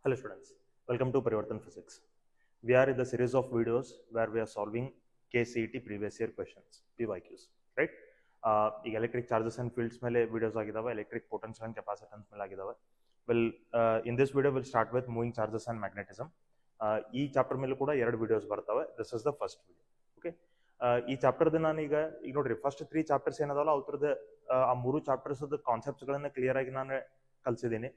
Hello students, welcome to Parivartan Physics. We are in the series of videos where we are solving KCET previous year questions, PYQs, right? Electric charges and fields ಮೇಲೆ videos ಆಗಿದಾವೆ, electric potential and capacitance ಮೇಲೆ ಆಗಿದಾವೆ. Well, in this video we'll start with moving charges and magnetism. ಈ chapter ಮೇಲೂ ಕೂಡ ಎರಡು videos ಬರ್ತವೆ. This is the first video. Okay? ಈ ಚಾಪ್ಟರ್ದು ನಾನು ಈಗ ನೋಡ್ರಿ ಫಸ್ಟ್ 3 ಚಾಪ್ಟರ್ಸ್ ಏನದಾವಲ್ಲ ಅವ್ರದ್ದು ಆ 3 ಚಾಪ್ಟರ್ಸ್ ಕಾನ್ಸೆಪ್ಟ್ಸ್ ಗಳನ್ನ ಕ್ಲಿಯರ್ ಆಗಿ ನಾನು ಕಲಿಸಿದ್ದೀನಿ.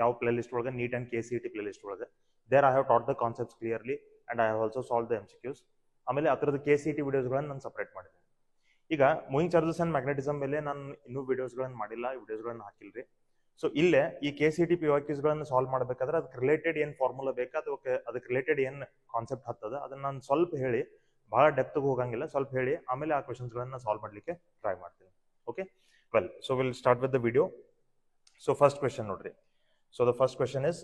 ಯಾವ ಪ್ಲೇ ಲಿಸ್ಟ್ ಒಳಗೆ NEET and KCET play list ಒಳಗೆ there I have taught the concepts clearly and I have also solve the MCQs. ಆಮೇಲೆ ಅದರದ್ದು KCET ವಿಡಿಯೋಸ್ಗಳನ್ನು ನಾನು ಸಪ್ರೇಟ್ ಮಾಡಿದ್ದೀನಿ. ಈಗ ಮೂವಿಂಗ್ ಚಾರ್ಜಸ್ ಅಂಡ್ ಮ್ಯಾಗ್ನೆಟಿಸಮ್ ಮೇಲೆ ನಾನು ಇನ್ನೂ ವಿಡಿಯೋಸ್ಗಳನ್ನು ಮಾಡಿಲ್ಲ, ವಿಡಿಯೋಸ್ಗಳನ್ನು ಹಾಕಿಲ್ರಿ. ಸೊ ಇಲ್ಲೇ ಈ KCET PYQs ಗಳನ್ನು ಸಾಲ್ವ್ ಮಾಡಬೇಕಾದ್ರೆ ಅದಕ್ಕೆ ರಿಲೇಟೆಡ್ ಏನು ಫಾರ್ಮುಲಾ ಬೇಕಾ ಅದಕ್ಕೆ ರಿಲೇಟೆಡ್ ಏನು ಕಾನ್ಸೆಪ್ಟ್ ಹತ್ತದ ಅದನ್ನ ನಾನು ಸ್ವಲ್ಪ ಹೇಳಿ, ಬಹಳ ಡೆಪ್ತ್ಗೆ ಹೋಗಂಗಿಲ್ಲ, ಸ್ವಲ್ಪ ಹೇಳಿ ಆಮೇಲೆ ಆ ಕ್ವಶನ್ಸ್ಗಳನ್ನ ಸಾಲ್ವ್ ಮಾಡಲಿಕ್ಕೆ ಟ್ರೈ ಮಾಡ್ತೀನಿ. Okay, well, so will start with the video. So first question ನೋಡ್ರಿ. So the first question is,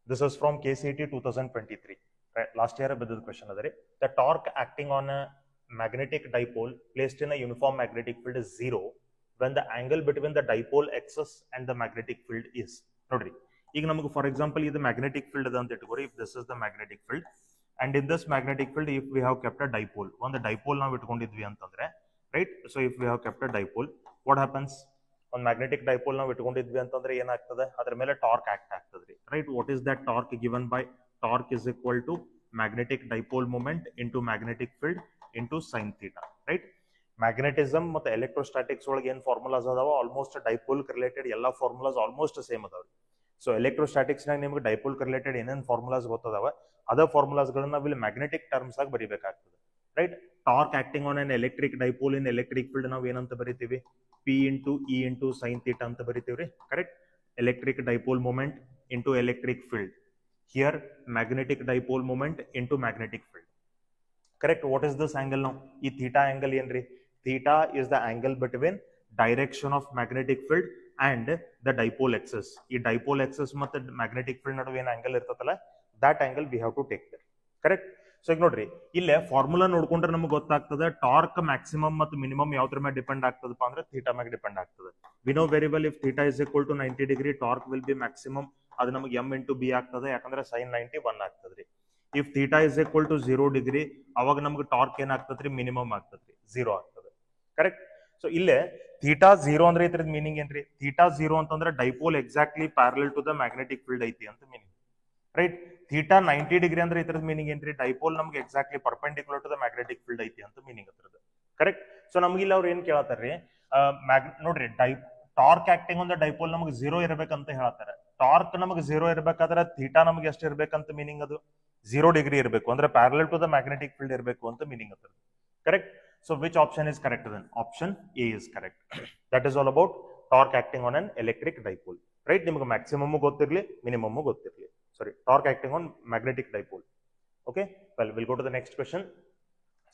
this is from KCET 2023. Right? Last year the question is, the torque acting on a magnetic dipole placed in a uniform magnetic field is 0 when the angle between the dipole axis and the magnetic field is. Nodri. ಈಗ ನಮಗೆ for example ಇದು magnetic field ಅದ ಅಂತ ಇಟ್ಕೋರಿ. If this is the magnetic field and in this magnetic field if we have kept a dipole, ಒಂದು dipole ನಾವು ಇಟ್ಕೊಂಡಿದ್ವಿ ಅಂತಂದ್ರೆ, right? So if we have kept a dipole, what happens? ಒಂದು magnetic dipole ನಾವು ಇಟ್ಕೊಂಡಿದ್ವಿ ಅಂತಂದ್ರೆ ಏನಾಗ್ತದೆ, ಅದ್ರ ಮೇಲೆ ಟಾರ್ಕ್ ಆಕ್ಟ್ ಆಗ್ತದ್ರಿ, right? What is that torque given by torque is equal to magnetic dipole moment into magnetic field into sine theta, right? Magnetism ಮತ್ತೆ electrostatics ಒಳಗೆ ಏನ್ ಫಾರ್ಮುಲಾಸ್ ಅದಾವ ಆಲ್ಮೋಸ್ಟ್ ಡೈಪೋಲ್ ರಿಲೇಟೆಡ್ ಎಲ್ಲ ಫಾರ್ಮುಲಾಸ್ ಆಲ್ಮೋಸ್ಟ್ ಸೇಮ್ ಅದಾವ್ರಿ. So electrostatics ನಾಗ ನಿಮ್ಗೆ dipole related ಏನೇನು formulas ಗೊತ್ತದಾವ ಅದ ಫಾರ್ಮುಲಾಸ್ ಗಳನ್ನ ನಾವು ಇಲ್ಲಿ ಮ್ಯಾಗ್ನೆಟಿಕ್ ಟರ್ಮ್ಸ್ ಆಗಿ ಬರಿಬೇಕಾಗ್ತದೆ, right? Torque acting on an electric dipole in electric field ನಾವು ಏನಂತ ಬರಿತೀವಿ? P into E into sin theta ಅಂತ ಬರಿತೀವ್ರಿ, correct? Electric dipole moment into electric field. Here magnetic dipole moment into magnetic field, correct? What is this angle? ನಾವು ಈ theta angle ಏನ್ರಿ? Theta is the angle between direction of magnetic field and the dipole axis. ಈ dipole axis ಮತ್ತೆ magnetic field ನಡುವೆ ಏನ್ angle ಇರ್ತದಲ್ಲ, that angle we have to take that, correct? So ಈಗ ನೋಡ್ರಿ, ಇಲ್ಲೇ ಫಾರ್ಮುಲಾ ನೋಡ್ಕೊಂಡ್ರೆ ನಮ್ಗೆ ಗೊತ್ತಾಗ್ತದೆ ಟಾರ್ಕ್ ಮ್ಯಾಕ್ಸಿಮಮ್ ಮತ್ತು ಮಿನಿಮಮ್ ಯಾವ್ದ್ರ ಮೇಲೆ ಡಿಪೆಂಡ್ ಆಗ್ತದಪ್ಪ ಅಂದ್ರೆ ಥೀಟಾ ಮೇಲೆ ಡಿಪೆಂಡ್ ಆಗ್ತದೆ. We know very well if theta is equal to 90 degree torque will be maximum. ಅದು ನಮಗೆ m ಇಂಟು ಬಿ ಆಗ್ತದೆ, ಯಾಕಂದ್ರೆ ಸೈನ್ 90 1 ಆಗ್ತದ್ರಿ. If theta is equal to 0 degree ಅವಾಗ ನಮ್ಗೆ ಟಾರ್ಕ್ ಏನಾಗ್ತದ್ರಿ? ಮಿನಿಮಮ್ ಆಗ್ತದ್ರಿ, 0 ಆಗ್ತದೆ, ಕರೆಕ್ಟ್? ಸೊ ಇಲ್ಲೇ ಥೀಟಾ 0 ಅಂದ್ರೆ ಇದ್ರದ್ದು ಮೀನಿಂಗ್ ಏನ್ರಿ? ಥೀಟಾ 0 ಅಂತಂದ್ರೆ dipole exactly parallel to the magnetic field ಐತಿ ಅಂತ ಮೀನಿಂಗ್, ರೈಟ್? ಥೀಟಾ 90 ಡಿಗ್ರಿ ಅಂದ್ರೆ ಇದ್ರದ ಮೀನಿಂಗ್ ಏನ್ರಿ? ಡೈಪೋಲ್ ನಮ್ಗೆ exactly perpendicular to the magnetic field ಐತಿ ಅಂತ ಮೀನಿಂಗ್ ಅದ್ರದ್ದು, ಕರೆಕ್ಟ್? ಸೊ ನಮ್ಗೆ ಇಲ್ಲಿ ಅವ್ರು ಏನ್ ಕೇಳತ್ತಾರ್ರಿ? ನೋಡ್ರಿ, torque acting on the dipole ನಮಗೆ 0 ಇರ್ಬೇಕಂತ ಹೇಳ್ತಾರೆ. ಟಾರ್ಕ್ ನಮಗೆ 0 ಇರ್ಬೇಕಾದ್ರೆ ಥೀಟಾ ನಮಗೆ ಎಷ್ಟು ಇರ್ಬೇಕಂತ ಮೀನಿಂಗ್? ಅದು 0 ಡಿಗ್ರಿ ಇರಬೇಕು, ಅಂದ್ರೆ parallel to the magnetic field ಇರಬೇಕು ಅಂತ ಮೀನಿಂಗ್ ಅದ್ರದ್ದು, correct? So which option is correct? Then option A is correct. That is all about torque acting on an electric dipole, right? ನಿಮಗೆ maximum ಗೊತ್ತಿರ್ಲಿ, minimum ಗೊತ್ತಿರ್ಲಿ. Sorry, torque acting on magnetic dipole. Okay, well, we'll go to the next question.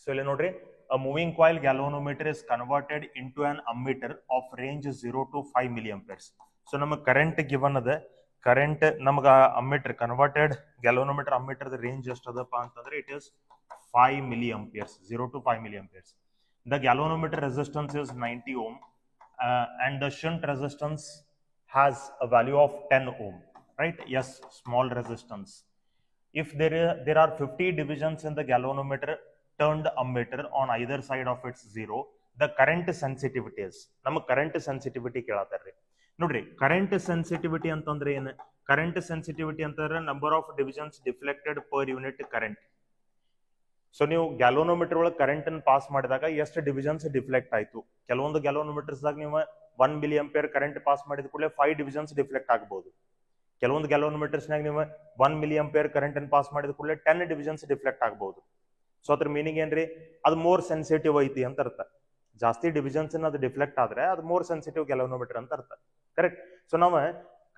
So ಇಲ್ಲಿ ನೋಡ್ರಿ, a moving coil galvanometer is converted into an ammeter of range 0 to 5 milliamperes. So ನಮಗೆ current given ಅದ, current ನಮಗ ಅಮ್ಮಿಟರ್ converted galvanometer ಅಮ್ಮಿಟರ್ range ಎಷ್ಟು ಅದಪ್ಪ ಅಂತಂದ್ರೆ it is 5 milliamperes, 0 to 5 milliamperes. The galvanometer resistance is 90 ohm and the shunt resistance has a value of 10 ohm. Right? Yes, small resistance. If there are 50 divisions in the galvanometer turned ammeter on either side of its 0, the current sensitivity is. ನಮ್ಮ current sensitivity ಕೇಳತ್ತಾರ್ರಿ. ನೋಡ್ರಿ, current sensitivity ಅಂತಂದ್ರೆ ಏನು? current sensitivity ಅಂತಂದ್ರೆ number of divisions deflected per unit current. So ನೀವು galvanometer ಒಳಗೆ current ಅನ್ನು pass ಮಾಡಿದಾಗ ಎಷ್ಟು ಡಿವಿಷನ್ಸ್ ಡಿಫ್ಲೆಕ್ಟ್ ಆಯ್ತು? ಕೆಲವೊಂದು ಗ್ಯಾಲ್ವನೋಮೀಟರ್ಸ್ ದಾಗ ನೀವು 1 ಮಿಲಿಯಂಪಿಯರ್ ಕರೆಂಟ್ ಪಾಸ್ ಮಾಡಿದ ಕೂಡಲೇ 5 ಡಿವಿಷನ್ಸ್ ಡಿಫ್ಲೆಕ್ಟ್ ಆಗಬಹುದು. ಕೆಲವೊಂದು ಗ್ಯಾಲ್ವನೋಮೀಟರ್ಸ್ನಾಗ ನೀವು 1 ಮಿಲಿಯಂಪಿಯರ್ ಕರೆಂಟ್ ಅನ್ನು ಪಾಸ್ ಮಾಡಿದ ಕೂಡಲೇ 10 ಡಿವಿಷನ್ಸ್ ಡಿಫ್ಲೆಕ್ಟ್ ಆಗಬಹುದು. ಸೊ ಅದ್ರ ಮೀನಿಂಗ್ ಏನ್ರಿ? ಅದು ಮೋರ್ ಸೆನ್ಸಿಟಿವ್ ಐತಿ ಅಂತ ಅರ್ಥ. ಜಾಸ್ತಿ ಡಿವಿಷನ್ಸ್ ಅದು ಡಿಫ್ಲೆಕ್ಟ್ ಆದ್ರೆ ಅದು ಮೋರ್ ಸೆನ್ಸಿಟಿವ್ ಗ್ಯಾಲ್ವನೋಮೀಟರ್ ಅಂತ ಅರ್ಥ, ಕರೆಕ್ಟ್? ಸೊ ನಾವು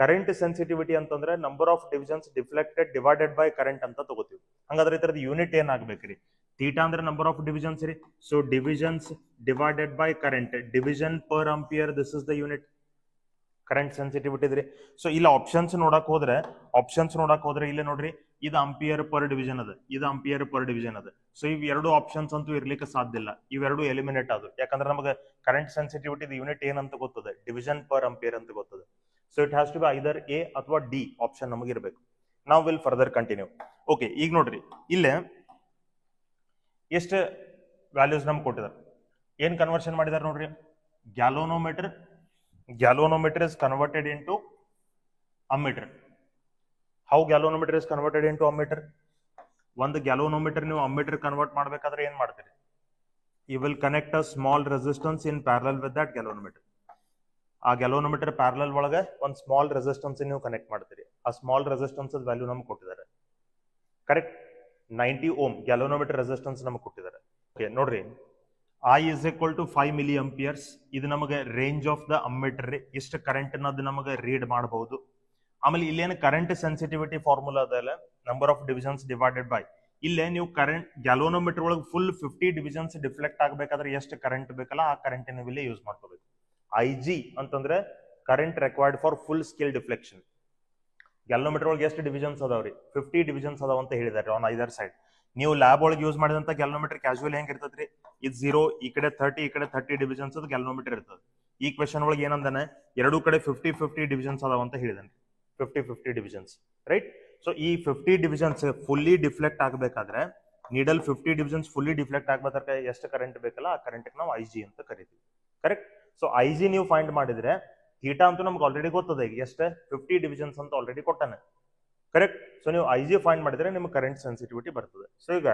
ಕರೆಂಟ್ ಸೆನ್ಸಿಟಿವಿಟಿ ಅಂತಂದ್ರೆ number of divisions deflected divided by current ಅಂತ ತಗೋತೀವಿ. ಹಂಗಾದ್ರೆ ಇದ್ರದ್ದು ಯೂನಿಟ್ ಏನಾಗ್ಬೇಕ್ರಿ? ಥೀಟಾ ಅಂದ್ರೆ ನಂಬರ್ ಆಫ್ ಡಿವಿಷನ್ಸ್ ರೀ. So divisions divided by current, division per ampere, this is the unit current sensitivity ಇದ್ರಿ. ಸೊ ಇಲ್ಲಿ ಆಪ್ಷನ್ಸ್ ನೋಡಕ್ ಹೋದ್ರೆ ಇಲ್ಲಿ ನೋಡ್ರಿ, ಇದು ಅಂಪಿಯರ್ ಪರ್ ಡಿವಿಷನ್ ಅದ, ಇದು ಅಂಪಿಯರ್ ಪರ್ ಡಿವಿಷನ್ ಅದ. ಸೊ ಇವ್ ಎರಡು ಆಪ್ಷನ್ಸ್ ಅಂತೂ ಇರ್ಲಿಕ್ಕೆ ಸಾಧ್ಯ ಇಲ್ಲ, ಇವೆರಡು ಎಲಿಮಿನೇಟ್ ಆದವು. ಯಾಕಂದ್ರೆ ನಮಗೆ ಕರೆಂಟ್ ಸೆನ್ಸಿಟಿವಿಟಿ ಯೂನಿಟ್ ಏನಂತ ಗೊತ್ತದೆ? ಡಿವಿಷನ್ ಪರ್ ಅಂಪಿಯರ್ ಅಂತ ಗೊತ್ತದೆ. So it has to be either A ಅಥವಾ ಡಿ ಆಪ್ಷನ್ ನಮಗೆ ಇರಬೇಕು. ನಾವು ವಿಲ್ ಫರ್ದರ್ ಕಂಟಿನ್ಯೂ. ಓಕೆ, ಈಗ ನೋಡ್ರಿ ಇಲ್ಲೇ ಎಷ್ಟು ವ್ಯಾಲ್ಯೂಸ್ ನಮ್ಗೆ ಕೊಟ್ಟಿದ್ದಾರೆ, ಏನ್ ಕನ್ವರ್ಷನ್ ಮಾಡಿದಾರೆ ನೋಡ್ರಿ. Galvanometer is converted into ammeter. How galvanometer is converted into ammeter? ಒಂದು ಗ್ಯಾಲೋನೋಮೀಟರ್ ನೀವು ಅಮ್ಮೀಟರ್ ಕನ್ವರ್ಟ್ ಮಾಡ್ಬೇಕಾದ್ರೆ ಏನ್ ಮಾಡ್ತೀರಿ? You will connect a small resistance in parallel with that galvanometer. ಆ ಗ್ಯಾಲೋನೋಮೀಟರ್ ಪ್ಯಾರಲಲ್ ಒಳಗೆ ಒಂದು ಸ್ಮಾಲ್ ರೆಸಿಸ್ಟೆನ್ಸ್ ನೀವು ಕನೆಕ್ಟ್ ಮಾಡ್ತೀರಿ. ಆ ಸ್ಮಾಲ್ ರೆಸಿಸ್ಟೆನ್ಸ್ ವ್ಯಾಲ್ಯೂ ನಮ್ಗೆ ಕೊಟ್ಟಿದ್ದಾರೆ. ಕರೆಕ್ಟ್, 90 ಓಮ್ ಗ್ಯಾಲೋನೋಮೀಟರ್ ರೆಸಿಸ್ಟೆನ್ಸ್ ನಮಗೆ ಕೊಟ್ಟಿದ್ದಾರೆ. ಓಕೆ ನೋಡ್ರಿ, I is equal to 5 milliamperes. ಇದು ನಮಗೆ ರೇಂಜ್ ಆಫ್ ದ ಅಮ್ಮೀಟರ್. ಇಷ್ಟು ಕರೆಂಟ್ ಅನ್ನೋದು ನಮಗೆ ರೀಡ್ ಮಾಡಬಹುದು. ಆಮೇಲೆ ಇಲ್ಲೇನು ಕರೆಂಟ್ ಸೆನ್ಸಿಟಿವಿಟಿ ಫಾರ್ಮುಲಾ ಅದಲ್ಲ, number of divisions divided by. ಇಲ್ಲೇ ನೀವು ಕರೆಂಟ್ ಗ್ಯಾಲೋನೋಮೀಟರ್ ಒಳಗೆ ಫುಲ್ 50 ಡಿವಿಷನ್ಸ್ ಡಿಫ್ಲೆಕ್ಟ್ ಆಗಬೇಕಾದ್ರೆ ಎಷ್ಟು ಕರೆಂಟ್ ಬೇಕಲ್ಲ ಆ ಕರೆಂಟ್ ನೀವು ಇಲ್ಲೇ ಯೂಸ್ ಮಾಡ್ಕೋಬೇಕು. IG ಅಂತಂದ್ರೆ current required for full scale deflection. Galvanometer ಒಳಗೆ ಎಷ್ಟು ಡಿವಿಷನ್ಸ್ ಅದಾವ್ರಿ? 50 ಡಿವಿಷನ್ಸ್ ಅದಾವ ಅಂತ ಹೇಳಿದಾರೆ ಆನ್ ಐದರ್ ಸೈಡ್. ನೀವು ಲ್ಯಾಬ್ ಒಳಗೆ ಯೂಸ್ ಮಾಡಿದಂತ ಗ್ಯಾಲೋಮೀಟರ್ ಕ್ಯಾಶುವಲ್ ಹೆಂಗ್ ಇರ್ತದ್ರಿ? ಇದು 0, ಈ ಕಡೆ 30, ಈ ಕಡೆ 30 ಡಿವಿಷನ್ಸ್ ಅದು ಗ್ಯಾಲೋಮೀಟರ್ ಇರ್ತದೆ. ಈ ಕ್ವೆಶನ್ ಒಳಗೆ ಏನಂದಾನೆ, ಎರಡೂ ಕಡೆ 50 ಡಿವಿಷನ್ಸ್ ಅದಾವ ಅಂತ ಹೇಳಿದಾನೆ. 50 ಡಿವಿಷನ್ಸ್, ರೈಟ್? ಸೊ ಈ 50 ಡಿವಿಷನ್ಸ್ ಫುಲ್ಲಿ ಡಿಫ್ಲೆಕ್ಟ್ ಆಗಬೇಕಾದ್ರೆ, ನೀಡಲ್ 50 ಡಿವಿಷನ್ಸ್ ಫುಲ್ಲಿ ಡಿಫ್ಲೆಕ್ಟ್ ಆಗಬೇಕಾದ್ರೆ ಎಷ್ಟು ಕರೆಂಟ್ ಬೇಕಲ್ಲ ಆ ಕರೆಂಟ್ ನಾವು IG ಅಂತ ಕರಿತೀವಿ. ಕರೆಕ್ಟ್? ಸೊ IG ನೀವು ಫೈಂಡ್ ಮಾಡಿದ್ರೆ ಥೀಟಾ ಅಂತೂ ನಮ್ಗೆ ಆಲ್ರೆಡಿ ಗೊತ್ತದೆ, ಈಗ ಎಷ್ಟು 50 ಡಿವಿಷನ್ಸ್ ಅಂತ ಆಲ್ರೆಡಿ ಕೊಟ್ಟಾನೆ. ಕರೆಕ್ಟ್? ಸೊ ನೀವು IG ಫೈಂಡ್ ಮಾಡಿದ್ರೆ ನಿಮ್ಗೆ ಕರೆಂಟ್ ಸೆನ್ಸಿಟಿವಿಟಿ ಬರ್ತದೆ. ಸೊ ಈಗ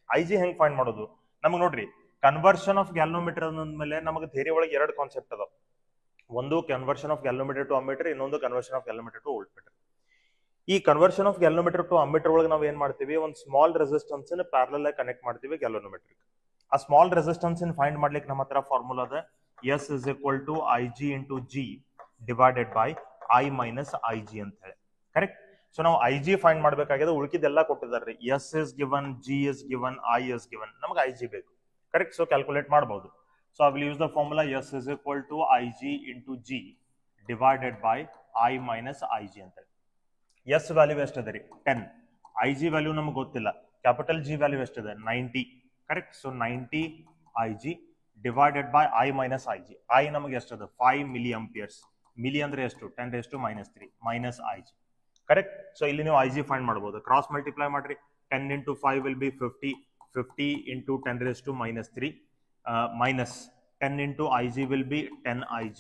IG ಹೆಂಗ್ ಫೈಂಡ್ ಮಾಡೋದು? ನಮ್ಗೆ ನೋಡ್ರಿ, ಕನ್ವರ್ಷನ್ ಆಫ್ ಗ್ಯಾಲೋಮೀಟರ್ ಅಂದ್ಮೇಲೆ ನಮಗೆ ಥಿಯರಿ ಒಳಗೆ ಎರಡು ಕಾನ್ಸೆಪ್ಟ್ ಅದಾವ. ಒಂದು conversion of galvanometer to ammeter, ಇನ್ನೊಂದು conversion of galvanometer to voltmeter. ಈ conversion of galvanometer to ammeter ಒಳಗೆ ನಾವು ಏನ್ ಮಾಡ್ತೀವಿ, ಒಂದು ಸ್ಮಾಲ್ ರೆಸಿಸ್ಟೆನ್ಸ್ ಪ್ಯಾರಲಲ್ ಆಗಿ ಕನೆಕ್ಟ್ ಮಾಡ್ತೀವಿ ಗ್ಯಾಲೋಮೀಟರ್. ಆ ಸ್ಮಾಲ್ ರೆಸಿಸ್ಟೆನ್ಸ್ ಫೈಂಡ್ ಮಾಡ್ಲಿಕ್ಕೆ ನಮ್ಮ ಹತ್ರ ಫಾರ್ಮುಲಾ ಅದ, S is equal to IG into G divided by I minus IG ಅಂತ ಹೇಳಿ. ಕರೆಕ್ಟ್? ಸೊ ನಾವು IG ಫೈಂಡ್ ಮಾಡ್ಬೇಕಾಗಿದೆ, ಉಳಿಕಿದೆಲ್ಲ ಕೊಟ್ಟಿದ್ದಾರೆ. S is given, G is given, I is given. ನಮಗೆ IG ಬೇಕು. ಕರೆಕ್ಟ್? ಸೊ ಕ್ಯಾಲ್ಕುಲೇಟ್ ಮಾಡಬಹುದು. So I will use the formula S is equal to IG into G divided by I minus IG ಅಂತ ಹೇಳಿ. S value ಎಷ್ಟಿದೆ ರೀ? 10. IG value ನಮ್ಗೆ ಗೊತ್ತಿಲ್ಲ. Capital G value ಎಷ್ಟಿದೆ? 90. Correct? So 90 IG divided by I minus IG. I ನಮಗೆ ಎಷ್ಟಿದೆ? 5 milliamperes. Milli ಅಂದ್ರೆ ಎಷ್ಟು? 10 raised to minus 3 minus IG. Correct? So ಇಲ್ಲಿ ನೀವು IG ಫೈಂಡ್ ಮಾಡಬಹುದು. ಕ್ರಾಸ್ ಮಲ್ಟಿಪ್ಲೈ ಮಾಡ್ರಿ. 10 into 5 will be 50. 50 into 10 raised to minus 3 minus 10 into IG will be 10 IG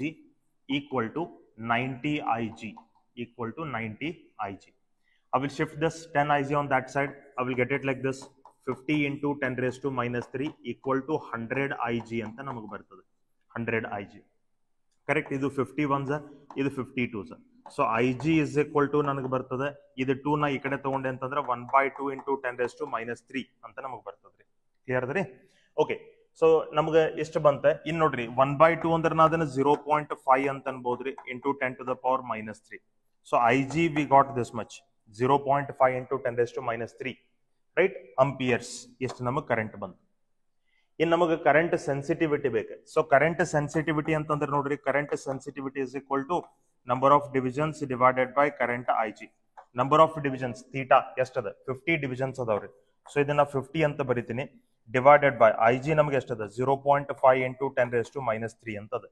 equal to 90 IG equal to 90 IG. I will shift this 10 IG on that side. I will get it like this. 50 into 10 raised to minus 3 equal to 100 IG ಅಂತ ನಮಗೆ ಬರ್ತದೆ. 100 IG. Correct? ಇದು 51 ಇದು 52. So IG is equal to ನನಗೆ ಬರ್ತದೆ, ಇದು 2 ನ ಈ ಕಡೆ ತಗೊಂಡೆ ಅಂತಂದ್ರೆ 1/2 into 10 raised to minus 3 ಅಂತ ನಮಗೆ ಬರ್ತದ್ರಿ. ಕ್ಲಿಯರ್ ಅದ್ರಿ? ಓಕೆ, ಸೊ ನಮ್ಗೆ ಎಷ್ಟು ಬಂತೆ? ಇನ್ ನೋಡ್ರಿ, 1/2 ಅಂದ್ರೆ ನಾ ಅದನ್ನ 0.5 ಅಂತ ಅನ್ಬೋದ್ರಿ, into 10 to the power minus 3. So IG we got this much, 0.5 into 10 raised to minus 3, right? Amperes. ಎಷ್ಟು ನಮಗೆ ಕರೆಂಟ್ ಬಂತು. ಇನ್ ನಮಗೆ ಕರೆಂಟ್ ಸೆನ್ಸಿಟಿವಿಟಿ ಬೇಕು. ಸೊ ಕರೆಂಟ್ ಸೆನ್ಸಿಟಿವಿಟಿ ಅಂತಂದ್ರೆ ನೋಡ್ರಿ, current sensitivity is equal to number of divisions divided by current IG. Number of divisions theta ಎಷ್ಟದ? 50 divisions ಅದಾವ್ರಿ. ಸೊ ಇದನ್ನ 50 ಅಂತ ಬರಿತೀನಿ, ಡಿವೈಡೆಡ್ ಬೈ IG ನಮಗೆ ಎಷ್ಟದ? 0.5 into 10 raised to minus 3 ಅಂತದ.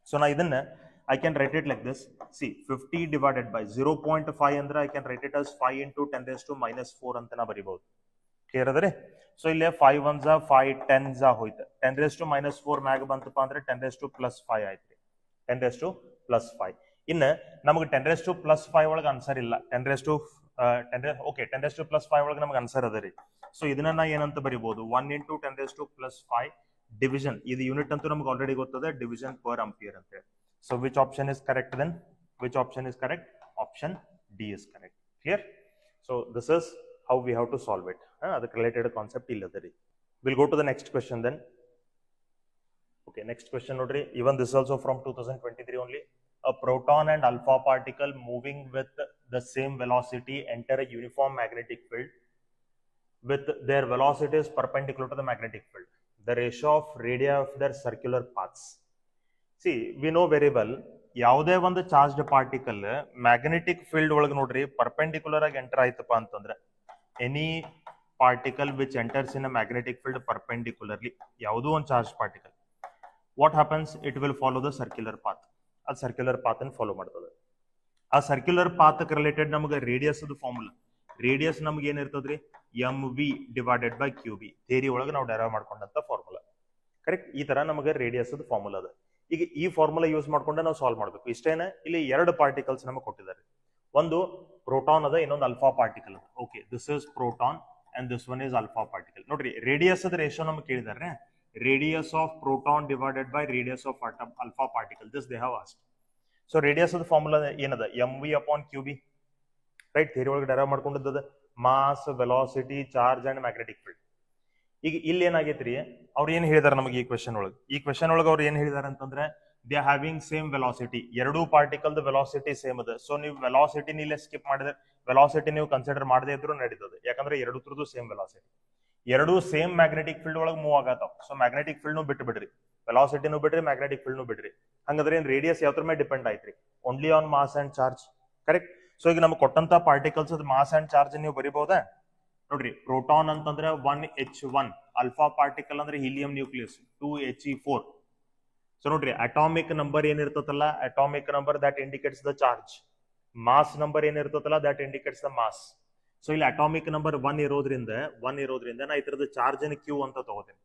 ಸೊ ನಾ ಇದನ್ನ I can write it like this. See, 50 divided by 0.5 ಅಂದ್ರೆ I can write it as 5 into 10 raised to minus 4 ಅಂತ ನಾ ಬರಿಬಹುದು. ಕ್ಲಿಯರ್ ಅದರಿ? ಸೊ ಇಲ್ಲೇ 5 1s 5 10s ಹೋಯ್ತು. 10 raised to minus 4 ಮ್ಯಾಗ ಬಂತಪ್ಪ ಅಂದ್ರೆ 10 raised to plus 5 ಆಯ್ತು. 10 raised to plus 5. ಇನ್ನು ನಮಗೆ 10 raised to plus 5 ಒಳಗೆ ಆನ್ಸರ್ ಇಲ್ಲ. 10 raised to 10 raised to plus 5 ಒಳಗೆ ನಮಗೆ ಆನ್ಸರ್ ಅದ ರೀ. ಸೊ ಇದನ್ನ ನಾ ಏನಂತ ಬರಿಬಹುದು? 1 into 10 raised to plus 5 division. ಇದು ಯೂನಿಟ್ ಅಂತೂ ನಮಗೆ ಆಲ್ರೆಡಿ ಗೊತ್ತದೆ, ಡಿವಿಷನ್ ಪರ್ ಅಂಪಿಯರ್ ಅಂತ ಹೇಳಿ. So which option is correct then? Which option is correct? Option D is correct. Clear? So this is how we have to solve it. That's related concept illadari. We'll go to the next question then. Okay, next question nodri. Even this also from 2023 only. A proton and alpha particle moving with the same velocity enter a uniform magnetic field with their velocities perpendicular to the magnetic field. The ratio of radii of their circular paths. See, we know very well, ಯಾವುದೇ ಒಂದು charged particle magnetic field ಒಳಗೆ ನೋಡ್ರಿ perpendicular ಆಗಿ enter ಆಯ್ತಪ್ಪ ಅಂತಂದ್ರೆ, any particle which enters in a magnetic field perpendicularly, ಯಾವುದೋ ಒಂದು charge particle, what happens? It will follow the circular path. ಅದು ಸರ್ಕ್ಯುಲರ್ ಪಾತ್ ಅನ್ನು ಫಾಲೋ ಮಾಡ್ತದೆ. ಆ ಸರ್ಕ್ಯುಲರ್ ಪಾತ್ ರಿಲೇಟೆಡ್ ನಮಗೆ ರೇಡಿಯಸ್ ಫಾರ್ಮುಲಾ, ರೇಡಿಯಸ್ ನಮ್ಗೆ ಏನಿರ್ತದ್ರಿ M V divided by Q B, theory ಒಳಗೆ ನಾವು ಡೆರೈವ್ ಮಾಡ್ಕೊಂಡಂತ ಫಾರ್ಮುಲಾ. ಕರೆಕ್ಟ್, ಈ ತರ ನಮಗೆ ರೇಡಿಯಸ್ ಫಾರ್ಮುಲಾ ಅದ. ಈಗ ಈ ಫಾರ್ಮುಲಾ ಯೂಸ್ ಮಾಡ್ಕೊಂಡೆ ನಾವು ಸಾಲ್ವ್ ಮಾಡ್ಬೇಕು. ಇಷ್ಟೇನೆ, ಇಲ್ಲಿ ಎರಡು ಪಾರ್ಟಿಕಲ್ಸ್ ನಮಗೆ ಕೊಟ್ಟಿದ್ದಾರೆ. ಒಂದು ಪ್ರೋಟಾನ್ ಅದ, ಇನ್ನೊಂದು ಅಲ್ಫಾ ಪಾರ್ಟಿಕಲ್ ಅದ. Okay, this is proton and this one is alpha particle. ನೋಡ್ರಿ, ರೇಡಿಯಸ್ ಅದ ರೇಷಿಯೋ ನಮ್ಗೆ ಕೇಳಿದಾರೆ, radius of proton divided by radius of alpha particle, this they have asked. So radius formula ಏನದ, M V upon Q B. Right, theory ಒಳಗೆ derive ಮಾಡ್ಕೊಂಡಿದ್ದದ mass, velocity, charge and magnetic field. ಈಗ ಇಲ್ಲಿ ಏನಾಗೈತ್ರಿ, ಅವ್ರು ಏನ್ ಹೇಳಿದಾರೆ ನಮಗೆ ಈ ಕ್ವೆಶನ್ ಒಳಗೆ ಅವ್ರು ಏನ್ ಹೇಳಿದಾರೆ ಅಂತಂದ್ರೆ, ದೇ ಹ್ಯಾವಿಂಗ್ ಸೇಮ್ ವೆಲಾಸಿಟಿ, ಎರಡೂ ಪಾರ್ಟಿಕಲ್ ವೆಲಾಸಿಟಿ ಸೇಮ್ ಅದ. ಸೊ ನೀವು ವೆಲಾಸಿಟಿ ಇಲ್ಲೇ ಸ್ಕಿಪ್ ಮಾಡಿದ್ರೆ, ವೆಲಾಸಿಟಿ ನೀವು ಕನ್ಸಿಡರ್ ಮಾಡದೇ ಇದ್ರು ನಡೀತದೆ, ಯಾಕಂದ್ರೆ ಎರಡು ಥರದ್ದು ಸೇಮ್ ವೆಲಾಸಿಟಿ, ಎರಡೂ ಸೇಮ್ ಮ್ಯಾಗ್ನೆಟಿಕ್ ಫೀಲ್ಡ್ ಒಳಗೆ ಮೂವ್ ಆಗತ್ತಾವ. ಸೊ ಮ್ಯಾಗ್ನೆಟಿಕ್ ಫೀಲ್ಡ್ ನು ಬಿಟ್ಟು ಬಿಡ್ರಿ, ವೆಲಾಸಿಟಿನೂ ಬಿಡ್ರಿ, ಮ್ಯಾಗ್ನೆಟಿಕ್ ಫೀಲ್ಡ್ ನು ಬಿಡ್ರಿ. ಹಂಗಾದ್ರೆ ಏನ್ ರೇಡಿಯಸ್ ಯಾವ್ದ್ರ ಮೇಲೆ ಡಿಪೆಂಡ್ ಆಯ್ತ್ರಿ, only on mass and charge. Correct. So ಈಗ ನಮ್ಗೆ ಕೊಟ್ಟಂತ ಪಾರ್ಟಿಕಲ್ಸ್ ಮಾಸ್ ಅಂಡ್ ಚಾರ್ಜ್ ನೀವು ಬರಿಬಹುದಾ? ನೋಡ್ರಿ, ಪ್ರೋಟಾನ್ ಅಂತಂದ್ರೆ 1H1, ಅಲ್ಫಾ ಪಾರ್ಟಿಕಲ್ ಅಂದ್ರೆ ಹೀಲಿಯಂ ನ್ಯೂಕ್ಲಿಯಸ್ 2He4. ಸೊ ನೋಡ್ರಿ, ಅಟಾಮಿಕ್ ನಂಬರ್ ಏನಿರ್ತತಲ್ಲ, atomic number that indicates the charge, mass number ಏನಿರ್ತತಲ್ಲ that indicates the mass. So ಇಲ್ಲಿ ಅಟಾಮಿಕ್ ನಂಬರ್ 1 ಇರೋದ್ರಿಂದ ನಾ ಇತರದ ಚಾರ್ಜ್ ಅನ್ನು Q ಅಂತ ತಗೋತೀನಿ.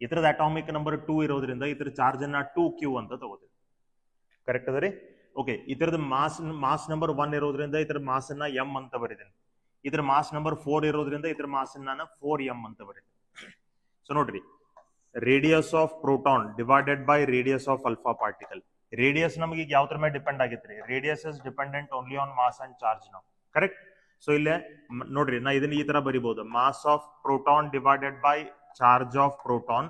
ಇತರದ ಅಟಾಮಿಕ್ ನಂಬರ್ 2 ಇರೋದ್ರಿಂದ ಇತರ ಚಾರ್ಜ್ ಅನ್ನ 2Q ಅಂತ ತಗೋತೀನಿ. ಕರೆಕ್ಟ್ ಅದ ರೀ? ಓಕೆ, ಇತರದ ಮಾಸ್ ನಂಬರ್ 1 ಇರೋದ್ರಿಂದ ಇತರ ಮಾಸ್ ಅನ್ನ M ಅಂತ ಬರೀತೀನಿ. ಇದ್ರ ಮಾಸ್ ನಂಬರ್ 4 ಇರೋದ್ರಿಂದ ಇದ್ರ ಮಾಸ್ ನಾನು 4m ಅಂತ ಬರೀತೀನಿ. ಸೊ ನೋಡ್ರಿ, radius of proton divided by radius of alpha particle. Radius ನಮಗೆ ಈಗ ಯಾವ್ದ್ರ ಮೇಲೆ ಡಿಪೆಂಡ್ ಆಗಿತ್ರಿ, radius is dependent only on mass and charge ನಾವು. ಕರೆಕ್ಟ್. ಸೊ ಇಲ್ಲೇ ನೋಡ್ರಿ, ನಾ ಇದನ್ನ ಈ ತರ ಬರಿಬಹುದು, mass of proton divided by charge of proton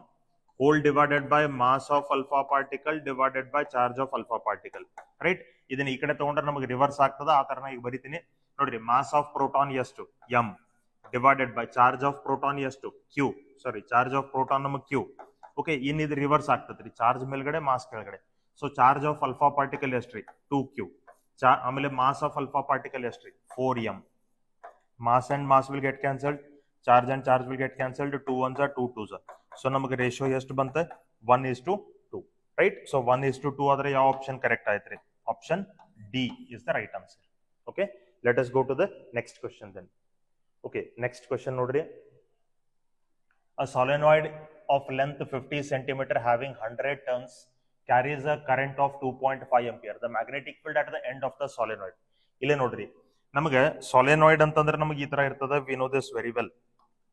whole divided by mass of alpha particle divided by charge of alpha particle. Right, ಇದನ್ನ ಈ ಕಡೆ ತಗೊಂಡ್ರೆ ನಮಗೆ ರಿವರ್ಸ್ ಆಗ್ತದ, ಆ ತರ ನಾ ಈಗ ಬರಿತೀನಿ. ನೋಡ್ರಿ, ಮಾಸ್ ಆಫ್ ಪ್ರೋಟಾನ್ ಎಷ್ಟು m divided by charge of proton ಎಷ್ಟು q, sorry charge of proton ನಮಗೆ q. ಓಕೆ, ಇನ್ ಇದು ರಿವರ್ಸ್ ಆಗ್ತದ್ರಿ, ಚಾರ್ಜ್ ಮೇಲ್ಗಡೆ ಮಾಸ್ ಕೆಳಗಡೆ. So charge of alpha particle ಎಷ್ಟ್ರಿ 2q, ಆಮೇಲೆ ಮಾಸ್ ಆಫ್ ಅಲ್ಫಾ ಪಾರ್ಟಿಕಲ್ ಎಷ್ಟ್ರಿ 4m. Mass and mass will get cancelled, charge and charge will get cancelled, 2 1s are 2 2s are. So ನಮಗೆ ratio ಎಷ್ಟು ಬಂತ, 1:2. Right. So 1:2 ಆದ್ರೆ ಯಾವ option correct ಆಯ್ತ್ರಿ? Option D is the right answer. Okay, let us go to the next question then. Okay, next question nodri. A solenoid of length 50 cm having 100 turns carries a current of 2.5 ampere. The magnetic field at the end of the solenoid. Ille nodri, ನಮಗೆ solenoid ಅಂತಂದ್ರೆ ನಮಗೆ ಈ ತರ ಇರ್ತದೆ. We know this very well,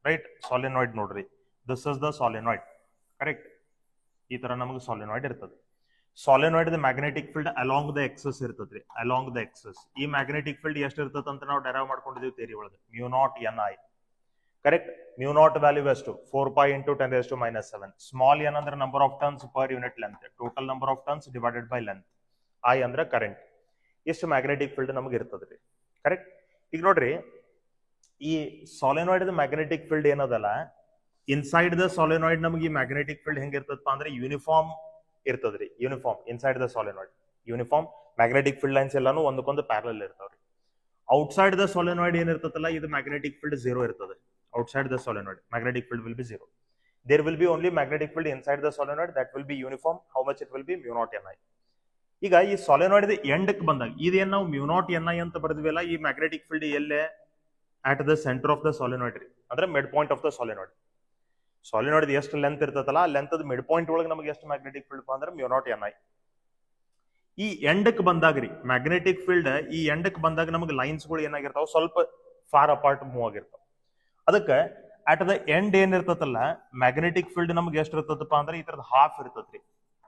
right? Solenoid nodri, this is the solenoid. Correct. ಈ ತರ ನಮಗೆ solenoid ಇರ್ತದೆ. Solenoid magnetic field along the axis ಇರ್ತದ್ರಿ, ಅಲಾಂಗ್ ದ ಎಕ್ಸಸ್. ಈ ಮ್ಯಾಗ್ನೆಟಿಕ್ ಫೀಲ್ಡ್ ಎಷ್ಟು ಇರ್ತದೆ ಅಂತ ನಾವು ಡೆರೈವ್ ಮಾಡ್ಕೊಂಡಿದ್ದೀವಿ ಥಿಯರಿ ಒಳಗೆ, μ0 ni. ಕರೆಕ್ಟ್. μ0 ವ್ಯಾಲ್ಯೂ ಎಷ್ಟು, 4π × 10⁻⁻⁷. ಸ್ಮಾಲ್ n ಅಂದ್ರೆ number of turns per unit length, total number of turns divided by length, I ಅಂದ್ರೆ ಕರೆಂಟ್. ಎಷ್ಟು ಮ್ಯಾಗ್ನೆಟಿಕ್ ಫೀಲ್ಡ್ ನಮಗೆ ಇರ್ತದ್ರಿ. ಕರೆಕ್ಟ್. ಈಗ ನೋಡ್ರಿ, ಈ ಸಾಲಿನಾಯ್ಡ್ ಮ್ಯಾಗ್ನೆಟಿಕ್ ಫೀಲ್ಡ್ ಏನದಲ್ಲ, ಇನ್ಸೈಡ್ ದ ಸಾಲಿನಾಯ್ಡ್ ನಮಗೆ ಈ ಮ್ಯಾಗ್ನೆಟಿಕ್ ಫೀಲ್ಡ್ ಹೆಂಗಿರ್ತದಪ್ಪ ಅಂದ್ರೆ ಯೂನಿಫಾರ್ಮ್ ಇರ್ತದ್ರಿ. Uniform inside the solenoid, uniform magnetic field lines ಎಲ್ಲಾನು ಒಂದಕ್ಕೊಂದು ಪ್ಯಾರಲಲ್ ಇರ್ತಾವ್ರಿ. ಔಟ್ಸೈಡ್ ದ ಸಾಲಿನಾಯ್ಡ್ ಏನಿರ್ತದಲ್ಲ, ಇದು ಮ್ಯಾಗ್ನೆಟಿಕ್ ಫೀಲ್ಡ್ 0 ಇರ್ತದೆ. Outside the solenoid magnetic field will be 0. There will be only magnetic field inside the solenoid, that will be uniform. How much it will be, μ0 ni. ಈಗ ಈ ಸಾಲಿನಾಯ್ಡ್ ಎಂಡಕ್ಕೆ ಬಂದಾಗ ಇದೇನ್ ನಾವು μ0 ni ಅಂತ ಬರೆದ್ವಲ್ಲ, ಈ ಮ್ಯಾಗ್ನೆಟಿಕ್ ಫೀಲ್ಡ್ ಎಲ್ಲೇ at the centre of the solenoid ರೀ, ಅಂದ್ರೆ mid point of the solenoid. Solenoid ಎಷ್ಟು ಲೆಂತ್ ಇರ್ತದಲ್ಲ, ಆ ಲೆಂತ್ ಮಿಡ್ ಪಾಯಿಂಟ್ ಒಳಗೆ ನಮಗೆ ಎಷ್ಟು ಮ್ಯಾಗ್ನೆಟಿಕ್ ಫೀಲ್ಡ್ ಅಂದ್ರೆ μ0 ni. ಈ ಎಂಡಕ್ಕೆ ಬಂದಾಗ ರೀ ಮ್ಯಾಗ್ನೆಟಿಕ್ ಫೀಲ್ಡ್, ಈ ಎಂಡಕ್ಕೆ ಬಂದಾಗ ನಮಗೆ ಲೈನ್ಸ್ ಗಳು ಏನಾಗಿರ್ತಾವ, ಸ್ವಲ್ಪ ಫಾರ್ ಅಪಾರ್ಟ್ ಮೂವ್ ಆಗಿರ್ತಾವ. ಅದಕ್ಕೆ ಅಟ್ ದ ಎಂಡ್ ಏನಿರ್ತದಲ್ಲ, ಮ್ಯಾಗ್ನೆಟಿಕ್ ಫೀಲ್ಡ್ ನಮ್ಗೆ ಎಷ್ಟು ಇರ್ತದಪ್ಪ ಅಂದ್ರೆ ಈ ತರದ ಹಾಫ್ ಇರ್ತದ್ರಿ.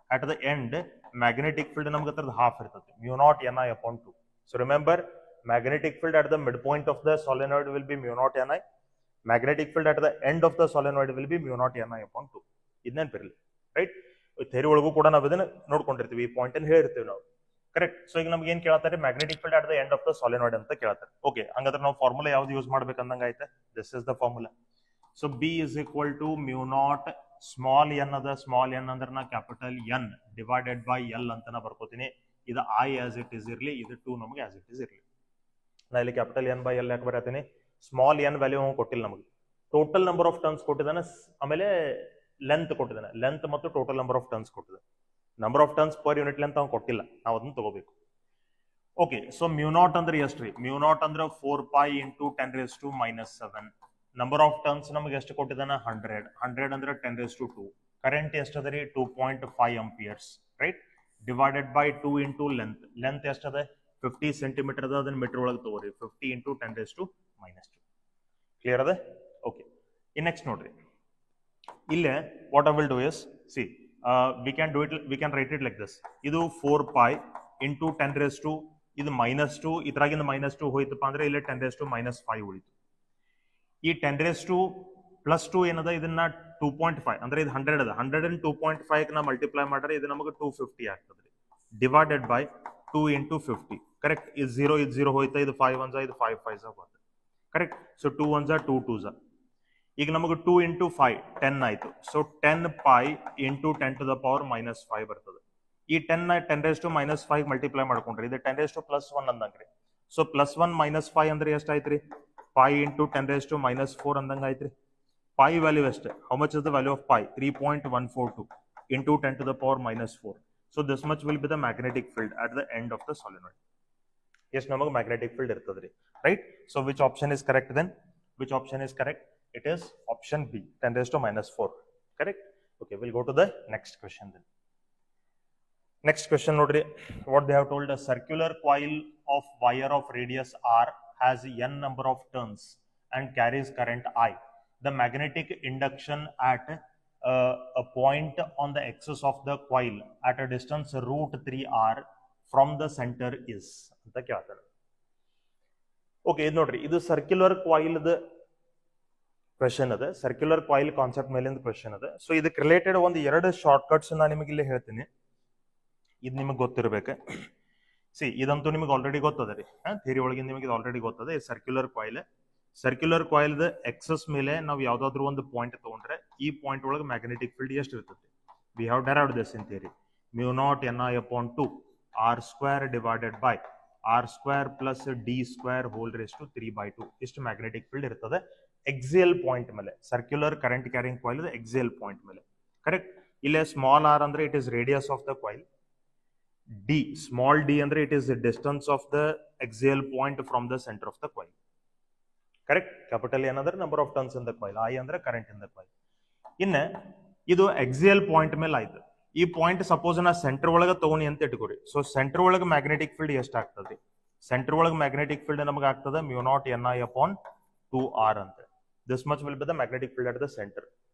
At the end magnetic field ನಮ್ಗೆ ತರದ ಹಾಫ್ ಇರ್ತದೆ, μ0 ni upon 2. So remember, magnetic field at the mid point of the solenoid will be μ0 ni. Magnetic field at the end of the solenoid will be μ0 ni upon 2. ಇದನ್ನೇನು ಬರಲಿ, right. Theory ಒಳಗೂ ಕೂಡ ನಾವು ಇದನ್ನ ನೋಡ್ಕೊಂಡಿರ್ತೀವಿ, ಈ point ಅನ್ನು ಹೇಳಿರ್ತೀವಿ ನಾವು. Correct. So ಈಗ ನಮ್ಗೆ ಏನ್ ಕೇಳ್ತಾರೆ, magnetic field at the end of the solenoid ಅಂತ ಕೇಳ್ತಾರೆ. ಓಕೆ, ಹಂಗಾದ್ರೆ ನಾವು ಫಾರ್ಮುಲಾ ಯಾವ್ದು ಯೂಸ್ ಮಾಡ್ಬೇಕಂದಂಗ ಆಯ್ತಾ, this is the formula. So B is equal to μ0 small n ಅದ, ಸ್ಮಾಲ್ n ಅಂದ್ರೆ ನಾ capital N divided by L ಅಂತ ನಾ ಬರ್ಕೋತೀನಿ. ಇದು I ಆಸ್ ಇಟ್ ಇಸ್ ಇರ್ಲಿ, ಇದು 2 ನಮಗೆ ಆಸ್ ಇಟ್ ಇಸ್ ಇರ್ಲಿ. ನಾ ಇಲ್ಲಿ ಕ್ಯಾಪಿಟಲ್ N ಬೈ L ಯಾಕೆ ಬರತ್ತೀನಿ, ಸ್ಮಾಲ್ n ವ್ಯಾಲ್ಯೂ ಕೊಟ್ಟಿಲ್ಲ ನಮಗೆ, ಟೋಟಲ್ ನಂಬರ್ ಆಫ್ ಟರ್ನ್ಸ್ ಕೊಟ್ಟಿದ್ದಾನೆ, ಆಮೇಲೆ ಲೆಂತ್ ಕೊಟ್ಟಿದ್ದಾನೆ, ಲೆಂತ್ ಮತ್ತು ಟೋಟಲ್ ನಂಬರ್ ಆಫ್ ಟರ್ನ್ಸ್ ಕೊಟ್ಟಿದ್ದಾನೆ. Number of turns per unit length ಅವ್ನು ಕೊಟ್ಟಿಲ್ಲ, ನಾವು ಅದನ್ನ ತಗೋಬೇಕು. ಓಕೆ ಸೊ ಮ್ಯೂ ನಾಟ್ ಅಂದ್ರೆ ಎಷ್ಟ್ರಿ ಮ್ಯೂ ನಾಟ್ ಅಂದ್ರೆ 4 pi into 10 raised to minus 7 number of turns ನಮಗೆ ಎಷ್ಟು ಕೊಟ್ಟಿದ್ದಾನ 100 ಅಂದ್ರೆ 10 raised to 2 ಕರೆಂಟ್ ಎಷ್ಟು ಅದ ರೀ 2.5 amperes right divided by 2 into length ಎಷ್ಟು ಅದ 50 ಸೆಂಟಿಮೀಟರ್ ಅದ ಅದನ್ನ ಮೀಟರ್ ಒಳಗೆ ತಗೋರಿ 50 into 10 raised to minus 2 clear ಅದ ಓಕೆ ಇನ್ ನೆಕ್ಸ್ಟ್ ನೋಡ್ರಿ ಇಲ್ಲೇ what I will do is C we can write it like this ಇದು 4 pi into 10 raised to ಇದು -2 ಇದ್ರಾಗಿಂದ -2 ಹೋಯ್ತಪ್ಪ ಅಂದ್ರೆ ಇಲ್ಲಿ 10 raised to -5 ಉಳಿತು ಈ 10 raised to +2 ಏನದ ಇದನ್ನ 2.5 ಅಂದ್ರೆ ಇದು 100 ಅದ 100 and 2.5 ನ ಮಲ್ಟಿಪ್ಲೈ ಮಾಡಿದ್ರೆ ಇದು ನಮಗೆ 250 ಆಗ್ತದೆ ಡಿವೈಡೆಡ್ ಬೈ 2 into 50 ಕರೆಕ್ಟ್ ಇದು 0 ಹೋಯ್ತಾ ಇದು 5 1 ಇದು 5 5 ಬರ್ತದೆ ಕರೆಕ್ಟ್ ಸೊ 2 1 2 2 ಈಗ ನಮಗೆ 2 into 5 10 ಆಯ್ತು so 10 pi into 10 to the power -5 ಬರ್ತದೆ ಈ 10 raised to -5 ಮಲ್ಟಿಪ್ಲೈ ಮಾಡ್ಕೊಂಡ್ರಿ ಇದು 10 raised to +1 ಅಂದಂಗ್ರಿ ಸೊ +1 -5 ಅಂದ್ರೆ ಎಷ್ಟು ಆಯ್ತ್ರಿ pi into 10 raised to -4 ಅಂದಂಗ ಆಯ್ತ್ರಿ pi ವ್ಯಾಲ್ಯೂ ಎಷ್ಟು how much is the value of pi 3.142 into 10 to the power -4 so this much will be the magnetic field at the end of the solenoid ಎಷ್ಟು ನಮಗೆ magnetic field ಇರ್ತದ್ರಿ right so which option is correct then which option is correct it is option B 10 raised to -4 correct okay we'll go to the next question then next question nodri what they have told a circular coil of wire of radius r has n number of turns and carries current I the magnetic induction at a point on the axis of the coil at a distance √3r from the center is anta kehtana okay idu nodri idu circular coil the question ಅದ circular coil concept ಮೇಲಿಂದ question ಅದ so ಇದಕ್ಕೆ related ಒಂದು ಎರಡು short cuts ನಾನು ನಿಮಗೆ ಇಲ್ಲಿ ಹೇಳ್ತೀನಿ ಇದು ನಿಮಗೆ ಗೊತ್ತಿರಬೇಕು ಸಿ ಇದಂತೂ ನಿಮಗೆ ಆಲ್ರೆಡಿ ಗೊತ್ತದ ರೀ ಥಿಯರಿ ಒಳಗೆ ನಿಮಗೆ ಆಲ್ರೆಡಿ ಗೊತ್ತದ ಸರ್ಕ್ಯುಲರ್ ಕಾಯಿಲ್ ಎಕ್ಸಸ್ ಮೇಲೆ ನಾವು ಯಾವ್ದಾದ್ರು ಒಂದು ಪಾಯಿಂಟ್ ತಗೊಂಡ್ರೆ ಈ ಪಾಯಿಂಟ್ ಒಳಗೆ ಮ್ಯಾಗ್ನೆಟಿಕ್ ಫೀಲ್ಡ್ ಎಷ್ಟು ಇರ್ತದೆ we have derived this in theory mu naught ni/2 r² divided by r² plus d² whole raised to 3/2 ಇಷ್ಟು ಮ್ಯಾಗ್ನೆಟಿಕ್ ಫೀಲ್ಡ್ ಇರ್ತದೆ ಎಕ್ಸಿಯಲ್ ಪಾಯಿಂಟ್ ಮೇಲೆ circular current carrying coil axial point ಮೇಲೆ correct ಇಲ್ಲೇ small R ಅಂದ್ರೆ it is radius of the coil D small D ಅಂದ್ರೆ it is distance of the axial point from the centre of the coil correct capital ಏನಂದ್ರೆ number of turns in the coil I ಅಂದ್ರೆ current in the coil ಇನ್ನು ಇದು axial point ಮೇಲೆ ಆಯ್ತು ಈ point suppose ನಾ centre ಒಳಗೆ ತಗೋನಿ ಅಂತ ಇಟ್ಕೋರಿ ಸೊ ಸೆಂಟರ್ ಒಳಗೆ ಮ್ಯಾಗ್ನೆಟಿಕ್ ಫೀಲ್ಡ್ ಎಷ್ಟು ಆಗ್ತದೆ ಸೆಂಟರ್ ಒಳಗೆ ಮ್ಯಾಗ್ನೆಟಿಕ್ ಫೀಲ್ಡ್ ನಮಗೆ ಆಗ್ತದೆ mu naught ni/2r ಅಂತ this much will be the magnetic field at the center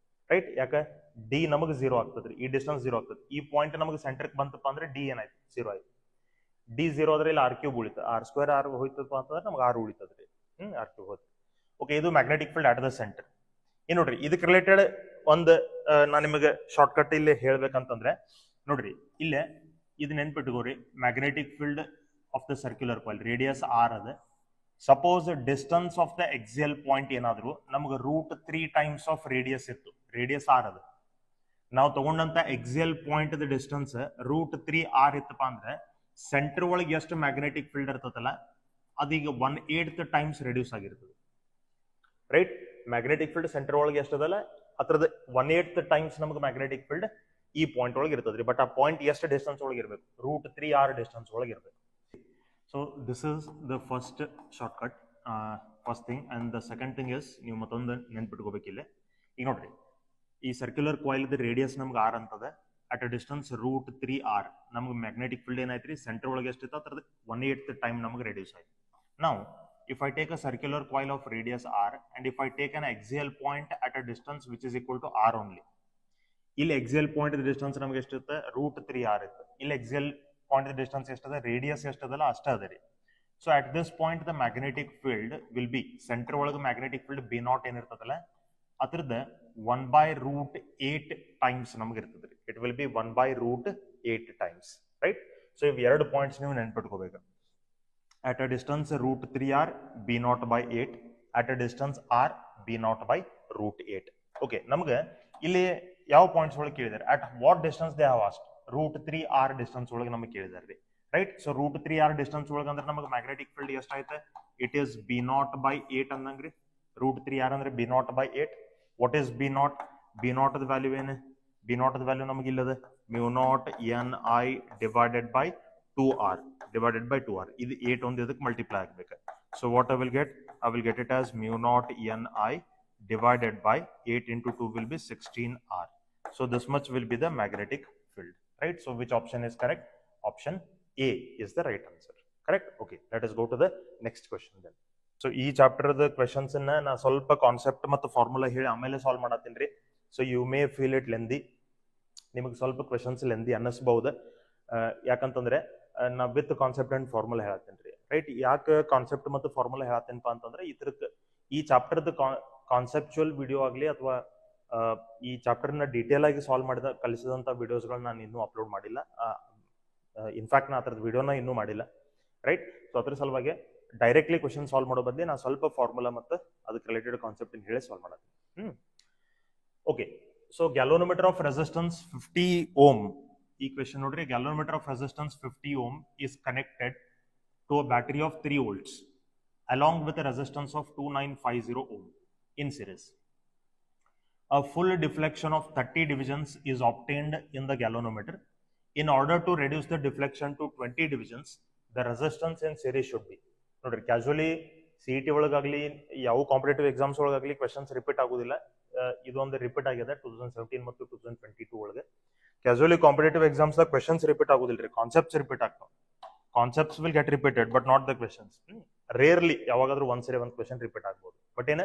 right ಯಾಕೆ ಡಿ ನಮಗೆ 0 ಆಗ್ತದ್ರಿ ಈ ಡಿಸ್ಟೆನ್ಸ್ 0 ಆಗ್ತದೆ ಈ ಪಾಯಿಂಟ್ ನಮಗೆ ಸೆಂಟರ್ಗೆ ಬಂತಪ್ಪ ಅಂದ್ರೆ ಡಿ ಏನಾಯ್ತು 0 ಆಯ್ತು ಡಿ 0 ಆದ್ರೆ ಇಲ್ಲಿ r³ ಉಳಿತ r² ಹೋಯ್ತಪ್ಪ ಅಂತಂದ್ರೆ ನಮಗೆ r ಉಳಿತದ್ರಿ r³ ಹೋಯ್ತು ಓಕೆ ಇದು magnetic field at the centre ಏನ್ ನೋಡ್ರಿ ಇದಕ್ಕೆ ರಿಲೇಟೆಡ್ ಒಂದು ನಾನು ನಿಮಗೆ ಶಾರ್ಟ್ ಕಟ್ ಇಲ್ಲಿ ಹೇಳ್ಬೇಕಂತಂದ್ರೆ ನೋಡ್ರಿ ಇಲ್ಲೇ ಇದು ನೆನ್ಪಿಟ್ಕೋರಿ magnetic field of the circular coil radius R ಅದ suppose distance of the axial point ಏನಾದ್ರು ನಮ್ಗೆ √3 ಟೈಮ್ಸ್ ಆಫ್ ರೇಡಿಯಸ್ ಇತ್ತು ರೇಡಿಯಸ್ ಆರ್ ಅದ ನಾವು ತಗೊಂಡಂತ ಎಕ್ಸಿಯಲ್ ಪಾಯಿಂಟ್ ಡಿಸ್ಟೆನ್ಸ್ √3r ಇತ್ತಪ್ಪ ಅಂದ್ರೆ ಸೆಂಟರ್ ಒಳಗೆ ಎಷ್ಟು ಮ್ಯಾಗ್ನೆಟಿಕ್ ಫೀಲ್ಡ್ ಇರ್ತದಲ್ಲ ಅದೀಗ 1/8 ಟೈಮ್ಸ್ ರೆಡ್ಯೂಸ್ ಆಗಿರ್ತದೆ ರೈಟ್ ಮ್ಯಾಗ್ನೆಟಿಕ್ ಫೀಲ್ಡ್ ಸೆಂಟರ್ ಒಳಗೆ ಎಷ್ಟದಲ್ಲ ಅದ್ರದ್ದು 1/8 ಟೈಮ್ಸ್ ನಮಗೆ ಮ್ಯಾಗ್ನೆಟಿಕ್ ಫೀಲ್ಡ್ ಈ ಪಾಯಿಂಟ್ ಒಳಗೆ ಇರ್ತದ್ರಿ ಬಟ್ ಆ ಪಾಯಿಂಟ್ ಎಷ್ಟು ಡಿಸ್ಟೆನ್ಸ್ ಒಳಗೆ ಇರಬೇಕು √3r ಡಿಸ್ಟೆನ್ಸ್ ಒಳಗೆ ಇರಬೇಕು so this is the first shortcut first thing and the second thing is ನೀವು ಮತ್ತೊಂದು ನೆನ್ಪಿಟ್ಕೋಬೇಕಿಲ್ಲ ಈಗ ನೋಡ್ರಿ ಈ ಸರ್ಕ್ಯುಲರ್ ಕಾಯಿಲ್ ರೇಡಿಯಸ್ ನಮ್ಗೆ r ಅಂತದ ಅಟ್ ಅ ಡಿಸ್ಟೆನ್ಸ್ √3r ನಮ್ಗೆ ಮ್ಯಾಗ್ನೆಟಿಕ್ ಫೀಲ್ಡ್ ಏನಾಯ್ತ್ರಿ ಸೆಂಟರ್ ಒಳಗೆ ಎಷ್ಟಿತ್ತು ಅದ್ರದ್ದು 1/8 ಟೈಮ್ ನಮ್ಗೆ ರೆಡ್ಯೂಸ್ ಆಯ್ತು ನಾವು if I take a circular coil of radius r and if I take an axial point at a distance which is equal to r only ಇಲ್ಲಿ axial point distance ನಮ್ಗೆ ಎಷ್ಟಿರುತ್ತೆ √3r ಇತ್ತು ಇಲ್ಲಿ axial point distance ಎಷ್ಟದ radius ಎಷ್ಟದಲ್ಲ ಅಷ್ಟ ಅದ ರೀ so at this point the magnetic field will B centre ಒಳಗೆ magnetic field b0 ಏನಿರ್ತದಲ್ಲ ಅದ್ರದ್ದು 1/√8 ಟೈಮ್ಸ್ ನಮ್ಗೆ ಇರ್ತದ್ರಿ it will B 1/√8 times right so ಇವ್ ಎರಡು ಪಾಯಿಂಟ್ಸ್ ನೀವು ನೆನ್ಪಿಟ್ಕೋಬೇಕು at a distance √3r b0/8 at a distance r b0/√8 okay ನಮ್ಗೆ ಇಲ್ಲಿ ಯಾವ ಪಾಯಿಂಟ್ಸ್ ಒಳಗೆ ಕೇಳಿದಾರೆ at what distance they have asked √3r distance ಒಳಗೆ ನಮಗೆ ಕೇಳಿದಾರೆ ರೀ ರೈಟ್ ಸೊ √3r ಡಿಸ್ಟೆನ್ಸ್ ಒಳಗೆ ಅಂದ್ರೆ ನಮಗೆ ಮ್ಯಾಗ್ನೆಟಿಕ್ ಫೀಲ್ಡ್ ಎಷ್ಟಾಯ್ತು ಇಟ್ ಈಸ್ b0/8 ಅಂದಂಗ್ರಿ √3r ಅಂದ್ರೆ b0/8 what is b0 the value ಏನು b0 ದ ವ್ಯಾಲ್ಯೂ ನಮಗೆ ಇಲ್ಲದ mu naught ni divided by 2r divided by 2r. ಇದು 8 ಒಂದು ಇದಕ್ಕೆ ಮಲ್ಟಿಪ್ಲೈ ಆಗಬೇಕು. So what I will get it as mu naught Ni divided by 8 into 2 will be 16r. So this much will be the magnetic field, right? So which option is correct? Option A is the right answer. Correct? Okay, let us go to the next question then. So ಈ chapter the questions ಅನ್ನ ನಾ ಸ್ವಲ್ಪ concept ಮತ್ತು formula ಹೇಳಿ ಆಮೇಲೆ solve ಮಾಡತ್ತೀನಿ ರೀ. So you may feel it lengthy, ನಿಮಗೆ ಸ್ವಲ್ಪ ಕ್ವೆಶನ್ಸ್ ಲೆಂದಿ ಅನ್ನಿಸ್ಬಹುದು. ಯಾಕಂತಂದ್ರೆ ನಾ ವಿತ್ ಕಾನ್ಸೆಪ್ಟ್ ಅಂಡ್ ಫಾರ್ಮುಲಾ ಹೇಳತ್ತೇನೆ ರೀ, ರೈಟ್? ಯಾಕೆ ಕಾನ್ಸೆಪ್ಟ್ ಮತ್ತು ಫಾರ್ಮುಲಾ ಹೇಳತ್ತೇನಪ್ಪ ಅಂತಂದ್ರೆ ಈ ಚಾಪ್ಟರ್ದ ಕಾನ್ಸೆಪ್ಚುಯಲ್ ವಿಡಿಯೋ ಆಗಲಿ ಅಥವಾ ಈ ಚಾಪ್ಟರ್ನ ಡೀಟೇಲ್ ಆಗಿ ಸಾಲ್ವ್ ಕಲಿಸಿದಂಥ ವಿಡಿಯೋಸ್ಗಳನ್ನ ನಾನು ಇನ್ನೂ ಅಪ್ಲೋಡ್ ಮಾಡಿಲ್ಲ. ಇನ್ಫ್ಯಾಕ್ಟ್ ನಾ ಆ ಥರದ ವಿಡಿಯೋನ ಇನ್ನೂ ಮಾಡಿಲ್ಲ, ರೈಟ್? ಸೊ ಅದ್ರ ಸಲುವಾಗಿ ಡೈರೆಕ್ಟ್ಲಿ ಕ್ವೆಶನ್ ಸಾಲ್ವ್ ಮಾಡೋ ಬದಲಿ ನಾ ಸ್ವಲ್ಪ ಫಾರ್ಮುಲಾ ಮತ್ತು ಅದಕ್ಕೆ ರಿಲೇಟೆಡ್ ಕಾನ್ಸೆಪ್ಟ್ ಹೇಳಿ ಸಾಲ್ವ್ ಮಾಡೋದು. Okay, so galvanometer of resistance 50 ohm. ಈ ಕ್ವೆಶನ್ ನೋಡ್ರಿ, galvanometer of resistance 50 ohm is connected to a battery of 3 volts along with a resistance of 2950 ohm in series. A full deflection of 30 divisions is obtained in the galvanometer. In order to reduce the deflection to 20 divisions, the resistance in series should be. ನೋಡ್ರಿ, casually CET ಒಳಗಾಗ್ಲಿ ಯಾವ competitive exams ಒಳಗಾಗ್ಲಿ questions repeat ಆಗೋದಿಲ್ಲ. ಇದೊಂದು repeat ಆಗಿದೆ 2017 ಮತ್ತು 2022 ಒಳಗೆ. Casually competitive exams ದಾಗ questions repeat ಆಗೋದಿಲ್ಲ ರೀ, ಕಾನ್ಸೆಪ್ಟ್ಸ್ ರಿಪೀಟ್ ಆಗ್ತಾವ. Concepts will get repeated but not the questions. Rarely ಯಾವಾಗಾದ್ರೂ ಒಂದ್ಸರಿ ಒಂದು ಕ್ವೆಶನ್ ರಿಪೀಟ್ ಆಗ್ಬೋದು, ಬಟ್ ಏನ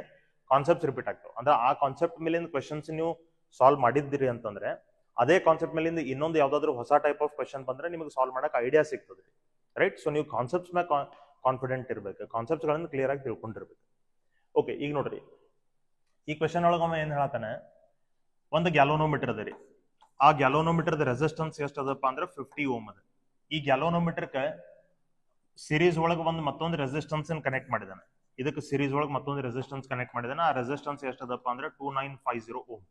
ಕಾನ್ಸೆಪ್ಟ್ಸ್ ರಿಪೀಟ್ ಆಗ್ತಾವ. ಅಂದ್ರೆ ಆ ಕಾನ್ಸೆಪ್ಟ್ ಮೇಲಿಂದ ಕ್ವೆಶನ್ಸ್ ನೀವು ಸಾಲ್ವ್ ಮಾಡಿದ್ದೀರಿ ಅಂತಂದ್ರೆ ಅದೇ ಕಾನ್ಸೆಪ್ಟ್ ಮೇಲಿಂದ ಇನ್ನೊಂದು ಯಾವ್ದಾದ್ರು ಹೊಸ ಟೈಪ್ ಆಫ್ ಕ್ವೆಶನ್ ಬಂದ್ರೆ ನಿಮಗೆ ಸಾಲ್ವ್ ಮಾಡಕ್ ಐಡಿಯಾ ಸಿಗ್ತದೆ, ರೈಟ್? ಸೊ ನೀವು ಕಾನ್ಸೆಪ್ಟ್ಸ್ ಮೇಲೆ ಕಾನ್ಫಿಡೆಂಟ್ ಇರ್ಬೇಕು, ಕಾನ್ಸೆಪ್ಟ್ಸ್ ಗಳನ್ನ ಕ್ಲಿಯರ್ ಆಗಿ ತಿಳ್ಕೊಂಡಿರ್ಬೇಕು. ಓಕೆ, ಈಗ ನೋಡ್ರಿ, ಈ ಕ್ವೆಶನ್ ಒಳಗೊಮ್ಮೆ ಏನ್ ಹೇಳತಾನೆ, ಒಂದು ಗ್ಯಾಲೋನೋಮೀಟರ್ ಅದ ರೀ. ಆ ಗ್ಯಾಲೋನೋಮೀಟರ್ ರೆಸಿಸ್ಟೆನ್ಸ್ ಎಷ್ಟು ಅದಪ್ಪ ಅಂದ್ರೆ 50 ಓಮ್ ಅದ. ಈ ಗ್ಯಾಲೋನೋಮೀಟರ್ ಸಿರೀಸ್ ಒಳಗೆ ಒಂದು ಮತ್ತೊಂದು ರೆಸಿಸ್ಟೆನ್ಸ್ ಕನೆಕ್ಟ್ ಮಾಡಿದಾನೆ. ಇದಕ್ಕೆ ಸಿರೀಸ್ ಒಳಗೆ ಮತ್ತೊಂದು ರೆಸಿಸ್ಟೆನ್ಸ್ ಕನೆಕ್ಟ್ ಮಾಡಿದಾನೆ. ಆ ರೆಸಿಸ್ಟೆನ್ಸ್ ಎಷ್ಟದಪ್ಪ ಅಂದ್ರೆ 2950 ಓಮ್,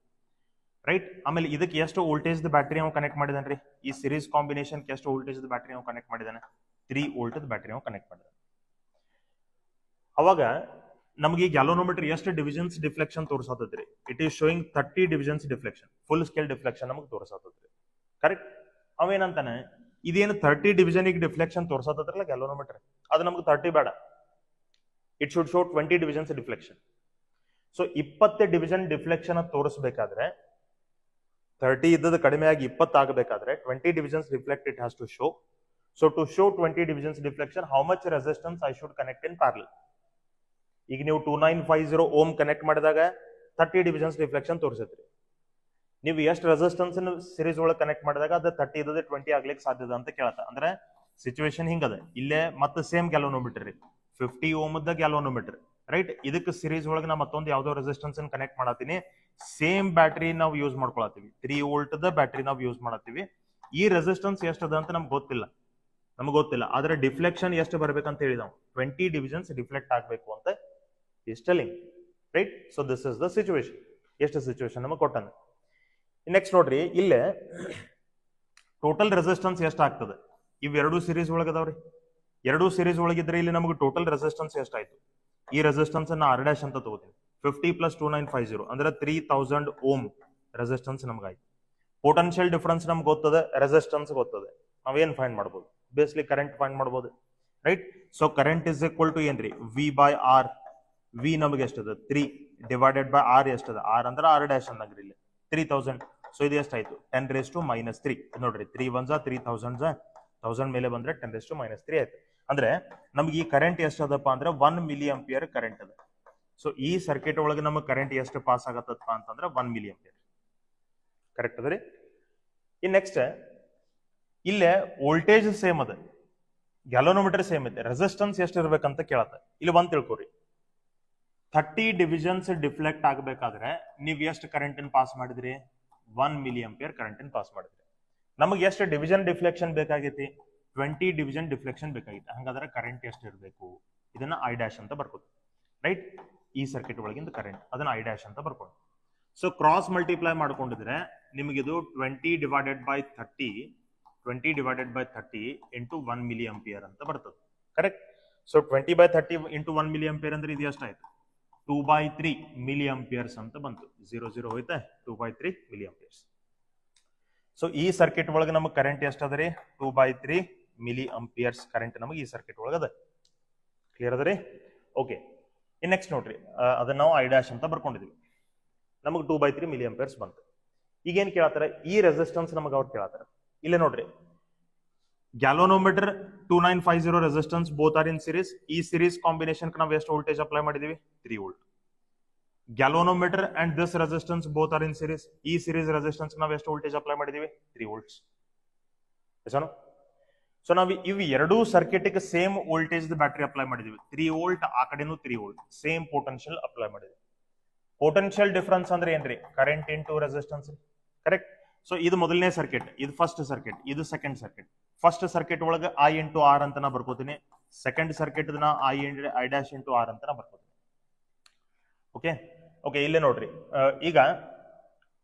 ರೈಟ್? ಆಮೇಲೆ ಇದಕ್ಕೆ ಎಷ್ಟು ವೋಲ್ಟೇಜ್ ಬ್ಯಾಟರಿ ಅವ್ನು ಕನೆಕ್ಟ್ ಮಾಡಿದಾನೆ ರೀ. ಈ ಸಿರೀಸ್ ಕಾಂಬಿನೇಷನ್ ಎಷ್ಟು ವೋಲ್ಟೇಜ್ ಬ್ಯಾಟರಿ ಅವ್ನು ಕನೆಕ್ಟ್ ಮಾಡಿದಾನೆ? 3 ವೋಲ್ಟ್ ಬ್ಯಾಟರಿ ಅವ್ನು ಕನೆಕ್ಟ್ ಮಾಡಿದಾನೆ. ಅವಾಗ ನಮಗೆ ಈ ಗ್ಯಾಲೋನೋಮೀಟರ್ ಎಷ್ಟು ಡಿವಿಷನ್ಸ್ ಡಿಫ್ಲೆಕ್ಷನ್ ತೋರಿಸತದ್ರಿ? It is showing 30 divisions deflection, full scale deflection ನಮಗೆ ತೋರಿಸತದ್ರಿ, ಕರೆಕ್ಟ್? ಅವೇನಂತಾನೆ, ಇದೇನು 30 ಡಿವಿಷನ್ ಡಿಫ್ಲೆಕ್ಷನ್ ತೋರಿಸತದ್ರಲ್ಲ ಗ್ಯಾಲೋನೋಮೀಟರ್, ಅದು ನಮ್ಗೆ 30 ಬೇಡ, it should show 20 divisions deflection. So 20 division deflection ತೋರಿಸಬೇಕಾದ್ರೆ 30 ಇದ್ದದ್ದು ಕಡಿಮೆ ಆಗಿ 20 ಆಗಬೇಕಾದ್ರೆ 20 divisions reflect it has to show. So to show 20 divisions deflection, how much resistance I should connect in parallel? ಈಗ ನೀವು 2950 ಓಮ್ ಕನೆಕ್ಟ್ ಮಾಡಿದಾಗ 30 ಡಿವಿಷನ್ಸ್ ರಿಫ್ಲೆಕ್ಷನ್ ತೋರಿಸತ್ರಿ. ನೀವು ಎಷ್ಟು ರೆಸಿಸ್ಟೆನ್ಸ್ ಸಿರೀಸ್ ಒಳಗೆ ಕನೆಕ್ಟ್ ಮಾಡಿದಾಗ ಅದು 30 ಇದ್ದದೆ 20 ಆಗ್ಲಿಕ್ಕೆ ಸಾಧ್ಯದ ಅಂತ ಕೇಳತ್ತ. ಅಂದ್ರೆ ಸಿಚುವೇಶನ್ ಹಿಂಗದ. ಇಲ್ಲೇ ಮತ್ತೆ ಸೇಮ್ ಗ್ಯಾಲೋನೋಮೀಟರ್ ರೀ, 50 ಓಮ್ ದ ಗ್ಯಾಲೋನೋಮೀಟರ್, ರೈಟ್? ಇದಕ್ಕೆ ಸಿರೀಸ್ ಒಳಗೆ ನಾ ಮತ್ತೊಂದು ಯಾವ್ದೋ ರೆಸಿಸ್ಟೆನ್ಸ್ ಕನೆಕ್ಟ್ ಮಾಡತ್ತೀನಿ. ಸೇಮ್ ಬ್ಯಾಟ್ರಿ ನಾವು ಯೂಸ್ ಮಾಡ್ಕೊಳತ್ತೀವಿ, 3 ವೋಲ್ಟ್ ದ ಬ್ಯಾಟ್ರಿ ನಾವು ಯೂಸ್ ಮಾಡತ್ತೀವಿ. ಈ ರೆಸಿಸ್ಟೆನ್ಸ್ ಎಷ್ಟದ ಅಂತ ನಮ್ಗೆ ಗೊತ್ತಿಲ್ಲ, ಆದ್ರೆ ಡಿಫ್ಲೆಕ್ಷನ್ ಎಷ್ಟು ಬರ್ಬೇಕಂತ ಹೇಳಿ ನಾವು 20 ಡಿವಿಷನ್ಸ್ ಡಿಫ್ಲೆಕ್ಟ್ ಆಗ್ಬೇಕು ಅಂತ is telling, right? So this is the situation. ಎಷ್ಟು ಸಿಚುವೇಶನ್ ನಮಗೆ ಕೊಟ್ಟಾನೆ. ನೆಕ್ಸ್ಟ್ ನೋಡ್ರಿ, ಇಲ್ಲೇ ಟೋಟಲ್ ರೆಸಿಸ್ಟೆನ್ಸ್ ಎಷ್ಟು ಆಗ್ತದೆ? ಇವೆರಡು ಸಿರೀಸ್ ಒಳಗದಾವ್ರಿ. ಎರಡು ಸಿರೀಸ್ ಒಳಗಿದ್ರೆ ಇಲ್ಲಿ ನಮಗೆ ಟೋಟಲ್ ರೆಸಿಸ್ಟೆನ್ಸ್ ಎಷ್ಟಾಯ್ತು? ಈ ರೆಸಿಸ್ಟೆನ್ಸ್ ಅನ್ನ R' ಅಂತ ತಗೋತೀನಿ. 50 + 2950 ಅಂದ್ರೆ 3000 ಓಮ್ ರೆಸಿಸ್ಟೆನ್ಸ್ ನಮ್ಗಾಯ್ತು. ಪೊಟೆನ್ಶಿಯಲ್ ಡಿಫರೆನ್ಸ್ ನಮ್ಗೆ ಗೊತ್ತದೆ, ರೆಸಿಸ್ಟೆನ್ಸ್ ಗೊತ್ತದೆ. ನಾವೇನ್ ಫೈಂಡ್ ಮಾಡ್ಬೋದು? ಬೇಸ್ಲಿ ಕರೆಂಟ್ ಫೈಂಡ್ ಮಾಡ್ಬೋದು, right? So current is equal to ಏನ್ರಿ? V/R. ವಿ ನಮಗೆ ಎಷ್ಟದ? 3 ಡಿವೈಡೆಡ್ ಬೈ R ಎಷ್ಟದ? R ಅಂದ್ರೆ R' ಅಂದಂಗ್ರಿ ಇಲ್ಲಿ 3000. ಸೊ ಇದು ಎಷ್ಟಾಯ್ತು? 10⁻³ ನೋಡ್ರಿ, 3 1 3000 1000 ಮೇಲೆ ಬಂದ್ರೆ 10⁻³ ಆಯ್ತು. ಅಂದ್ರೆ ನಮ್ಗೆ ಈ ಕರೆಂಟ್ ಎಷ್ಟದಪ್ಪ ಅಂದ್ರೆ 1 ಮಿಲಿ ಆಂಪಿಯರ್ ಕರೆಂಟ್ ಅದ. ಸೊ ಈ ಸರ್ಕ್ಯೂಟ್ ಒಳಗೆ ನಮಗೆ ಕರೆಂಟ್ ಎಷ್ಟು ಪಾಸ್ ಆಗತ್ತಪ್ಪ ಅಂತಂದ್ರೆ 1 ಮಿಲಿ ಆಂಪಿಯರ್, ಕರೆಕ್ಟ್ ಅದ ರೀ? ಇನ್ ನೆಕ್ಸ್ಟ್ ಇಲ್ಲೇ ವೋಲ್ಟೇಜ್ ಸೇಮ್ ಅದ, ಗ್ಯಾಲೋನೋಮೀಟರ್ ಸೇಮ್ ಐತೆ, ರೆಸಿಸ್ಟೆನ್ಸ್ ಎಷ್ಟು ಇರ್ಬೇಕಂತ ಕೇಳತ್ತ. ಇಲ್ಲಿ ಒಂದ್ ತಿಳ್ಕೊರಿ, 30 ಡಿವಿಷನ್ಸ್ ಡಿಫ್ಲೆಕ್ಟ್ ಆಗಬೇಕಾದ್ರೆ ನೀವು ಎಷ್ಟು ಕರೆಂಟ್ ಪಾಸ್ ಮಾಡಿದ್ರಿ? 1 ಮಿಲಿ ಆಂಪಿಯರ್ ಕರೆಂಟ್ ಪಾಸ್ ಮಾಡಿದ್ರಿ. ನಮಗೆ ಎಷ್ಟು ಡಿವಿಷನ್ ಡಿಫ್ಲೆಕ್ಷನ್ ಬೇಕಾಗೈತಿ? 20 ಡಿವಿಷನ್ ಡಿಫ್ಲೆಕ್ಷನ್ ಬೇಕಾಗಿತ್ತು. ಹಂಗಾದ್ರೆ ಕರೆಂಟ್ ಎಷ್ಟು ಇರಬೇಕು? ಇದನ್ನ I' ಅಂತ ಬರ್ಕೋದು, ರೈಟ್? ಈ ಸರ್ಕ್ಯೂಟ್ ಒಳಗಿಂದ ಕರೆಂಟ್, ಅದನ್ನ I' ಅಂತ ಬರ್ಕೊಂಡು. ಸೊ ಕ್ರಾಸ್ ಮಲ್ಟಿಪ್ಲೈ ಮಾಡ್ಕೊಂಡಿದ್ರೆ ನಿಮಗೆ ಇದು 20 divided by 30 into 1 milli ampere ಅಂತ ಬರ್ತದೆ, correct? So 20/30 into 1 milli ampere ಅಂದ್ರೆ ಇದು ಎಷ್ಟಾಯ್ತು? 2/3 ಮಿಲಿ ಆಂಪಿಯರ್ಸ್ ಅಂತ ಬಂತು. 0 ಹೋಯ್ತಾ? 2/3 ಮಿಲಿ ಆಂಪಿಯರ್ಸ್. ಸೊ ಈ ಸರ್ಕ್ಯೂಟ್ ಒಳಗೆ ನಮಗೆ ಕರೆಂಟ್ ಎಷ್ಟು ಅದ ರೀ? 2/3 ಮಿಲಿ ಅಂಪಿಯರ್ಸ್ ಕರೆಂಟ್ ನಮಗೆ ಈ ಸರ್ಕ್ಯೂಟ್ ಒಳಗದ. ಕ್ಲಿಯರ್ ಅದ ರೀ? ಓಕೆ, ಇನ್ ನೆಕ್ಸ್ಟ್ ನೋಡ್ರಿ, ಅದನ್ನ ನಾವು ಐ ಡ್ಯಾಶ್ ಅಂತ ಬರ್ಕೊಂಡಿದ್ವಿ. ನಮಗೆ 2/3 ಮಿಲಿ ಅಂಪಿಯರ್ಸ್ ಬಂತು. ಈಗೇನ್ ಕೇಳತ್ತಾರ, ಈ ರೆಸಿಸ್ಟೆನ್ಸ್ ನಮಗೆ ಅವ್ರು ಕೇಳತ್ತಾರ. ಇಲ್ಲೇ ನೋಡ್ರಿ, galvanometer 2950 resistance both are in series. ಈ ಸೀರೀಸ್ ಕಾಂಬಿನೇಷನ್ ನಾವು ಎಷ್ಟು ವೋಲ್ಟೇಜ್ ಅಪ್ಲೈ ಮಾಡಿದೀವಿ? 3 volt. Galvanometer and this resistance both are in series. ಈ ಸೀರೀಸ್ ರೆಸಿಸ್ಟೆನ್ಸ್ ನಾವು ಎಷ್ಟು ವೋಲ್ಟೇಜ್ ಅಪ್ಲೈ ಮಾಡಿದೀವಿ? 3 ವೋಲ್ಟ್ಸ್. ಸೊ ನಾವು ಇವು ಎರಡೂ circuit same voltage battery apply ಮಾಡಿದೀವಿ. 3 ವೋಲ್ಟ್, ಆ ಕಡೆನೂ 3 ವೋಲ್ಟ್, ಸೇಮ್ ಪೊಟೆನ್ಶಿಯಲ್ ಅಪ್ಲೈ ಮಾಡಿದ್ವಿ. ಪೊಟೆನ್ಶಿಯಲ್ ಡಿಫರೆನ್ಸ್ ಅಂದ್ರೆ ಏನ್ರಿ? Current into resistance. Correct. So ಇದು ಮೊದಲನೇ ಸರ್ಕ್ಯೂಟ್, ಇದು ಫಸ್ಟ್ ಸರ್ಕ್ಯೂಟ್, ಇದು ಸೆಕೆಂಡ್ ಸರ್ಕ್ಯೂಟ್. ಫಸ್ಟ್ ಸರ್ಕ್ಯೂಟ್ ಒಳಗೆ ಐ ಇಂಟು ಆರ್ ಅಂತ ನಾ ಬರ್ಕೋತೀನಿ. Second circuit I dash into R ಅಂತ ನಾ ಬರ್ಕೋತೀನಿ. ಓಕೆ ಓಕೆ, ಇಲ್ಲೇ ನೋಡ್ರಿ, ಈಗ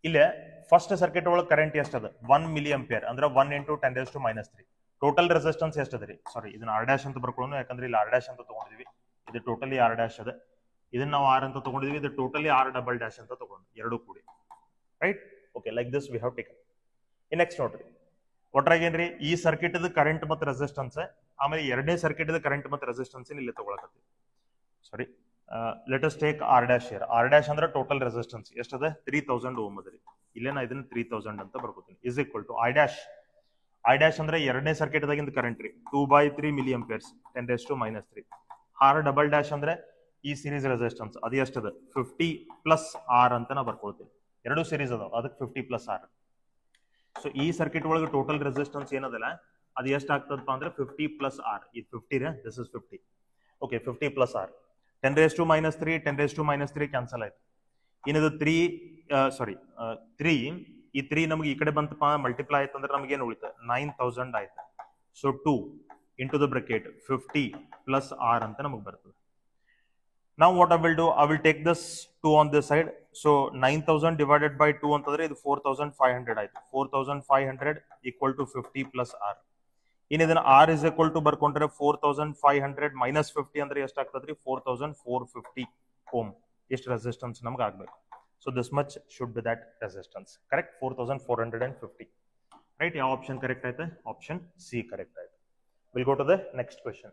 ಇಲ್ಲೇ ಫಸ್ಟ್ ಸರ್ಕ್ಯೂಟ್ ಒಳಗೆ ಕರೆಂಟ್ ಎಷ್ಟದ? 1 ಮಿಲಿ ಅಂಪಿಯರ್, ಅಂದ್ರೆ 1 ಇಂಟು 10⁻³ ಟೋಟಲ್ ರೆಸಿಸ್ಟೆನ್ಸ್ ಎಷ್ಟದ ರೀ? ಸಾರಿ, ಇದನ್ನ ಆರ್ ಡ್ಯಾಶ್ ಅಂತ ಬರ್ಕೊಳ್ಳೋಣ, ಯಾಕಂದ್ರೆ ಇಲ್ಲಿ ಆರ್ ಡ್ಯಾಶ್ ಅಂತ ತಗೊಂಡಿದ್ವಿ. ಇದು ಟೋಟಲಿ ಆರ್ ಡ್ಯಾಶ್ ಅದ. ಇದನ್ನ ನಾವು ಆರ್ ಅಂತ ತಗೊಂಡಿದ್ವಿ, ಇದು ಟೋಟಲಿ ಆರ್ ಡಬಲ್ ಡ್ಯಾಶ್ ಅಂತ ತಗೊಂಡು, ಎರಡು ಕೂಡಿ. Right? Okay, like this we have taken. Next ನೋಡ್ರಿ, ಒಟ್ರಾಗ ಏನ್ರಿ, ಈ ಸರ್ಕ್ಯೂಟ್ ಕರೆಂಟ್ ಮತ್ತು ರೆಸಿಸ್ಟೆನ್ಸ್, ಆಮೇಲೆ ಎರಡನೇ ಸರ್ಕ್ಯೂಟ್ ಕರೆಂಟ್ ಮತ್ತು ರೆಸಿಸ್ಟೆನ್ಸ್ ಇಲ್ಲಿ ತಗೊಳಕತ್ತೀವಿ. Sorry, let us take R dash here. R dash ಅಂದ್ರೆ ಟೋಟಲ್ ರೆಸಿಸ್ಟೆನ್ಸ್ ಎಷ್ಟದ? 3000 ಓಮ್ ಅದ ರೀ. ಇಲ್ಲೇ ನಾ ಇದನ್ನ 3000 ಅಂತ ಬರ್ಕೋತೀನಿ. Is equal to I dash. I dash ಅಂದ್ರೆ ಎರಡನೇ ಸರ್ಕ್ಯೂಟ್ ದಾಗಿಂದ ಕರೆಂಟ್ ರೀ, 2/3 milli amperes 10⁻³ R double dash ಅಂದ್ರೆ ಈ ಸೀರೀಸ್ ರೆಸಿಸ್ಟೆನ್ಸ್, ಅದು ಎಷ್ಟದ? 50 ಪ್ಲಸ್ ಆರ್ ಅಂತ ನಾ ಬರ್ಕೊಳ್ತೀನಿ. ಎರಡು ಸೀರೀಸ್ ಅದಾವ, ಅದಕ್ಕೆ 50 ಪ್ಲಸ್ ಆರ್. ಸೊ ಈ ಸರ್ಕ್ಯೂಟ್ ಒಳಗೆ ಟೋಟಲ್ ರೆಸಿಸ್ಟೆನ್ಸ್ ಏನದಲ್ಲ, ಅದು ಎಷ್ಟು ಆಗ್ತದಪ್ಪ ಅಂದ್ರೆ 50 ಪ್ಲಸ್ ಆರ್. ಇದು 50 ರೇ, this is 50. Okay, 50 plus R. 10⁻³ 10⁻³ cancel ಆಯ್ತು. ಇನ್ನದು 3 ಈ 3 ನಮ್ಗೆ ಈ ಕಡೆ ಬಂತಪ್ಪ, ಮಲ್ಟಿಪ್ಲೈ ಆಯ್ತು ಅಂದ್ರೆ ನಮ್ಗೆ ಏನು ಉಳಿತ? 9000 ಆಯ್ತು. So 2 into the bracket 50 plus R ಅಂತ ನಮಗೆ ಬರ್ತದೆ. Now what I will do, I will take this 2 on this side. So 9000 divided by 2 ಅಂತಂದ್ರೆ ಇದು 4500 ಆಯ್ತು. 4500 equal to 50 plus r. ಇನ್ನು ಇದನ್ನ r is equal to ಬರ್ಕೊಂಡ್ರೆ 4500 minus 50 ಅಂದ್ರೆ ಎಷ್ಟಾಗ್ತದ್ರಿ? 4450 ohm. ಎಷ್ಟು ರೆಸಿಸ್ಟೆನ್ಸ್ ನಮ್ಗೆ ಆಗ್ಬೇಕು. So this much should be that resistance. Correct? 4450. Right? ಯಾವ ಆಪ್ಷನ್ ಕರೆಕ್ಟ್ ಆಯ್ತು? ಆಪ್ಷನ್ ಸಿ ಕರೆಕ್ಟ್ ಆಯ್ತು. We'll go to the next question.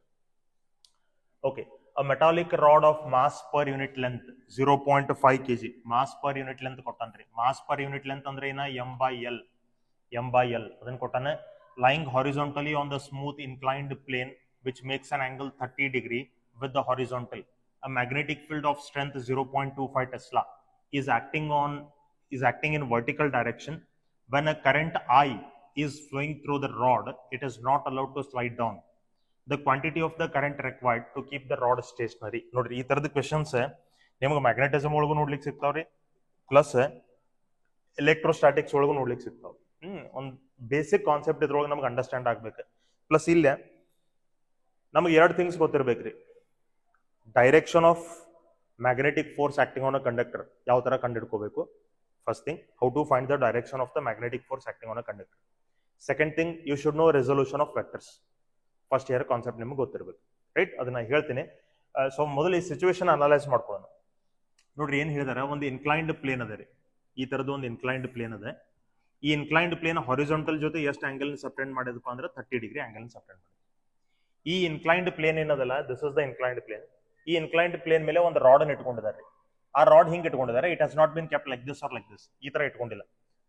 Okay. A metallic rod of mass per unit length 0.5 kg. Mass per unit length ಕೊಟ್ಟಾನ್ರಿ. Mass per unit length ಅಂದ್ರೆ ಏನ? m by l ಅದನ್ನ ಕೊಟ್ಟಾನೆ. Lying horizontally on the smooth inclined plane which makes an angle 30 degree with the horizontal. A magnetic field of strength 0.25 Tesla is acting in vertical direction. When a current I is flowing through the rod, it is not allowed to slide down. The quantity of the current required to keep the rod stationary. ನೋಡ್ರಿ, ಈ ತರದ questions ನಿಮಗೆ magnetism ಒಳಗೂ ನೋಡ್ಲಿಕ್ಕೆ ಸಿಗ್ತಾವ್ರಿ, plus electrostatics ಒಳಗೂ ನೋಡ್ಲಿಕ್ಕೆ ಸಿಗ್ತಾವ. ಒಂದು ಬೇಸಿಕ್ ಕಾನ್ಸೆಪ್ಟ್ ಇದ್ರೊಳಗೆ ನಮ್ಗೆ ಅಂಡರ್ಸ್ಟ್ಯಾಂಡ್ ಆಗ್ಬೇಕು. ಪ್ಲಸ್ ಇಲ್ಲೇ ನಮ್ಗೆ ಎರಡು ಥಿಂಗ್ಸ್ ಗೊತ್ತಿರ್ಬೇಕ್ರಿ. Direction of magnetic force acting on a conductor ಯಾವ ತರ ಕಂಡಿಡ್ಕೋಬೇಕು. First thing, how to find the direction of the magnetic force acting on a conductor. Second thing, you should know resolution of vectors. First year concept ನಿಮ್ಗೆ ಗೊತ್ತಿರ್ಬೇಕು. Right? ಅದನ್ನ ಹೇಳ್ತೀನಿ. So ಮೊದಲು ಈ situation analyse ಮಾಡ್ಕೊಳ್ಳೋಣ. ನೋಡ್ರಿ, ಏನ್ ಹೇಳಿದಾರೆ, ಒಂದು ಇನ್ಕ್ಲೈನ್ಡ್ ಪ್ಲೇನ್ ಅದ ರೀ. ಈ ತರದ್ದು ಒಂದು ಇನ್ಕ್ಲೈನ್ಡ್ ಪ್ಲೇನ್ ಅದ. ಈ ಇನ್ಕ್ಲೈನ್ಡ್ ಪ್ಲೇನ್ ಹಾರಿಜಾಂಟಲ್ ಜೊತೆ ಎಷ್ಟು ಆಂಗಲ್ ಸಪ್ರೇಟ್ ಮಾಡಿದಪ್ಪ ಅಂದ್ರೆ 30 ಡಿಗ್ರಿ ಆಂಗಲ್ ಸಪ್ರೇಟ್ ಮಾಡಿದೆ. ಈ ಇನ್ಕ್ಲೈನ್ಡ್ ಪ್ಲೇನ್ ಏನದಲ್ಲ, this is the inclined plane. ಈ ಇನ್ಕ್ಲೈನ್ಡ್ ಪ್ಲೇನ್ ಮೇಲೆ ಒಂದು ರಾಡ್ ಅನ್ನು ಇಟ್ಕೊಂಡಿದ್ದಾರೆ. ಆ ರಾಡ್ ಹಿಂಗ್ ಇಟ್ಕೊಂಡಿದ್ದಾರೆ. It has not been kept like this are like this. ಈ ತರ ಇಟ್ಕೊಂಡಿಲ್ಲ.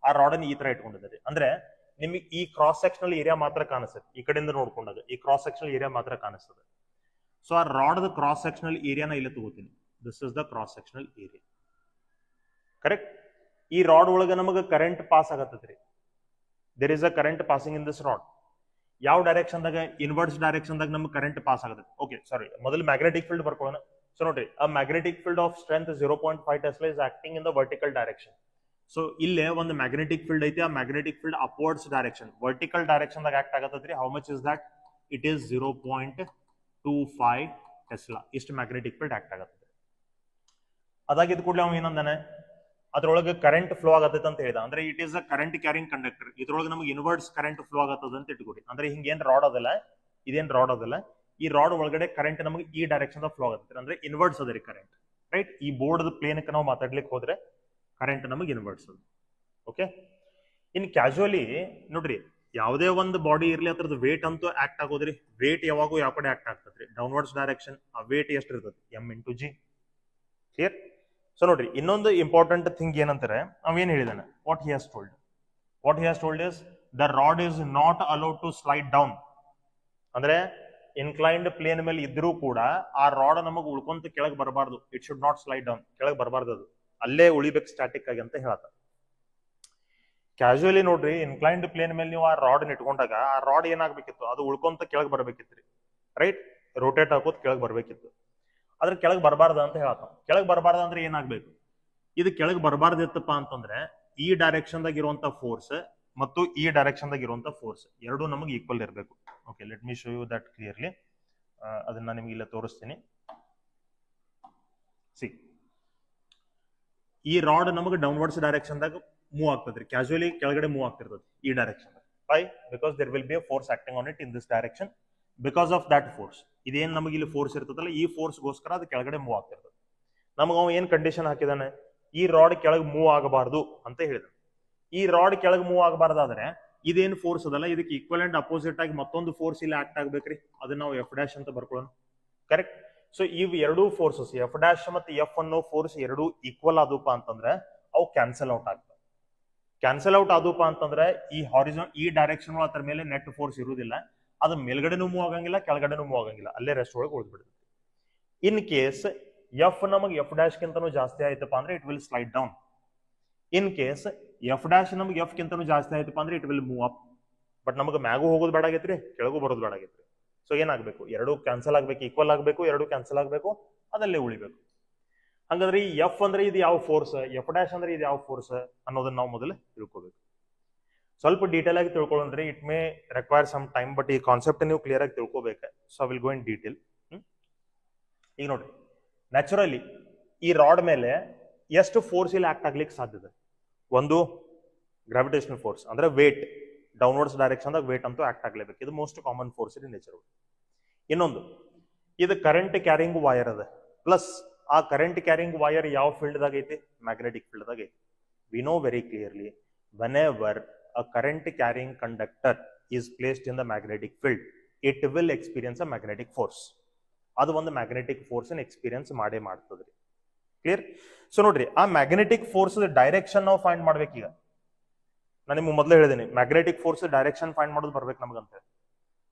ಆ ರಾಡ್ ಅನ್ನು ಈ ತರ ಇಟ್ಕೊಂಡಿದ್ದಾರೆ. ಅಂದ್ರೆ ನಿಮಗೆ ಈ ಕ್ರಾಸ್ ಸೆಕ್ಷನಲ್ ಏರಿಯಾ ಮಾತ್ರ ಕಾಣಿಸ್ತದೆ. ಈ ಕಡೆಯಿಂದ ನೋಡ್ಕೊಂಡಾಗ ಈ ಕ್ರಾಸ್ ಸೆಕ್ಷನಲ್ ಏರಿಯಾ ಮಾತ್ರ ಕಾಣಿಸ್ತದೆ. ಸೊ ಆ ರಾಡ್ ಕ್ರಾಸ್ ಸೆಕ್ಷನಲ್ ಏರಿಯಾನ ಇಲ್ಲಿ ತಗೋತೀನಿ. This is the cross sectional area. Correct? ಈ ರಾಡ್ ಒಳಗೆ ನಮಗೆ ಕರೆಂಟ್ ಪಾಸ್ ಆಗತ್ತದ್ರಿ. There is a current passing in this rod. ಯಾವ ಡೈರೆಕ್ಷನ್ ದಾಗ? ಇನ್ವರ್ಸ್ ಡೈರೆಕ್ಷನ್ ದಾಗ ನಮ್ಗೆ ಕರೆಂಟ್ ಪಾಸ್ ಆಗುತ್ತೆ. ಓಕೆ, ಸಾರಿ, ಮೊದಲು ಮ್ಯಾಗ್ನೆಟಿಕ್ ಫೀಲ್ಡ್ ಬರ್ಕೊಳ್ಳೋಣ. ಸೊ ನೋಡ್ರಿ, ಆ magnetic field of strength 0.5 tesla is acting in the vertical direction. So ಇಲ್ಲೇ ಒಂದು ಮ್ಯಾಗ್ನೆಟಿಕ್ ಫೀಲ್ಡ್ ಐತಿ. ಆ magnetic field upwards direction, vertical direction ದಾಗ ಆಕ್ಟ್ ಆಗತ್ತದ್ರಿ. How much is that? It is 0.25 tesla. ಇಷ್ಟು ಮ್ಯಾಗ್ನೆಟಿಕ್ ಫೀಲ್ಡ್ ಆಕ್ಟ್ ಆಗತ್ತದೆ. ಅದಾಗಿದ್ ಕೂಡಲೇ ಅವ ಏನಂದಾನೆ, ಅದ್ರೊಳಗೆ ಕರೆಂಟ್ ಫ್ಲೋ ಆಗತ್ತೈತೆ ಅಂತ ಹೇಳಿದ. ಅಂದ್ರೆ it is a current carrying conductor. ಇದ್ರೊಳಗೆ ನಮಗೆ ಇನ್ವರ್ಸ್ ಕರೆಂಟ್ ಫ್ಲೋ ಆಗತ್ತದ ಅಂತ ಇಟ್ಕೊಡಿ. ಅಂದ್ರೆ ಹಿಂಗೇನ್ ರಾಡ್ ಅದಲ್ಲ, ಇದೇನ್ ರಾಡ್ ಅದಲ್ಲ. ಈ ರಾಡ್ ಒಳಗಡೆ ಕರೆಂಟ್ ನಮಗೆ ಈ ಡೈರೆಕ್ಷನ್ ಫ್ಲೋ ಆಗತ್ತೆ. ಅಂದ್ರೆ ಇನ್ವರ್ಸ್ ಅದ ರೀ ಕರೆಂಟ್. ರೈಟ್? ಈ ಬೋರ್ಡ್ ಪ್ಲೇನ್ಗೆ ನಾವು ಮಾತಾಡ್ಲಿಕ್ಕೆ ಹೋದ್ರೆ ಕರೆಂಟ್ ನಮಗೆ ಇನ್ವರ್ಸ್ ಅದು. ಓಕೆ, ಇನ್ ಕ್ಯಾಶುವಲಿ ನೋಡ್ರಿ, ಯಾವುದೇ ಒಂದು ಬಾಡಿ ಇರ್ಲಿ ಅದ್ರದ್ದು ವೇಟ್ ಅಂತೂ ಆಕ್ಟ್ ಆಗೋದ್ರಿ. ವೇಟ್ ಯಾವಾಗೂ ಯಾವ ಕಡೆ ಆಕ್ಟ್ ಆಗ್ತದ್ರಿ, ಡೌನ್ವರ್ಡ್ಸ್ ಡೈರೆಕ್ಷನ್. ಆ ವೇಟ್ ಎಷ್ಟು ಇರ್ತದೆ, m×g. ಕ್ಲಿಯರ್? ಸೊ ನೋಡ್ರಿ, ಇನ್ನೊಂದು ಇಂಪಾರ್ಟೆಂಟ್ ಥಿಂಗ್ ಏನಂತಾರೆ, ಅವೇನ್ ಹೇಳಿದಾನೆ, what he has told is the rod is not allowed to slide down. ಅಂದ್ರೆ ಇನ್ಕ್ಲೈನ್ಡ್ ಪ್ಲೇನ್ ಮೇಲೆ ಇದ್ರೂ ಕೂಡ ಆ ರಾಡ್ ನಮಗೆ ಉಳ್ಕೊಂತ ಕೆಳಗೆ ಬರಬಾರ್ದು. It should not slide down, ಕೆಳಗೆ ಬರಬಾರ್ದು, ಅದು ಅಲ್ಲೇ ಉಳಿಬೇಕು ಸ್ಟ್ಯಾಟಿಕ್ ಆಗಿ ಅಂತ ಹೇಳ್ತಾರೆ. ಕ್ಯಾಶುಯಲಿ ನೋಡ್ರಿ, ಇನ್ಕ್ಲೈನ್ಡ್ ಪ್ಲೇನ್ ಮೇಲೆ ನೀವು ಆ ರಾಡ್ ಇಟ್ಕೊಂಡಾಗ ಆ ರಾಡ್ ಏನಾಗ್ಬೇಕಿತ್ತು, ಅದು ಉಳ್ಕೊಂತ ಕೆಳಗೆ ಬರ್ಬೇಕಿತ್ರಿ, ರೈಟ್? ರೋಟೇಟ್ ಹಾಕೋದ್ ಕೆಳಗೆ ಬರ್ಬೇಕಿತ್ತು. ಅದ್ರ ಕೆಳಗೆ ಬರಬಾರ್ದು ಅಂತ ಹೇಳ್ತಾವ. ಕೆಳಗೆ ಬರಬಾರ್ದು ಅಂದ್ರೆ ಏನಾಗ್ಬೇಕು, ಇದು ಕೆಳಗೆ ಬರಬಾರ್ದಿತ್ತಪ್ಪ ಅಂತಂದ್ರೆ ಈ ಡೈರೆಕ್ಷನ್ ದಾಗ ಇರುವಂತ ಫೋರ್ಸ್ ಮತ್ತು ಈ ಡೈರೆಕ್ಷನ್ ದಾಗ ಇರುವಂತ ಫೋರ್ಸ್ ಎರಡೂ ನಮಗೆ ಈಕ್ವಲ್ ಇರಬೇಕು. Okay, let me show you that clearly. ಅದನ್ನ ನಿಮ್ಗೆ ಇಲ್ಲ ತೋರಿಸ್ತೀನಿ. ಸಿ, ಈ ರಾಡ್ ನಮಗೆ ಡೌನ್ವರ್ಡ್ಸ್ ಡೈರೆಕ್ಷನ್ ದಾಗ ಮೂವ್ ಆಗ್ತದ್ರಿ, ಕ್ಯಾಶುಯಲಿ ಕೆಳಗಡೆ ಮೂವ್ ಆಗ್ತಿರ್ತದೆ ಈ direction. Why? Because there will be a force acting on it in this direction. Because of that force, ಇದೇನ್ ನಮಗೆ ಇಲ್ಲಿ ಫೋರ್ಸ್ ಇರ್ತದಲ್ಲ, ಈ ಫೋರ್ಸ್ಗೋಸ್ಕರ ಅದು ಕೆಳಗಡೆ ಮೂವ್ ಆಗ್ತಿರ್ತದೆ. ನಮಗೆ ಅವ ಏನ್ ಕಂಡೀಷನ್ ಹಾಕಿದಾನೆ, ಈ ರಾಡ್ ಕೆಳಗೆ ಮೂವ್ ಆಗಬಾರ್ದು ಅಂತ ಹೇಳಿದಾನೆ. ಈ ರಾಡ್ ಕೆಳಗೆ ಮೂವ್ ಆಗಬಾರ್ದಾದ್ರೆ ಇದೇನ್ ಫೋರ್ಸ್ ಅದಲ್ಲ, ಇದಕ್ಕೆ ಈಕ್ವಲ್ ಅಂಡ್ ಅಪೋಸಿಟ್ ಆಗಿ ಮತ್ತೊಂದು ಫೋರ್ಸ್ ಇಲ್ಲಿ ಆಕ್ಟ್ ಆಗ್ಬೇಕ್ರಿ. ಅದನ್ನ ನಾವು F' ಅಂತ ಬರ್ಕೊಳ್ಳೋಣ. ಕರೆಕ್ಟ್? ಸೊ ಇವ್ ಎರಡೂ ಫೋರ್ಸಸ್ F' ಮತ್ತೆ F ಅನ್ನೋ ಫೋರ್ಸ್ ಎರಡೂ ಈಕ್ವಲ್ ಆದಪ್ಪ ಅಂತಂದ್ರೆ ಅವು ಕ್ಯಾನ್ಸಲ್ ಔಟ್ ಆಗ್ತವೆ. ಕ್ಯಾನ್ಸಲ್ ಔಟ್ ಆದಪ್ಪ ಅಂತಂದ್ರೆ ಈ ಡೈರೆಕ್ಷನ್ ಅದ್ರ ಮೇಲೆ ನೆಟ್ ಫೋರ್ಸ್ ಇರುವುದಿಲ್ಲ. ಅದು ಮೇಲ್ಗಡೆನೂ ಮೂವ್ ಆಗಂಗಿಲ್ಲ, ಕೆಳಗಡೆನೂ ಮೂವ್ ಆಗಂಗಿಲ್ಲ, ಅಲ್ಲೇ ರೆಸ್ಟ್ ಒಳಗೆ ಉಳಿದ್ಬಿಡುತ್ತೆ. ಇನ್ ಕೇಸ್ ಎಫ್ ನಮಗೆ F' ಗಿಂತನೂ ಜಾಸ್ತಿ ಆಯ್ತಪ್ಪ ಅಂದ್ರೆ it will slide down. In case F' ನಮಗೆ F ಗಿಂತನೂ ಜಾಸ್ತಿ ಆಯ್ತಪ್ಪ ಅಂದ್ರೆ it will move up. But ನಮಗೆ ಮ್ಯಾಗೂ ಹೋಗೋದು ಬೇಡಾಗೈತ್ರಿ, ಕೆಳಗೂ ಬರೋದು ಬೇಡಾಗೈತ್ರಿ. ಸೊ ಏನಾಗಬೇಕು, ಎರಡು ಕ್ಯಾನ್ಸಲ್ ಆಗ್ಬೇಕು, ಈಕ್ವಲ್ ಆಗಬೇಕು, ಎರಡು ಕ್ಯಾನ್ಸಲ್ ಆಗಬೇಕು, ಅದಲ್ಲೇ ಉಳಿಬೇಕು. ಹಂಗಂದ್ರೆ ಈ ಎಫ್ ಅಂದ್ರೆ ಇದು ಯಾವ ಫೋರ್ಸ್, F' ಅಂದ್ರೆ ಇದು ಯಾವ ಫೋರ್ಸ್ ಅನ್ನೋದನ್ನ ನಾವು ಮೊದಲು ತಿಳ್ಕೋಬೇಕು. ಸ್ವಲ್ಪ ಡೀಟೇಲ್ ಆಗಿ ತಿಳ್ಕೊಳ್ಳೋಣ್ರಿ. It may require some time, but ಈ ಕಾನ್ಸೆಪ್ಟ್ ನೀವು ಕ್ಲಿಯರ್ ಆಗಿ ತಿಳ್ಕೋಬೇಕು. So I will go in detail. ಈಗ ನೋಡ್ರಿ, ನ್ಯಾಚುರಲಿ ಈ ರಾಡ್ ಮೇಲೆ ಎಷ್ಟು ಫೋರ್ಸ್ ಇಲ್ಲಿ ಆಕ್ಟ್ ಆಗ್ಲಿಕ್ಕೆ ಸಾಧ್ಯತೆ? ಒಂದು ಗ್ರಾವಿಟೇಷನಲ್ ಫೋರ್ಸ್ ಅಂದ್ರೆ ವೇಟ್, ಡೌನ್ವರ್ಡ್ಸ್ ಡೈರೆಕ್ಷನ್ ದಾಗ ವೇಟ್ ಅಂತೂ ಆಕ್ಟ್ ಆಗ್ಲೇಬೇಕು. ಇದು most common force in nature. ಇನ್ನೊಂದು, ಇದು ಕರೆಂಟ್ ಕ್ಯಾರಿಂಗ್ ವೈರ್ ಅದ. ಪ್ಲಸ್ ಆ ಕರೆಂಟ್ ಕ್ಯಾರಿಂಗ್ ವೈರ್ ಯಾವ ಫೀಲ್ಡ್ ದಾಗ ಐತಿ? ಮ್ಯಾಗ್ನೆಟಿಕ್ ಫೀಲ್ಡ್ ದಾಗ ಐತಿ. V know very clearly whenever a current carrying conductor is placed in the magnetic field, it will experience a magnetic force. ಅದು ಒಂದು magnetic force experience ಮಾಡೇ ಮಾಡ್ತದ್ರಿ. Clear? So ನೋಡ್ರಿ, ಆ ಮ್ಯಾಗ್ನೆಟಿಕ್ ಫೋರ್ಸ್ ಡೈರೆಕ್ಷನ್ ನಾವು find ಮಾಡ್ಬೇಕೀಗ. ನಾನು ನಿಮ್ಗೆ ಮೊದಲೇ ಹೇಳಿದ್ದೀನಿ, ಮ್ಯಾಗ್ನೆಟಿಕ್ ಫೋರ್ಸ್ ಡೈರೆಕ್ಷನ್ ಫೈಂಡ್ ಮಾಡೋದು ಬರ್ಬೇಕು ನಮಗಂತ.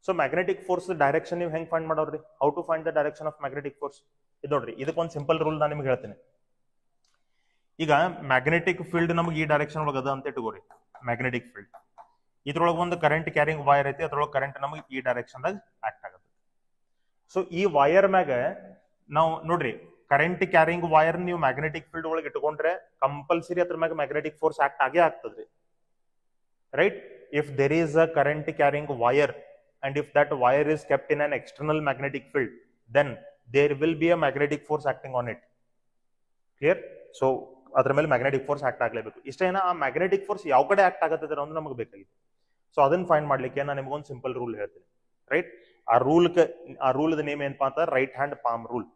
ಸೊ ಮ್ಯಾಗ್ನೆಟಿಕ್ ಫೋರ್ಸ್ ಡೈರೆಕ್ಷನ್ ನೀವು ಹೆಂಗ್ ಫೈಂಡ್ ಮಾಡೋದ್ರಿ? How to find the direction of magnetic force? ಇದು ನೋಡ್ರಿ, ಇದಕ್ಕೊಂದು ಸಿಂಪಲ್ ರೂಲ್ ನಾನು ನಿಮ್ಗೆ ಹೇಳ್ತೀನಿ. ಈಗ ಮ್ಯಾಗ್ನೆಟಿಕ್ ಫೀಲ್ಡ್ ನಮ್ಗೆ ಈ ಡೈರೆಕ್ಷನ್ ಒಳಗೆ ಅದ ಅಂತ ಇಟ್ಕೋರಿ. ಮ್ಯಾಗ್ನೆಟಿಕ್ ಫೀಲ್ಡ್ ಇದ್ರೊಳಗೆ ಒಂದು ಕರೆಂಟ್ ಕ್ಯಾರಿಂಗ್ ವೈರ್ ಐತಿ, ಅದ್ರೊಳಗೆ ಕರೆಂಟ್ ನಮಗೆ ಈ ಡೈರೆಕ್ಷನ್ ದಾಗ ಆಕ್ಟ್ ಆಗುತ್ತೆ. ಸೊ ಈ ವೈರ್ ಮ್ಯಾಗ ನಾವು ನೋಡ್ರಿ, ಕರೆಂಟ್ ಕ್ಯಾರಿಂಗ್ ವೈರ್ ನೀವು ಮ್ಯಾಗ್ನೆಟಿಕ್ ಫೀಲ್ಡ್ ಒಳಗೆ ಇಟ್ಕೊಂಡ್ರೆ ಕಂಪಲ್ಸರಿ ಅದ್ರ ಮ್ಯಾಗ ಮ್ಯಾಗ್ನೆಟಿಕ್ ಫೋರ್ಸ್ ಆಕ್ಟ್ ಆಗೇ ಆಗ್ತದ್ರಿ, right? If there is a current carrying wire and if that wire is kept in an external magnetic field, then there will be a magnetic force acting on it. Clear? So ಅದರ ಮೇಲೆ magnetic force act ಆಗ್ಲೇಬೇಕು. ಇಷ್ಟೇನ ಆ magnetic force ಯಾವ ಕಡೆ act ಆಗತ್ತೆ ಅನ್ನೋದು ನಮಗೆ ಬೇಕಾಗಿದೆ. So ಅದನ್ನ ಫೈಂಡ್ ಮಾಡ್ಲಿಕ್ಕೆ ನಾನು ನಿಮ್ಗೊಂದು ಸಿಂಪಲ್ ರೂಲ್ ಹೇಳ್ತೀನಿ, ರೈಟ್? ಆ ರೂಲ್ ನೇಮ್ ಏನಪ್ಪಾ ಅಂತ right hand palm rule,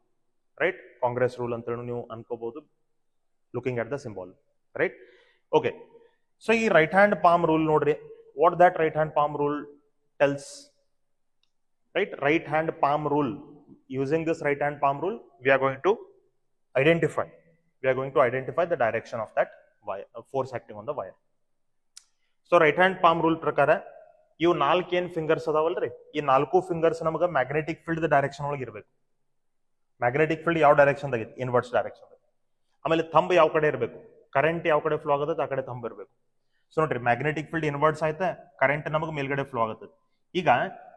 right? Congress rule ಅಂತ ನೀವು ಅನ್ಕೋಬಹುದು, looking at the symbol, right? Okay, so ಈ ರೈಟ್ ಹ್ಯಾಂಡ್ ಪಾಮ್ ರೂಲ್ ನೋಡ್ರಿ, what that right hand palm rule tells, right? Right hand palm rule. Using this right hand palm rule, we are going to identify the direction of that wire, force acting on the wire. So right hand palm rule ಪ್ರಕಾರ ಇವು 4 ಏನ್ fingers ಅದಾವಲ್ರಿ, ಈ 4 fingers ನಮಗೆ magnetic field direction ಒಳಗೆ ಇರಬೇಕು. Magnetic field ಯಾವ direction ದಾಗ? Inverse direction. ಆಮೇಲೆ ಥಂಬ್ ಯಾವ ಕಡೆ ಇರಬೇಕು? ಕರೆಂಟ್ ಯಾವ ಕಡೆ ಫ್ಲೋ ಆಗತ್ತೆ ಆ ಕಡೆ ಥಂಬ್ ಇರಬೇಕು. ಸೊ ನೋಡ್ರಿ, ಮ್ಯಾಗ್ನೆಟಿಕ್ ಫೀಲ್ಡ್ ಇನ್ವರ್ಸ್ ಆಯ್ತಾ, ಕರೆಂಟ್ ನಮಗೆ ಮೇಲ್ಗಡೆ ಫ್ಲೋ ಆಗುತ್ತೆ. ಈಗ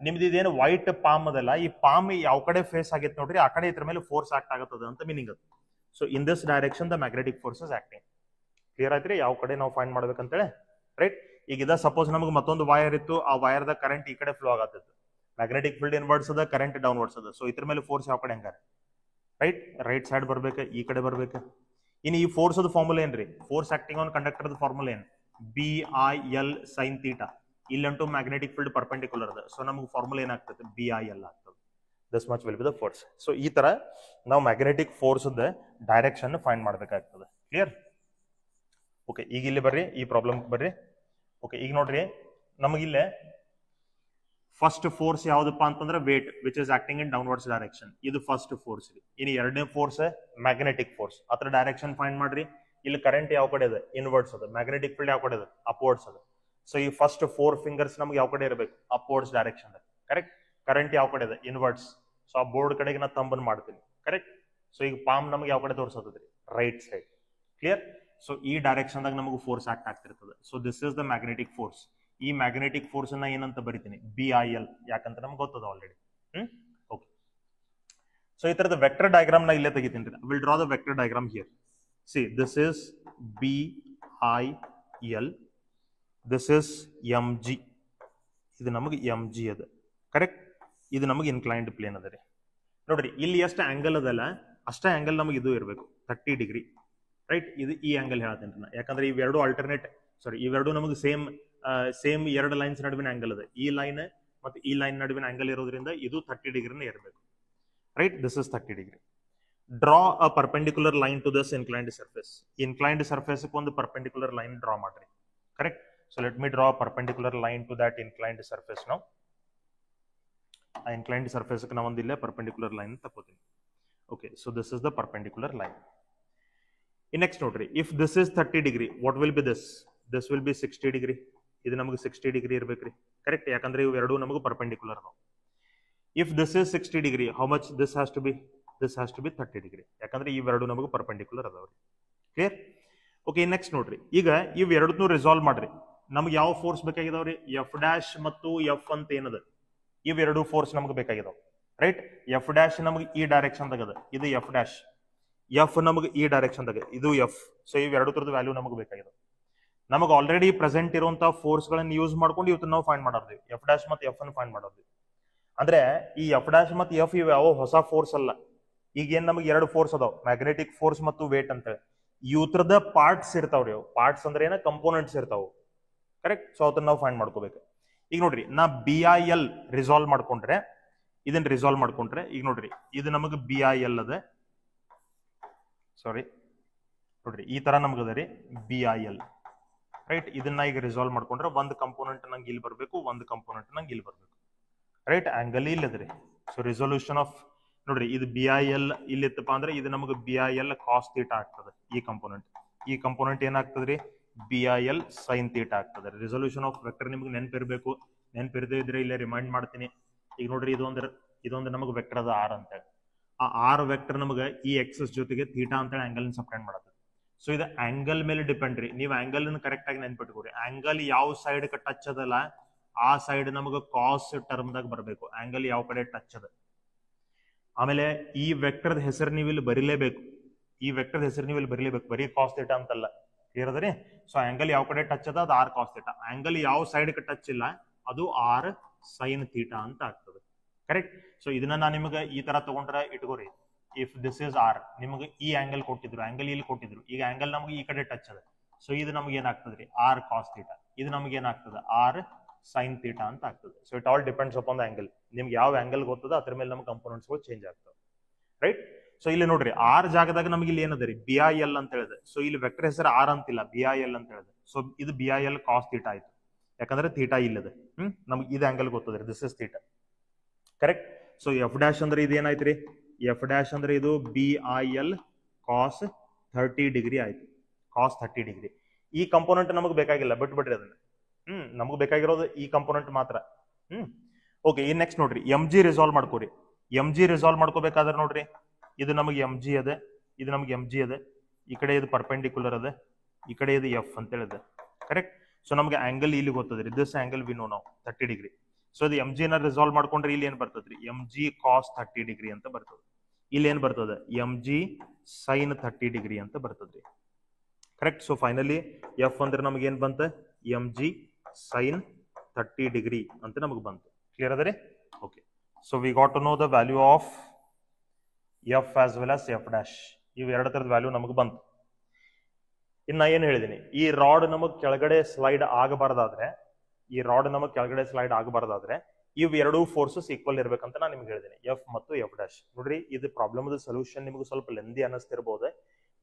ನಿಮ್ದು ಇದೇನು ವೈಟ್ ಪಾಮ್ ಅದಲ್ಲ, ಈ ಪಾಮ್ ಯಾವ ಕಡೆ ಫೇಸ್ ಆಗೈತೆ ನೋಡ್ರಿ, ಆ ಕಡೆ ಇದ್ರ ಮೇಲೆ ಫೋರ್ಸ್ ಆಕ್ಟ್ ಆಗತ್ತದ ಅಂತ ಮೀನಿಂಗ್ ಅದು. So in this direction the magnetic force is acting. Clear ಆಯ್ತ್ರಿ ಯಾವ ಕಡೆ ನಾವು ಫೈಂಡ್ ಮಾಡ್ಬೇಕಂತೇಳಿ, ರೈಟ್? ಈಗ ಇದ ಸಪೋಸ್ ನಮಗೆ ಮತ್ತೊಂದು ವೈರ್ ಇತ್ತು, ಆ ವೈರ್ ದ ಕರೆಂಟ್ ಈ ಕಡೆ ಫ್ಲೋ ಆಗತ್ತಿತ್ತು, ಮ್ಯಾಗ್ನೆಟಿಕ್ ಫೀಲ್ಡ್ ಇನ್ವರ್ಸ್ ಅದ, ಕರೆಂಟ್ ಡೌನ್ವರ್ಡ್ಸ್ ಅದ. ಸೊ ಇದ್ರ ಮೇಲೆ ಫೋರ್ಸ್ ಯಾವ ಕಡೆ ಹಂಗಾರೆ? ರೈಟ್? ರೈಟ್ ಸೈಡ್ ಬರ್ಬೇಕು, ಈ ಕಡೆ ಬರ್ಬೇಕು. ಇನ್ನು ಈ ಫೋರ್ಸ್ ಅದ ಫಾರ್ಮುಲಾ ಏನ್ರಿ? Force acting on conductor formula ಏನ್? BIL sin theta. ಇಲ್ಲಂಟು ಮ್ಯಾಗ್ನೆಟಿಕ್ ಫೀಲ್ಡ್ ಪರ್ಪೆಂಡಿಕ್ಯುಲರ್ ಅದ. ಸೊ ನಮಗೆ ಫಾರ್ಮುಲಾ ಏನಾಗ್ತದೆ? BIL ಆಗ್ತದೆ. This much will be the force. So ಈ ತರ ನಾವು ಮ್ಯಾಗ್ನೆಟಿಕ್ ಫೋರ್ಸ್ ಡೈರೆಕ್ಷನ್ ಫೈಂಡ್ ಮಾಡ್ಬೇಕಾಗ್ತದೆ. ಕ್ಲಿಯರ್? ಓಕೆ, ಈಗ ಇಲ್ಲಿ ಬರ್ರಿ, ಈ ಪ್ರಾಬ್ಲಮ್ ಬರ್ರಿ. ಓಕೆ, ಈಗ ನೋಡ್ರಿ, ನಮಗಿಲ್ಲೇ ಫಸ್ಟ್ ಫೋರ್ಸ್ ಯಾವ್ದಪ್ಪ ಅಂತಂದ್ರೆ weight which is acting in downwards direction, ಇದು ಫಸ್ಟ್ ಫೋರ್ಸ್. ಇನ್ನು ಎರಡನೇ ಫೋರ್ಸ್ ಮ್ಯಾಗ್ನೆಟಿಕ್ ಫೋರ್ಸ್, ಅದ್ರ ಡೈರೆಕ್ಷನ್ ಫೈಂಡ್ ಮಾಡ್ರಿ. ಇಲ್ಲಿ ಕರೆಂಟ್ ಯಾವ ಕಡೆ ಇದೆ, ಇನ್ವರ್ಡ್ಸ್ ಅದ. ಮ್ಯಾಗ್ನೆಟಿಕ್ ಫೀಲ್ಡ್ ಯಾವ ಕಡೆ ಇದೆ, ಅಪ್ವರ್ಡ್ಸ್ ಅದ. ಸೊ ಈ ಫಸ್ಟ್ 4 ಫಿಂಗರ್ಸ್ ನಮ್ಗೆ ಯಾವ ಕಡೆ ಇರಬೇಕು, ಅಪ್ವರ್ಡ್ಸ್ ಡೈರೆಕ್ಷನ್. ಕರೆಕ್ಟ್. ಕರೆಂಟ್ ಯಾವ ಕಡೆ ಇದೆ, ಇನ್ವರ್ಡ್ಸ್. ಸೊ ಆ ಬೋರ್ಡ್ ಕಡೆಗೆ ನಾ ತಂಬನ್ ಮಾಡ್ತೀನಿ. ಕರೆಕ್ಟ್. ಸೊ ಈಗ ಪಾಮ್ ನಮ್ಗೆ ಯಾವ ಕಡೆ ತೋರಿಸೋದ್ರಿ, ರೈಟ್ ಸೈಡ್. ಕ್ಲಿಯರ್. ಸೊ ಈ ಡೈರೆಕ್ಷನ್ ದಾಗ ನಮಗೆ ಫೋರ್ಸ್ ಆಕ್ಟ್ ಆಗ್ತಿರ್ತದೆ. So this is the magnetic force. ಈ ಮ್ಯಾಗ್ನೆಟಿಕ್ ಫೋರ್ಸ್ ಅನ್ನ ಏನಂತ ಬರಿತೀನಿ, BIL, ಯಾಕಂತ ನಮ್ಗೆ ಗೊತ್ತದ ಆಲ್ರೆಡಿ. ಓಕೆ. ಸೊ ಈ ತರದ ವೆಕ್ಟರ್ ಡಯಾಗ್ರಾಮ್ ನ ಇಲ್ಲೇ ತೆಗಿತೀನಿ. Will draw the vector diagram here. See this is BIL, this is MG. ಇದು ನಮಗೆ MG ಅದ. ಕರೆಕ್ಟ್. ಇದು ನಮಗೆ ಇನ್ಕ್ಲೈನ್ಡ್ ಪ್ಲೇನ್ ಅದ ರೀ. ನೋಡ್ರಿ ಇಲ್ಲಿ ಎಷ್ಟು ಆಂಗಲ್ ಅದಲ್ಲ ಅಷ್ಟೇ ಆಂಗಲ್ ನಮಗೆ ಇದು ಇರಬೇಕು, 30 ಡಿಗ್ರಿ. ರೈಟ್. ಇದು ಈ ಆಂಗಲ್ ಹೇಳ್ತೇನೆ ನಾ, ಯಾಕಂದ್ರೆ ಇವೆರಡು ಆಲ್ಟರ್ನೇಟ್, ಸಾರಿ ಇವೆರಡು ನಮಗೆ ಸೇಮ್ ಎರಡು ಲೈನ್ಸ್ ನಡುವಿನ ಆಂಗಲ್ ಇದೆ. ಈ ಲೈನ್ ಮತ್ತು ಈ ಲೈನ್ ನಡುವಿನ ಆಂಗಲ್ ಇರೋದ್ರಿಂದ ಇದು 30 ಡಿಗ್ರಿನೇ ಇರಬೇಕು. Right. This is 30 degree. Draw a perpendicular line to this inclined surface. Inclined surface ಒಂದು ಪರ್ಪೆಂಡಿಕ್ಯುಲರ್ ಲೈನ್ ಡ್ರಾ ಮಾಡ್ರಿ. Correct. So let me draw perpendicular line to that inclined surface. ನಾವು ಆ ಇನ್ಕ್ಲೈನ್ಡ್ ಸರ್ಫೇಸ್ ನಾವು ಒಂದು ಇಲ್ಲೇ ಪರ್ಪೆಂಡಿಕ್ಯುಲರ್ ಲೈನ್ ತಗೋತೀನಿ. Okay. So this is the perpendicular line. Next ನೋಡ್ರಿ, if this is 30 degree, what will be this? This will be 60 degree. ಇದು ನಮಗೆ 60 degree ಇರ್ಬೇಕ್ರಿ. ಕರೆಕ್ಟ್. ಯಾಕಂದ್ರೆ ಇವು ಎರಡು ನಮಗೆ ಪರ್ಪೆಂಡಿಕ್ಯುಲರ್ ಅದಾವ. If this is 60 degree, how much this has to be? This has to be 30 degree. ಯಾಕಂದ್ರೆ ಇವೆರಡು ನಮಗೆ ಪರ್ಪೆಂಡಿಕ್ಯುಲರ್ ಅದಾವ್ರಿ. ಕ್ಲಿಯರ್. ಓಕೆ. ನೆಕ್ಸ್ಟ್ ನೋಡ್ರಿ, ಈಗ ಇವ್ ಎರಡನ್ನೂ ರಿಸಾಲ್ವ್ ಮಾಡ್ರಿ. ನಮ್ಗೆ ಯಾವ ಫೋರ್ಸ್ ಬೇಕಾಗಿದಾವ್ರಿ? F' ಮತ್ತು F ಅಂತ ಏನದ, ಇವೆರಡು ಫೋರ್ಸ್ ನಮ್ಗೆ ಬೇಕಾಗಿದಾವ. ರೈಟ್. F' ನಮಗೆ ಈ ಡೈರೆಕ್ಷನ್ ದಾಗ ಅದ, ಇದು F'. F ನಮಗೆ ಈ ಡೈರೆಕ್ಷನ್ ದಾಗ, ಇದು F. ಸೊ ಇವೆರಡು ತರದ ವ್ಯಾಲ್ಯೂ ನಮಗೆ ಬೇಕಾಗಿದೆ. ನಮಗೆ ಆಲ್ರೆಡಿ ಪ್ರೆಸೆಂಟ್ ಇರುವಂತಹ ಫೋರ್ಸ್ ಗಳನ್ನ ಯೂಸ್ ಮಾಡ್ಕೊಂಡು ಇವತ್ತು ನಾವು ಫೈಂಡ್ ಮಾಡೋದ್ವಿ, F' ಮತ್ತು F ಅನ್ನು ಫೈಂಡ್ ಮಾಡೋದ್ವಿ. ಅಂದ್ರೆ ಈ F' ಮತ್ತು F ಇವು ಯಾವ ಹೊಸ ಫೋರ್ಸ್ ಅಲ್ಲ. ಈಗ ಏನ್ ನಮಗೆ ಎರಡು ಫೋರ್ಸ್ ಅದಾವ, ಮ್ಯಾಗ್ನೆಟಿಕ್ ಫೋರ್ಸ್ ಮತ್ತು ವೇಟ್ ಅಂತ ಹೇಳಿ. ಇವ್ರದ ಪಾರ್ಟ್ಸ್ ಇರ್ತಾವ್ರಿ. ಅವು ಪಾರ್ಟ್ಸ್ ಅಂದ್ರೆ ಏನ, ಕಂಪೋನೆಂಟ್ಸ್ ಇರ್ತಾವ. ಕರೆಕ್ಟ್. ಸೊ ಅದನ್ನ ನಾವು ಫೈಂಡ್ ಮಾಡ್ಕೋಬೇಕು. ಈಗ ನೋಡ್ರಿ, ನಾ BIL ರಿಸಾಲ್ವ್ ಮಾಡ್ಕೊಂಡ್ರೆ, ಇದನ್ನ ರಿಸಾಲ್ವ್ ಮಾಡ್ಕೊಂಡ್ರೆ, ಈಗ ನೋಡ್ರಿ ಇದು ನಮಗೆ BIL ಅದ. ಸಾರಿ ನೋಡ್ರಿ ಈ ತರ ನಮ್ಗೆ ಅದ ರೀ BIL. ರೈಟ್. ಇದನ್ನ ಈಗ ರಿಸಾಲ್ವ್ ಮಾಡ್ಕೊಂಡ್ರೆ ಒಂದು ಕಂಪೋನೆಂಟ್ ನಂಗೆ ಇಲ್ಲಿ ಬರಬೇಕು, ಒಂದು ಕಂಪೋನೆಂಟ್ ನಂಗೆ ಇಲ್ಲಿ ಬರಬೇಕು. ರೈಟ್. ಆಂಗಲ್ ಇಲ್ಲದ್ರಿ. ಸೊ ರಿಸೊಲ್ಯೂಷನ್ ಆಫ್ ನೋಡ್ರಿ, ಇದು BIL ಇಲ್ಲಿ ಇತ್ತಪ್ಪ ಅಂದ್ರೆ ಇದು ನಮಗೆ BIL cos θ ಆಗ್ತದೆ. ಈ ಕಂಪೋನೆಂಟ್ ಏನಾಗ್ತದ್ರಿ, BIL sin θ ಆಗ್ತದೆ. ರಿಸೊಲ್ಯೂಷನ್ ಆಫ್ ವೆಕ್ಟರ್ ನಿಮ್ಗೆ ನೆನಪಿರ್ಬೇಕು. ನೆನಪಿರದೇ ಇದ್ರೆ ಇಲ್ಲೇ ರಿಮೈಂಡ್ ಮಾಡ್ತೀನಿ. ಈಗ ನೋಡ್ರಿ ಇದೊಂದು ನಮಗೆ ವೆಕ್ಟರ್ ಅದ R ಅಂತೇಳಿ. ಆ R ವೆಕ್ಟರ್ ನಮಗೆ ಈ ಎಕ್ಸಸ್ ಜೊತೆಗೆ θ ಅಂತೇಳಿ ಆಂಗಲ್ ಸಬ್ಟೆಂಡ್ ಮಾಡುತ್ತೆ. ಸೊ ಇದು ಆಂಗಲ್ ಮೇಲೆ ಡಿಪೆಂಡ್ ರೀ. ನೀವು ಆಂಗಲ್ ಕರೆಕ್ಟ್ ಆಗಿ ನೆನ್ಪಿಟ್ಕೊರಿ. ಆಂಗಲ್ ಯಾವ ಸೈಡ್ ಟಚ್ ಅದಲ್ಲ ಆ ಸೈಡ್ ನಮಗೆ ಕಾಸ್ ಟರ್ಮ್ ದಾಗ ಬರಬೇಕು. ಆಂಗಲ್ ಯಾವ ಕಡೆ ಟಚ್ ಅದ. ಆಮೇಲೆ ಈ ವೆಕ್ಟರ್ ಹೆಸರು ನೀವು ಇಲ್ಲಿ ಬರಿಲೇಬೇಕು. ಬರೀ ಕಾಸ್ θ ಅಂತಲ್ಲ. ಕ್ಲಿಯರ್ ಅದರಿ? ಸೊ ಆಂಗಲ್ ಯಾವ ಕಡೆ ಟಚ್ ಅದ ಅದು R cos θ. ಆಂಗಲ್ ಯಾವ ಸೈಡ್ ಟಚ್ ಇಲ್ಲ ಅದು R sin θ ಅಂತ ಆಗ್ತದೆ. ಕರೆಕ್ಟ್. ಸೊ ಇದನ್ನ ನಾನು ನಿಮಗೆ ಈ ತರ ತಗೊಂಡ್ರೆ ಇಟ್ಕೋರಿ. ಇಫ್ ದಿಸ್ ಇಸ್ R, ನಿಮಗೆ ಈ ಆಂಗಲ್ ಕೊಟ್ಟಿದ್ರು, ಆಂಗಲ್ ಇಲ್ಲಿ ಕೊಟ್ಟಿದ್ರು. ಈಗ ಆಂಗಲ್ ನಮಗೆ ಈ ಕಡೆ ಟಚ್ ಅದ. ಸೊ ಇದು ನಮ್ಗೆ ಏನಾಗ್ತದ್ರಿ, R cos θ. ಇದು ನಮ್ಗೆ ಏನಾಗ್ತದೆ, R sin θ ಅಂತ ಆಗ್ತದೆ. So it all depends upon the angle. ನಿಮ್ಗೆ ಯಾವ ಆಂಗಲ್ ಗೊತ್ತದ ಅದ್ರ ಮೇಲೆ ನಮ್ಮ ಕಂಪೋನೆಂಟ್ಸ್ ಗಳು ಚೇಂಜ್ ಆಗ್ತವೆ. ರೈಟ್. ಸೊ ಇಲ್ಲಿ ನೋಡ್ರಿ R ಜಾಗದಾಗ ನಮಗೆ ಇಲ್ಲಿ ಏನದ ರೀ, BIL ಅಂತ ಹೇಳಿದೆ. ಸೊ ಇಲ್ಲಿ ವೆಕ್ಟರ್ ಹೆಸರು R ಅಂತಿಲ್ಲ, BIL ಅಂತ ಹೇಳಿದೆ. ಸೊ ಇದು BIL cos θ ಆಯ್ತು. ಯಾಕಂದ್ರೆ θ ಇಲ್ಲದೆ ನಮ್ಗೆ ಇದು ಆಂಗಲ್ ಗೊತ್ತದ್ರಿ, this is θ. Correct. So F' ಅಂದ್ರೆ ಇದು ಏನಾಯ್ತು ರೀ, F' ಅಂದ್ರೆ ಇದು BIL cos 30 ಡಿಗ್ರಿ ಆಯ್ತು. cos 30 degree. ಈ ಕಂಪೋನೆಂಟ್ ನಮಗೆ ಬೇಕಾಗಿಲ್ಲ, ಬಿಟ್ಬಿಡ್ರಿ ಅದನ್ನ. ನಮಗೆ ಬೇಕಾಗಿರೋದು ಈ ಕಂಪೋನೆಂಟ್ ಮಾತ್ರ. ಓಕೆ. ಈ ನೆಕ್ಸ್ಟ್ ನೋಡ್ರಿ MG ರಿಸಾಲ್ವ್ ಮಾಡ್ಕೋರಿ. MG ರಿಸಾಲ್ವ್ ಮಾಡ್ಕೋಬೇಕಾದ್ರೆ ನೋಡ್ರಿ ಇದು ನಮಗೆ MG ಅದ, ಇದು ನಮಗೆ MG ಅದ. ಈ ಕಡೆ ಇದು ಪರ್ಪೆಂಡಿಕ್ಯುಲರ್ ಅದ, ಈ ಕಡೆ ಇದು F ಅಂತ ಹೇಳಿದೆ. ಕರೆಕ್ಟ್. ಸೊ ನಮಗೆ ಆಂಗಲ್ ಇಲ್ಲಿ ಗೊತ್ತದ್ರಿ, ದಿಸ್ ಆಂಗಲ್ ವಿ ನೋ ನಾವು 30 ಡಿಗ್ರಿ. ಸೊ ಇದು MG ನ ರಿಸಾಲ್ವ್ ಮಾಡ್ಕೊಂಡ್ರೆ ಇಲ್ಲಿ ಏನ್ ಬರ್ತದ್ರಿ, MG cos 30 ಡಿಗ್ರಿ ಅಂತ ಬರ್ತದೆ. ಇಲ್ಲಿ ಏನ್ ಬರ್ತದ, MG sin 30 ಡಿಗ್ರಿ ಅಂತ ಬರ್ತದ್ರಿ. ಕರೆಕ್ಟ್. ಸೊ ಫೈನಲಿ F ಅಂದ್ರೆ ನಮಗೆ ಏನ್ ಬಂತ, MG sin 30 ಡಿಗ್ರಿ ಅಂತ ನಮಗೆ ಬಂತು. ಕ್ಲಿಯರ್ ಅದರಿ? Okay. So we got to know the value of F as well as F'. ಇವು ಎರಡು ತರದ ವ್ಯಾಲ್ಯೂ ನಮಗೆ ಬಂತು. ಇನ್ನ ಏನ್ ಹೇಳಿದೀನಿ, ಈ ರಾಡ್ ನಮಗ್ ಕೆಳಗಡೆ ಸ್ಲೈಡ್ ಆಗಬಾರ್ದಾದ್ರೆ, ಇವ್ ಎರಡೂ ಫೋರ್ಸಸ್ ಈಕ್ವಲ್ ಇರ್ಬೇಕಂತ ನಾನು ನಿಮ್ಗೆ ಹೇಳಿದೀನಿ, F ಮತ್ತು F'. ನೋಡ್ರಿ ಇದು ಪ್ರಾಬ್ಲಮ್ ಸೊಲ್ಯೂಷನ್ ನಿಮ್ಗೆ ಸ್ವಲ್ಪ ಲೆಂದಿ ಅನ್ನಿಸ್ತಿರ್ಬೋದು,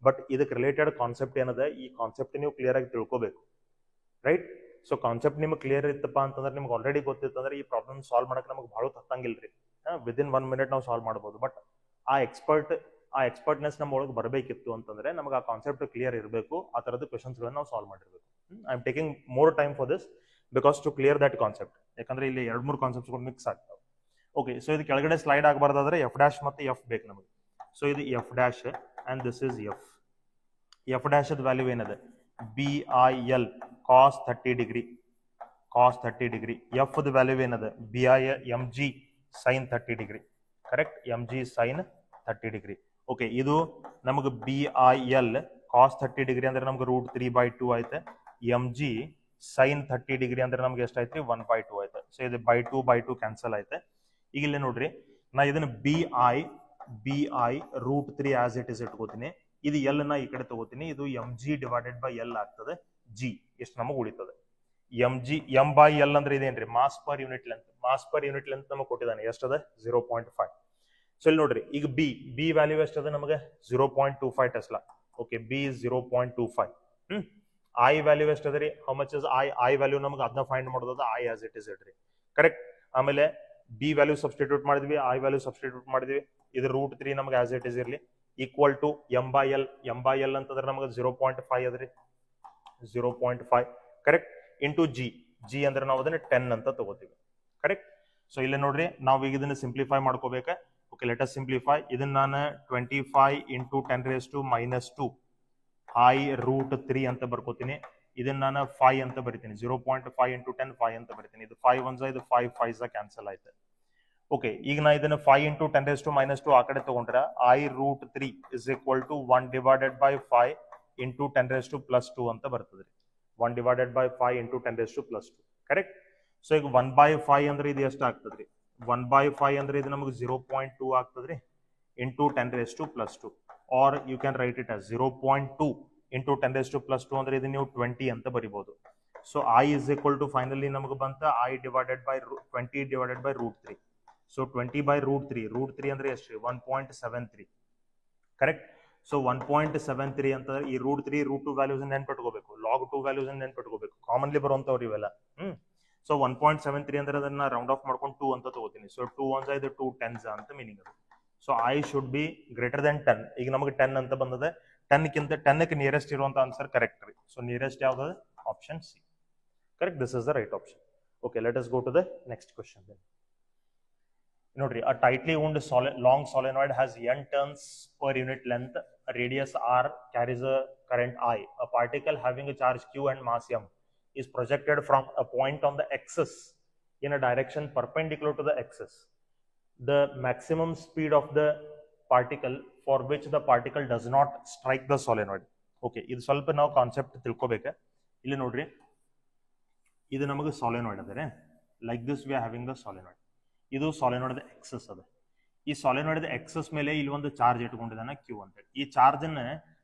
ಬಟ್ ಇದಕ್ಕೆ ರಿಲೇಟೆಡ್ ಕಾನ್ಸೆಪ್ಟ್ ಏನದ, ಈ ಕಾನ್ಸೆಪ್ಟ್ ನೀವು ಕ್ಲಿಯರ್ ಆಗಿ ತಿಳ್ಕೋಬೇಕು. ರೈಟ್. ಸೊ ಕಾನ್ಸೆಪ್ಟ್ ನಿಮ್ಗೆ ಕ್ಲಿಯರ್ ಇತ್ತಪ್ಪ ಅಂತಂದ್ರೆ ನಿಮ್ಗೆ ಆಲ್ರೆಡಿ ಗೊತ್ತಿತ್ತಂದ್ರೆ ಈ ಪ್ರಾಬ್ಲಮ್ ಸಾಲ್ವ್ ಮಾಡಕ್ಕೆ ನಮಗೆ ಭಾಳ ಹತ್ತಂಗಿಲ್ರಿ. ವಿದಿನ್ 1 minute ನಾವು ಸಾಲ್ವ್ ಮಾಡ್ಬೋದು. ಬಟ್ ಆ ಎಕ್ಸ್ಪರ್ಟ್ನೆಸ್ ನಮ್ಮ ಒಳಗೆ ಬರಬೇಕಿತ್ತು ಅಂತಂದ್ರೆ ನಮಗೆ ಆ ಕಾನ್ಸೆಪ್ಟ್ ಕ್ಲಿಯರ್ ಇರಬೇಕು. ಆ ಥರದ ಕ್ವೆಶನ್ಸ್ಗಳನ್ನ ನಾವು ಸಾಲ್ವ್ ಮಾಡಿರ್ಬೇಕು. I am taking more time for this because to clear that concept. ಯಾಕಂದ್ರೆ ಇಲ್ಲಿ 2-3 ಕಾನ್ಸೆಪ್ಟ್ಸ್ಗಳು ಮಿಕ್ಸ್ ಆಗ್ತಾವೆ. ಓಕೆ, ಸೊ ಇದು ಕೆಳಗಡೆ ಸ್ಲೈಡ್ ಆಗಬಾರ್ದಾದ್ರೆ ಎಫ್ ಡ್ಯಾಶ್ ಮತ್ತು ಎಫ್ ಬೇಕು ನಮಗೆ. ಸೊ ಇದು F dash and this is F. F dash value ಏನದೆ? BIL cos 30 degree. F value ಏನದ? MG sin 30 degree. Correct, MG sin 30 degree. Okay, ಇದು ನಮಗೆ BIL cos 30 ಡಿಗ್ರಿ ಅಂದ್ರೆ ನಮ್ಗೆ √3/2 ಐತೆ. MG sin 30 ಡಿಗ್ರಿ ಅಂದ್ರೆ ನಮ್ಗೆ ಎಷ್ಟಾಯ್ತು? 1/2 ಐತೆ. ಸೊ ಇದು by2 ಕ್ಯಾನ್ಸಲ್ ಐತೆ. ಈಗ ಇಲ್ಲಿ ನೋಡ್ರಿ, ನಾ ಇದನ್ನ BI √3 ಆಸ್ ಇಟ್ ಇಸ್ ಇಟ್ಕೋತೀನಿ. ಇದು L ನ ಈ ಕಡೆ ತಗೋತೀನಿ. ಇದು MG / L ಆಗ್ತದೆ. G ಎಷ್ಟು ನಮಗೆ ಉಳಿತದೆ? M/L ಅಂದ್ರೆ ಇದೇನ್ರಿ? Mass per unit length. Mass per unit length ನಮಗೆ ಕೊಟ್ಟಿದ್ದಾನೆ. ಎಷ್ಟದ? 0.5. ಸೊ ಇಲ್ಲಿ ನೋಡ್ರಿ, ಈಗ ಬಿ ವ್ಯಾಲ್ಯೂ ಎಷ್ಟದ ನಮಗೆ? 0.25 tesla. Okay, B is 0.25. I value ಎಷ್ಟದ ರೀ? How much is I value ನಮಗೆ ಅದನ್ನ ಫೈಂಡ್ ಮಾಡೋದು. I ಆಸ್ ಇಟ್ ಇಸ್ ಇಡ್ರಿ. ಕರೆಕ್ಟ್. ಆಮೇಲೆ B ವ್ಯಾಲ್ಯೂ ಸಬ್ಸ್ಟಿಟ್ಯೂಟ್ ಮಾಡಿದ್ವಿ, I ವ್ಯಾಲ್ಯೂ ಸಬ್ಸ್ಟಿಟ್ಯೂಟ್ ಮಾಡಿದ್ವಿ. ಇದು √3 ನಮಗೆ ಆಸ್ ಇಟ್ ಇಸ್ ಇರ್ಲಿ. ಈಕ್ವಲ್ ಟು M/L ಅಂತಂದ್ರೆ ನಮಗೆ 0.5 ಅದ್ರಿ. 0.5 ಕರೆಕ್ಟ್. ಇಂಟು G ಅಂದ್ರೆ ನಾವು ಅದನ್ನ 10 ಅಂತ ತಗೋತೀವಿ. ಕರೆಕ್ಟ್. ಸೊ ಇಲ್ಲಿ ನೋಡ್ರಿ, ನಾವು ಈಗ ಇದನ್ನ ಸಿಂಪ್ಲಿಫೈ ಮಾಡ್ಕೋಬೇಕ. Okay, let us simplify. ಇದನ್ನ ನಾನು 25 × 10⁻⁻² I √3 ಅಂತ ಬರ್ಕೋತೀನಿ. ಇದನ್ನ ನಾನು 5 ಅಂತ ಬರಿತೀನಿ. 0.5 × 10 5 ಅಂತ ಬರಿತೀನಿ. ಇದು 5 1 ಇದು 5 5 ಕ್ಯಾನ್ಸಲ್ ಆಯ್ತು. ಓಕೆ, ಈಗ ನಾ ಇದನ್ನ 5 × 10⁻⁻² ಆ ಕಡೆ ತಗೊಂಡ್ರೆ I √3 is equal to 1 / 5 × 10⁻² ಅಂತ ಬರ್ತದೆ. 1 / 5 × 10⁻². ಕರೆಕ್ಟ್. ಸೊ ಈಗ 1/5 ಅಂದ್ರೆ ಇದು ಎಷ್ಟು ಆಗ್ತದ್ರಿ? 1/5 ಅಂದ್ರೆ ಇದು ನಮಗೆ 0.2 ಆಗ್ತದ್ರಿ. Into 10⁻². Or you can write it as 0.2 × 10⁻² ಅಂದ್ರೆ ಇದು ನೀವು 20 ಅಂತ ಬರಿಬಹುದು. ಸೊ I is equal to finally ನಮಗೆ ಬಂತ I / 20 / √3. ಸೊ 20/√3. √3 ಅಂದ್ರೆ ಎಷ್ಟು? 1.73. ಕರೆಕ್ಟ್. ಸೊ 1.73 ಅಂತಂದ್ರೆ ಈ √3 √2 ವ್ಯಾಲ್ಯೂಸ್ ನೆನ್ಪಿಟ್ಕೋಬೇಕು. log 2 ವ್ಯಾಲ್ಯೂಸ್ ನೆನ್ಪಿಟ್ಕೋಬೇಕು. ಕಾಮನ್ಲಿ ಬರುವಂತವ್ರು ಇವೆಲ್ಲ. ಸೊ 1.73 ಅಂದ್ರೆ ಅದನ್ನ ರೌಂಡ್ ಆಫ್ ಮಾಡ್ಕೊಂಡು 2 ಅಂತ ತಗೋತೀನಿ. ಸೊ 2 1 ಇದು 2 10s ಅಂತ ಮೀನಿಂಗ್ ಅದು. So I should be greater than 10. ಈಗ ನಮಗೆ 10 ಅಂತ ಬಂದದೆ. 10 ಕ್ಕೆ ನಿಯರೆಸ್ಟ್ ಇರುವಂತ ಆನ್ಸರ್ ಕರೆಕ್ಟ್ ರೀ. ಸೊ ನಿಯರೆಸ್ಟ್ ಯಾವ್ದು? Option C. Correct. This is the right option. Okay, let us go to the next question then. ನೋಡ್ರಿ, a tightly wound long solenoid has n turns per unit length. A radius r carries a current I. A particle having a charge q and mass m is projected from a point on the axis in a direction perpendicular to the axis. The maximum speed of the particle for which the particle does not strike the solenoid. Okay, ಇದು ಸ್ವಲ್ಪ ನಾವು concept ತಿಳ್ಕೋಬೇಕು. ಇಲ್ಲಿ ನೋಡ್ರಿ, ಇದು ನಮಗೆ solenoid ಅದೇ. Like this we are having the solenoid. ಇದು ಸಾಲಿನಾಯ್ಡ್ ಎಕ್ಸಸ್ ಅದ. ಈ ಸಾಲಿನಾಯ್ಡ್ ಎಕ್ಸಸ್ ಮೇಲೆ ಇಲ್ಲಿ ಒಂದು ಚಾರ್ಜ್ ಇಟ್ಕೊಂಡಿದ್ದಾನೆ Q ಅಂತ. ಈ ಚಾರ್ಜ್ ಅನ್ನ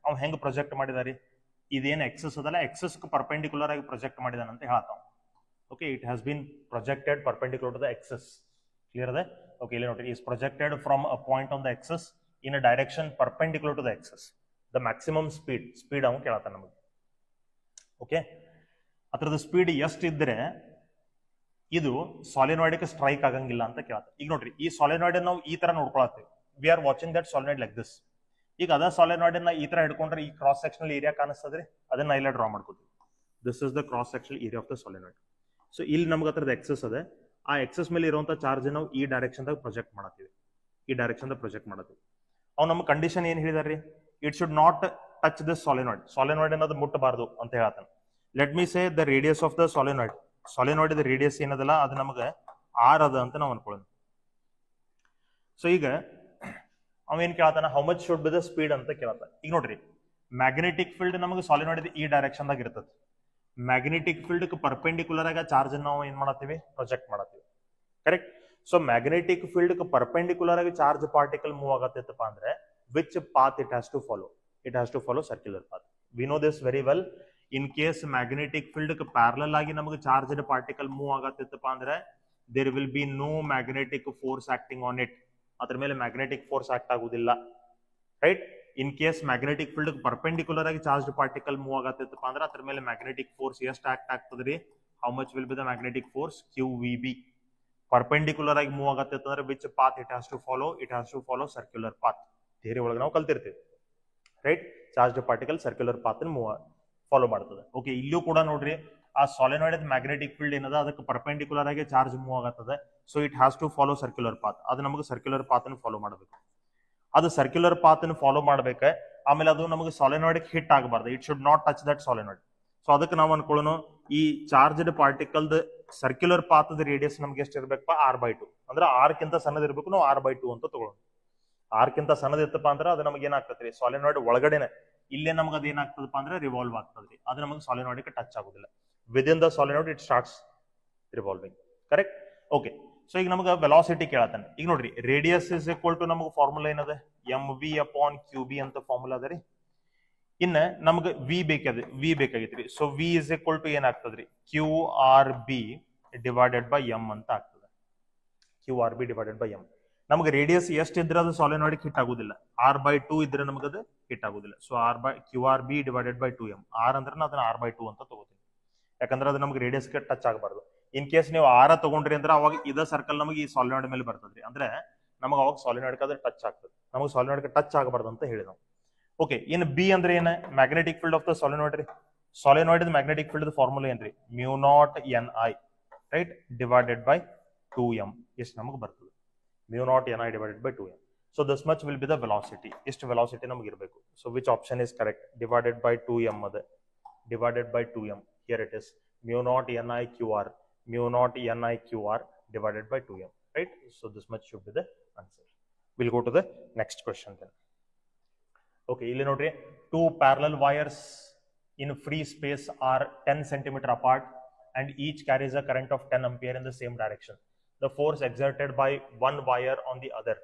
ಅವ್ ಹೆಂಗ್ ಪ್ರೊಜೆಕ್ಟ್ ಮಾಡಿದಾರಿ? ಇದೇನು ಎಕ್ಸಸ್ ಅದಲ್ಲ, ಎಕ್ಸಸ್ ಪರ್ಪೆಂಡಿಕ್ಯುಲರ್ ಆಗಿ ಪ್ರೊಜೆಕ್ಟ್ ಮಾಡಿದಾನ ಅಂತ ಹೇಳ್ತಾವ. Okay, it has been projected perpendicular to the axis. Clear ಅದ? ಓಕೆ, ಇಲ್ಲಿ ನೋಡ್ರಿ, is projected from a point on the axis in a direction perpendicular to the axis. The maximum speed ಅವ್ನು ಕೇಳತ್ತಾನ ನಮಗೆ. ಓಕೆ, ಅದ್ರದ್ದು ಸ್ಪೀಡ್ ಎಷ್ಟಿದ್ರೆ ಇದು ಸಾಲಿನಾಯ್ಡ್ strike ಆಗಂಗಿಲ್ಲ ಅಂತ ಕೇಳ್ತಾರೆ. ಈಗ ನೋಡ್ರಿ, ಈ ಸಾಲಿನಾಯ್ಡ್ ನಾವು ಈ ತರ ನೋಡ್ಕೊಳತ್ತೀವಿ. We are watching that solenoid like this. ಈಗ ಅದ ಸಾಲಿನಾಯ್ಡ್ ಈ ತರ ಹಿಡ್ಕೊಂಡ್ರೆ ಈ ಕ್ರಾಸ್ ಸೆಕ್ಷನಲ್ ಏರಿಯಾ ಕಾಣಿಸ್ತದ್ರಿ, ಅದನ್ನ ಇಲ್ಲ ಡ್ರಾ ಮಾಡ್ಕೋತೀವಿ. This is the cross sectional area of the solenoid. So ಇಲ್ಲಿ ನಮ್ಗೆ ಅದ್ರದ್ದು ಎಕ್ಸಸ್ ಅದೇ. ಆ ಎಕ್ಸಸ್ ಮೇಲೆ ಇರುವಂತ ಚಾರ್ಜ್ ನಾವು ಈ ಡೈರೆಕ್ಷನ್ ದಾಗ ಪ್ರೊಜೆಕ್ಟ್ ಮಾಡತ್ತೀವಿ. ಈ ಡೈರೆಕ್ಷನ್ ದಾಗ ಪ್ರೊಜೆಕ್ಟ್ ಮಾಡತ್ತೀವಿ. ಅವ್ ನಮ್ಮ ಕಂಡೀಷನ್ ಏನ್ ಹೇಳಿದಾರ್ರಿ? It should not touch this solenoid. Solenoid ಅನ್ನೋದು ಮುಟ್ಟಬಾರ್ದು ಅಂತ ಹೇಳ್ತಾನೆ. Let me say the radius of the solenoid. Solenoid ದ ರೇಡಿಯಸ್ ಏನದಲ್ಲ ಅದು ನಮಗೆ ಆರ್ ಅದ ಅಂತ ನಾವು ಅನ್ಕೊಳ್ಳೋಣ. ಸೊ ಈಗ ಅವೇನ್ ಕೇಳ್ತಾನ, how much should be the speed ಅಂತ ಕೇಳ್ತಾನೆ. ಈಗ ನೋಡ್ರಿ, ಮ್ಯಾಗ್ನೆಟಿಕ್ ಫೀಲ್ಡ್ ನಮಗೆ ಸಾಲಿನಾಯ್ಡ್ ಈ ಡೈರೆಕ್ಷನ್ ದಾಗ ಇರ್ತದೆ. ಮ್ಯಾಗ್ನೆಟಿಕ್ ಫೀಲ್ಡ್ ಪರ್ಪೆಂಡಿಕ್ಯುಲರ್ ಆಗ ಚಾರ್ಜ್ ನಾವು ಏನ್ ಮಾಡತ್ತೀವಿ? ಪ್ರೊಜೆಕ್ಟ್ ಮಾಡತ್ತೀವಿ. Correct. So magnetic field perpendicular ಆಗಿ ಚಾರ್ಜ್ ಪಾರ್ಟಿಕಲ್ ಮೂವ್ ಆಗತ್ತಪ್ಪ ಅಂದ್ರೆ which path it has to follow? It has to follow circular path. We know this very well. In case magnetic field parallel ಆಗಿ ನಮಗೆ charged particle move ಆಗತ್ತಪ್ಪ ಅಂದ್ರೆ there will be no magnetic force acting on it. ಅದ್ರ ಮೇಲೆ magnetic force act ಆಗುದಿಲ್ಲ. Right. ಇನ್ case magnetic field perpendicular ಆಗಿ charged particle move ಆಗತ್ತಪ್ಪ ಅಂದ್ರೆ ಅದ್ರ ಮೇಲೆ ಮ್ಯಾಗ್ನೆಟಿಕ್ ಫೋರ್ಸ್ ಎಷ್ಟು ಆಕ್ಟ್ ಆಗ್ತದ್ರಿ? How much will be the magnetic force QVB. Perpendicular ಆಗಿ ಮೂವ್ ಆಗತ್ತೆ ಅಂತಂದ್ರೆ which path it has to follow circular path. Theory ಒಳಗೆ ನಾವು ಕಲ್ತಿರ್ತೀವಿ, right? Charged particle circular path follow ಮಾಡ್ತದೆ. ಓಕೆ, ಇಲ್ಲೂ ಕೂಡ ನೋಡ್ರಿ ಆ ಸಾಲಿನಾಯ್ಡ್ ಮ್ಯಾಗ್ನೆಟಿಕ್ ಫೀಲ್ಡ್ ಏನದ ಅದಕ್ಕೆ ಪರ್ಪೆಂಡಿಕ್ಯುಲರ್ ಆಗಿ ಚಾರ್ಜ್ ಮೂವ್ ಆಗತ್ತದೆ. So it has to follow circular path. ಅದು ನಮಗೆ ಸರ್ಕ್ಯುಲರ್ ಪಾತ್ ಫಾಲೋ ಮಾಡಬೇಕು. ಅದು ಸರ್ಕ್ಯುಲರ್ ಪಾತ್ ಫಾಲೋ ಮಾಡ್ಬೇಕ. ಆಮೇಲೆ ಅದು ನಮಗೆ ಸಾಲಿನಾಯ್ಡ್ ಹಿಟ್ ಆಗಬಾರ್ದು. It should not touch that solenoid. So ಅದಕ್ಕೆ ನಾವು ಅನ್ಕೊಳ್ಳೋಣ ಈ charged particle circular path radius ನಮ್ಗೆ ಎಷ್ಟು ಇರ್ಬೇಕಪ್ಪ? r/2. ಅಂದ್ರೆ r ಸಣ್ಣದಿರ್ಬೇಕು, ನಾವು r/2 ಅಂತ ತಗೊಳ್ಳೋಣ. r ಸಣ್ಣದಿತ್ತಪ್ಪ ಅಂದ್ರೆ ಅದು ನಮಗೆ ಏನಾಗ್ತದ್ರಿ? ಸಾಲಿನಾಯ್ಡ್ ಒಳಗಡೆನೆ ಇಲ್ಲೇ ನಮ್ಗೆ ಅದು ಏನಾಗ್ತದಪ್ಪ ಅಂದ್ರೆ ರಿವಾಲ್ವ್ ಆಗ್ತದ್ರಿ. ಅದು ನಮಗೆ ಸಾಲಿನಾಯ್ಡ್ ಟಚ್ ಆಗುದಿಲ್ಲ. Within the solenoid it starts revolving. Correct? Okay, so ಈಗ ನಮಗೆ ವೆಲಾಸಿಟಿ ಕೇಳತ್ತಾನೆ. ಈಗ ನೋಡ್ರಿ, ರೇಡಿಯಸ್ ಇಸ್ ಈಕ್ವಲ್ ಟು ನಮಗೆ ಫಾರ್ಮುಲಾ ಏನದ? mv/qb ಅಂತ ಫಾರ್ಮುಲಾ ಅದ ರೀ. ಇನ್ನ ನಮ್ಗೆ ವಿ ಬೇಕಾಗಿತ್ರಿ. So V is equal to ಏನಾಗ್ತದ್ರಿ? QRB ಡಿವೈಡೆಡ್ ಬೈ ಎಂ ಅಂತ ಆಗ್ತದೆ. QRB divided by M. ನಮ್ಗೆ ರೇಡಿಯಸ್ ಎಷ್ಟು ಇದ್ರೆ ಅದು ಸಾಲಿನಾಯ್ಡ್ ಹಿಟ್ ಆಗುದಿಲ್ಲ. r/2 ಇದ್ರೆ ನಮಗದು ಹಿಟ್ ಆಗುದಿಲ್ಲ. So QRB divided by 2m. r ಅಂದ್ರೆ ಅದನ್ನ r/2 ಅಂತ ತಗೋತೀನಿ. ಯಾಕಂದ್ರೆ ಅದು ನಮ್ಗೆ ರೇಡಿಯಸ್ಗೆ ಟಚ್ ಆಗಬಾರ್ದು. ಇನ್ ಕೇಸ್ ನೀವು r ತಗೊಂಡ್ರಿ ಅಂದ್ರೆ ಅವಾಗ ಇದ ಸರ್ಕಲ್ ನಮಗೆ ಈ ಸಾಲಿನಾಯ್ಡ್ ಮೇಲೆ ಬರ್ತದ್ರಿ. ಅಂದ್ರೆ ನಮಗೆ ಅವಾಗ ಸಾಲಿನಾಯ್ಡ್ ಅದು ಟಚ್ ಆಗ್ತದೆ. ನಮಗೆ ಸಾಲಿನಾಯ್ಡ್ ಟಚ್ ಆಗಬಾರ್ದು ಅಂತ ಹೇಳಿ ನಾವು. ಓಕೆ, ಇನ್ ಬಿ ಅಂದ್ರೆ ಏನ? Magnetic field of the solenoid ರೀ. ಸಾಲಿನಾಯ್ಡ್ ಮ್ಯಾಗ್ನೆಟಿಕ್ ಫೀಲ್ಡ್ ಫಾರ್ಮುಲಾ ಏನ್ರಿ? μ0 ni, right, divided by 2m. ಎಷ್ಟು ನಮಗೆ ಬರ್ತದೆ? μ0 ni divided by 2m. So this much will be the velocity. ಎಷ್ಟು ವೆಲಾಸಿಟಿ ನಮಗೆ ಇರಬೇಕು? So which option is correct? Divided by 2m ಅದ. Divided by 2m. Here it is μ0 ni QR. μ0 ni QR divided by 2m, right? So this much should be the answer. We'll go to the next question then. Okay, ಇಲ್ಲಿ ನೋಡ್ರಿ, two parallel wires in free space are 10 cm apart and each carries a current of 10 ampere in the same direction. The force exerted by one wire on the other.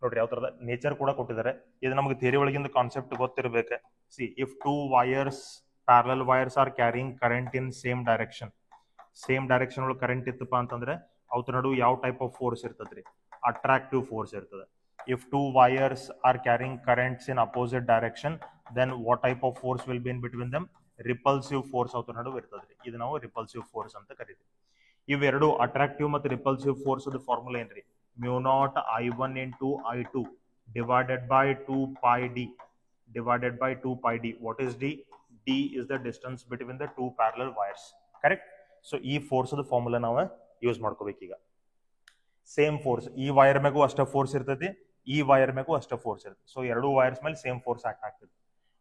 ನೋಡ್ರಿ, ಯಾವ ತರದ nature ಕೂಡ ಕೊಟ್ಟಿದ್ದಾರೆ. ಇದು ನಮಗೆ theory ಒಳಗಿಂದ concept ಗೊತ್ತಿರಬೇಕು. C, if two parallel wires are carrying current in same direction ಒಳಗೆ ಕರೆಂಟ್ ಇತ್ತಪ್ಪ ಅಂತಂದ್ರೆ ಅವ್ರ ನಡು ಯಾವ ಟೈಪ್ ಆಫ್ ಫೋರ್ಸ್ ಇರ್ತದ್ರಿ? ಅಟ್ರಾಕ್ಟಿವ್ ಫೋರ್ಸ್ ಇರ್ತದೆ. If two wires are carrying currents in opposite direction, then what type of force will be in between them? Repulsive force ಅವ್ರ ನಡು ಇರ್ತದ್ರಿ. ಇದು ನಾವು ರಿಪಲ್ಸಿವ್ ಫೋರ್ಸ್ ಅಂತ ಕರಿತೀವಿ. ಇವೆರಡು ಅಟ್ರಾಕ್ಟಿವ್ ಮತ್ತು ರಿಪಲ್ಸಿವ್ ಫೋರ್ಸ್ ಫಾರ್ಮುಲಾ ಏನ್ರಿ? μ0 I1 into I2 divided by 2πd divided by 2πd. What is d? d is the distance between the two parallel wires. Correct? So ಈ ಫೋರ್ಸ್ ಫಾರ್ಮುಲಾ ನಾವು use ಮಾಡ್ಕೋಬೇಕು. ಈಗ same force ಈ wire ಮೇಗೂ ಅಷ್ಟ force ಇರ್ತೈತಿ, ಈ wire ಮೇಗೂ ಅಷ್ಟ force ಇರ್ತದೆ. ಸೊ ಎರಡು ವೈರ್ಸ್ ಮೇಲೆ ಸೇಮ್ ಫೋರ್ಸ್ ಆಕ್ಟ್ ಆಗ್ತದೆ.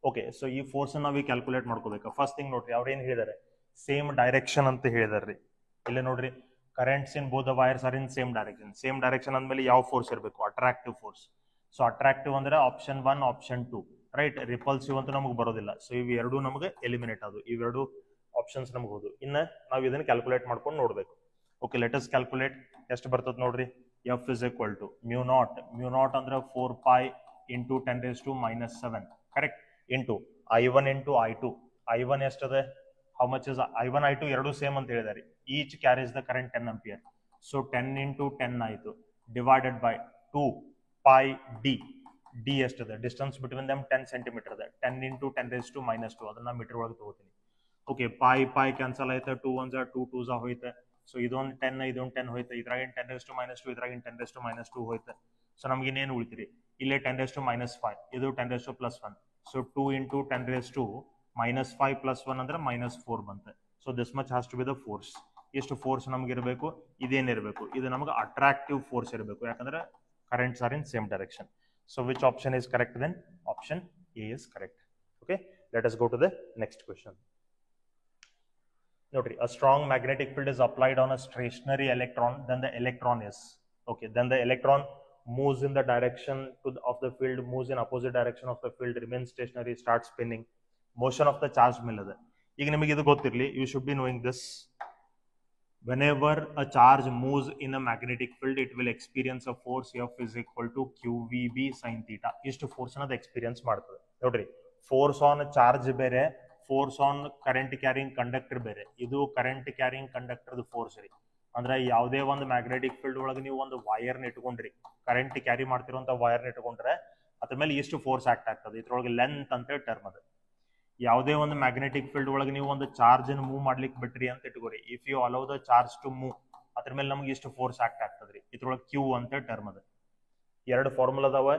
ಓಕೆ, ಸೊ ಈ ಫೋರ್ಸ್ ನಾವು ಕ್ಯಾಲ್ಕುಲೇಟ್ ಮಾಡ್ಕೋಬೇಕು. ಫಸ್ಟ್ ಥಿಂಗ್ ನೋಡ್ರಿ, ಅವ್ರು ಏನ್ ಹೇಳಿದಾರೆ? ಸೇಮ್ ಡೈರೆಕ್ಷನ್ ಅಂತ ಹೇಳಿದಾರ್ರಿ. ಇಲ್ಲಿ ನೋಡ್ರಿ, currents in both the wires are in same direction. Same direction ಅಂದ್ಮೇಲೆ ಯಾವ ಫೋರ್ಸ್ ಇರಬೇಕು? Attractive force. ಸೊ ಅಟ್ರಾಕ್ಟಿವ್ ಅಂದ್ರೆ ಆಪ್ಷನ್ 1, ಆಪ್ಷನ್ 2, ರೈಟ್. ರಿಪಲ್ಸಿವ್ ಅಂತ ನಮಗೆ ಬರೋದಿಲ್ಲ. ಸೊ ಇವೆರಡು ನಮಗೆ ಎಲಿಮಿನೇಟ್ ಆದವು. ಇವೆರಡು ಆಪ್ಷನ್ಸ್ ನಮಗೆ ಹೋದು. ಇನ್ನ ನಾವು ಇದನ್ನ ಕ್ಯಾಲ್ಕುಲೇಟ್ ಮಾಡ್ಕೊಂಡು ನೋಡ್ಬೇಕು. Okay, let us calculate. ಎಷ್ಟು ಬರ್ತದೆ ನೋಡ್ರಿ? F is equal to μ0 ಅಂದ್ರೆ 4π into 10⁻⁻⁷, correct, into I1 into I2. I1 ಎಷ್ಟದೆ? How much is I1 I2 ಎರಡು ಸೇಮ್ ಅಂತ ಹೇಳಿದಾರೆ. Each carries the current 10 ampere. So 10 into 10 ಆಯ್ತು, ಡಿವೈಡೆಡ್ ಬೈ 2πd. ಡಿ ಎಷ್ಟದೆ? ಡಿಸ್ಟೆನ್ಸ್ ಬಿಟ್ವೀನ್ ದಮ್ 10 cm ಅದ. 10 into 10⁻², ಅದನ್ನ metre ಒಳಗೆ ತಗೋತೀನಿ. ಓಕೆ, ಪೈ ಕ್ಯಾನ್ಸಲ್ ಆಯ್ತು. 2 1s 2 2s ಹೋಯ್ತು. ಸೊ ಇದೊಂದು 10 ಇದೊಂದು 10 ಹೋಯ್ತು. ಇದ್ರಾಗಿನ 10⁻², ಇದ್ರಾಗಿನ 10⁻² ಹೋಯ್ತು. ಸೊ ನಮ್ಗೆ ಇನ್ನೇನು ಉಳಿತೀರಿ? ಇಲ್ಲೇ 10⁻⁵, ಇದು 10⁻+1. ಸೊ 2 into 10⁻⁻5 + 1 ಅಂದ್ರೆ -4 ಬಂತು. So this much has to be the force. ಎಷ್ಟು ಫೋರ್ಸ್ ನಮ್ಗೆ ಇರಬೇಕು? ಇದೇನಿರಬೇಕು? ಇದು ನಮಗೆ ಅಟ್ರಾಕ್ಟಿವ್ ಫೋರ್ಸ್ ಇರಬೇಕು. ಯಾಕಂದ್ರೆ currents are in same direction. So which option is correct then? Option A is correct. Okay, let us go to the next question. ನೋಡ್ರಿ, a strong magnetic field is applied on a stationary electron, then the electron is then the electron moves in the direction of the field, moves in opposite direction of the field, remains stationary, starts spinning. Motion of the charge ಮೇಲೆ. ಈಗ ನಿಮಗೆ ಇದು ಗೊತ್ತಿರಲಿ, you should be knowing this. Whenever a charge moves in a magnetic field, it will experience a force F is equal to QVB sin theta. ಇಷ್ಟು force ಅನ್ನೋದು experience ಮಾಡ್ತದೆ. ನೋಡ್ರಿ, force on charge ಬೇರೆ, force on current carrying conductor ಬೇರೆ. ಇದು current carrying conductor force ರೀ. ಅಂದ್ರೆ ಯಾವುದೇ ಒಂದು ಮ್ಯಾಗ್ನೆಟಿಕ್ ಫೀಲ್ಡ್ ಒಳಗೆ ನೀವು ಒಂದು ವೈರ್ನ ಇಟ್ಕೊಂಡ್ರಿ, ಕರೆಂಟ್ ಕ್ಯಾರಿ ಮಾಡ್ತಿರುವಂತ ವೈರ್ನ ಇಟ್ಕೊಂಡ್ರೆ ಅದ್ರ ಮೇಲೆ ಎಷ್ಟು ಫೋರ್ಸ್ ಆಕ್ಟ್ ಆಗ್ತದೆ? ಇದ್ರೊಳಗೆ ಲೆಂತ್ ಅಂತ ಟರ್ಮ್ ಅದ. ಯಾವುದೇ ಒಂದು ಮ್ಯಾಗ್ನೆಟಿಕ್ ಫೀಲ್ಡ್ ಒಳಗೆ ನೀವು ಒಂದು ಚಾರ್ಜ್ ಮೂವ್ ಮಾಡ್ಲಿಕ್ಕೆ ಬಿಟ್ರಿ ಅಂತ ಇಟ್ಕೋರಿ. If you allow the charge to move, ಅದ್ರ ಮೇಲೆ ನಮ್ಗೆ ಇಷ್ಟು ಫೋರ್ಸ್ ಆಕ್ಟ್ ಆಗ್ತದ್ರಿ. ಇದ್ರೊಳಗೆ ಕ್ಯೂ ಅಂತ ಟರ್ಮ್ ಅದ. ಎರಡು ಫಾರ್ಮುಲಾ ಅದಾವ.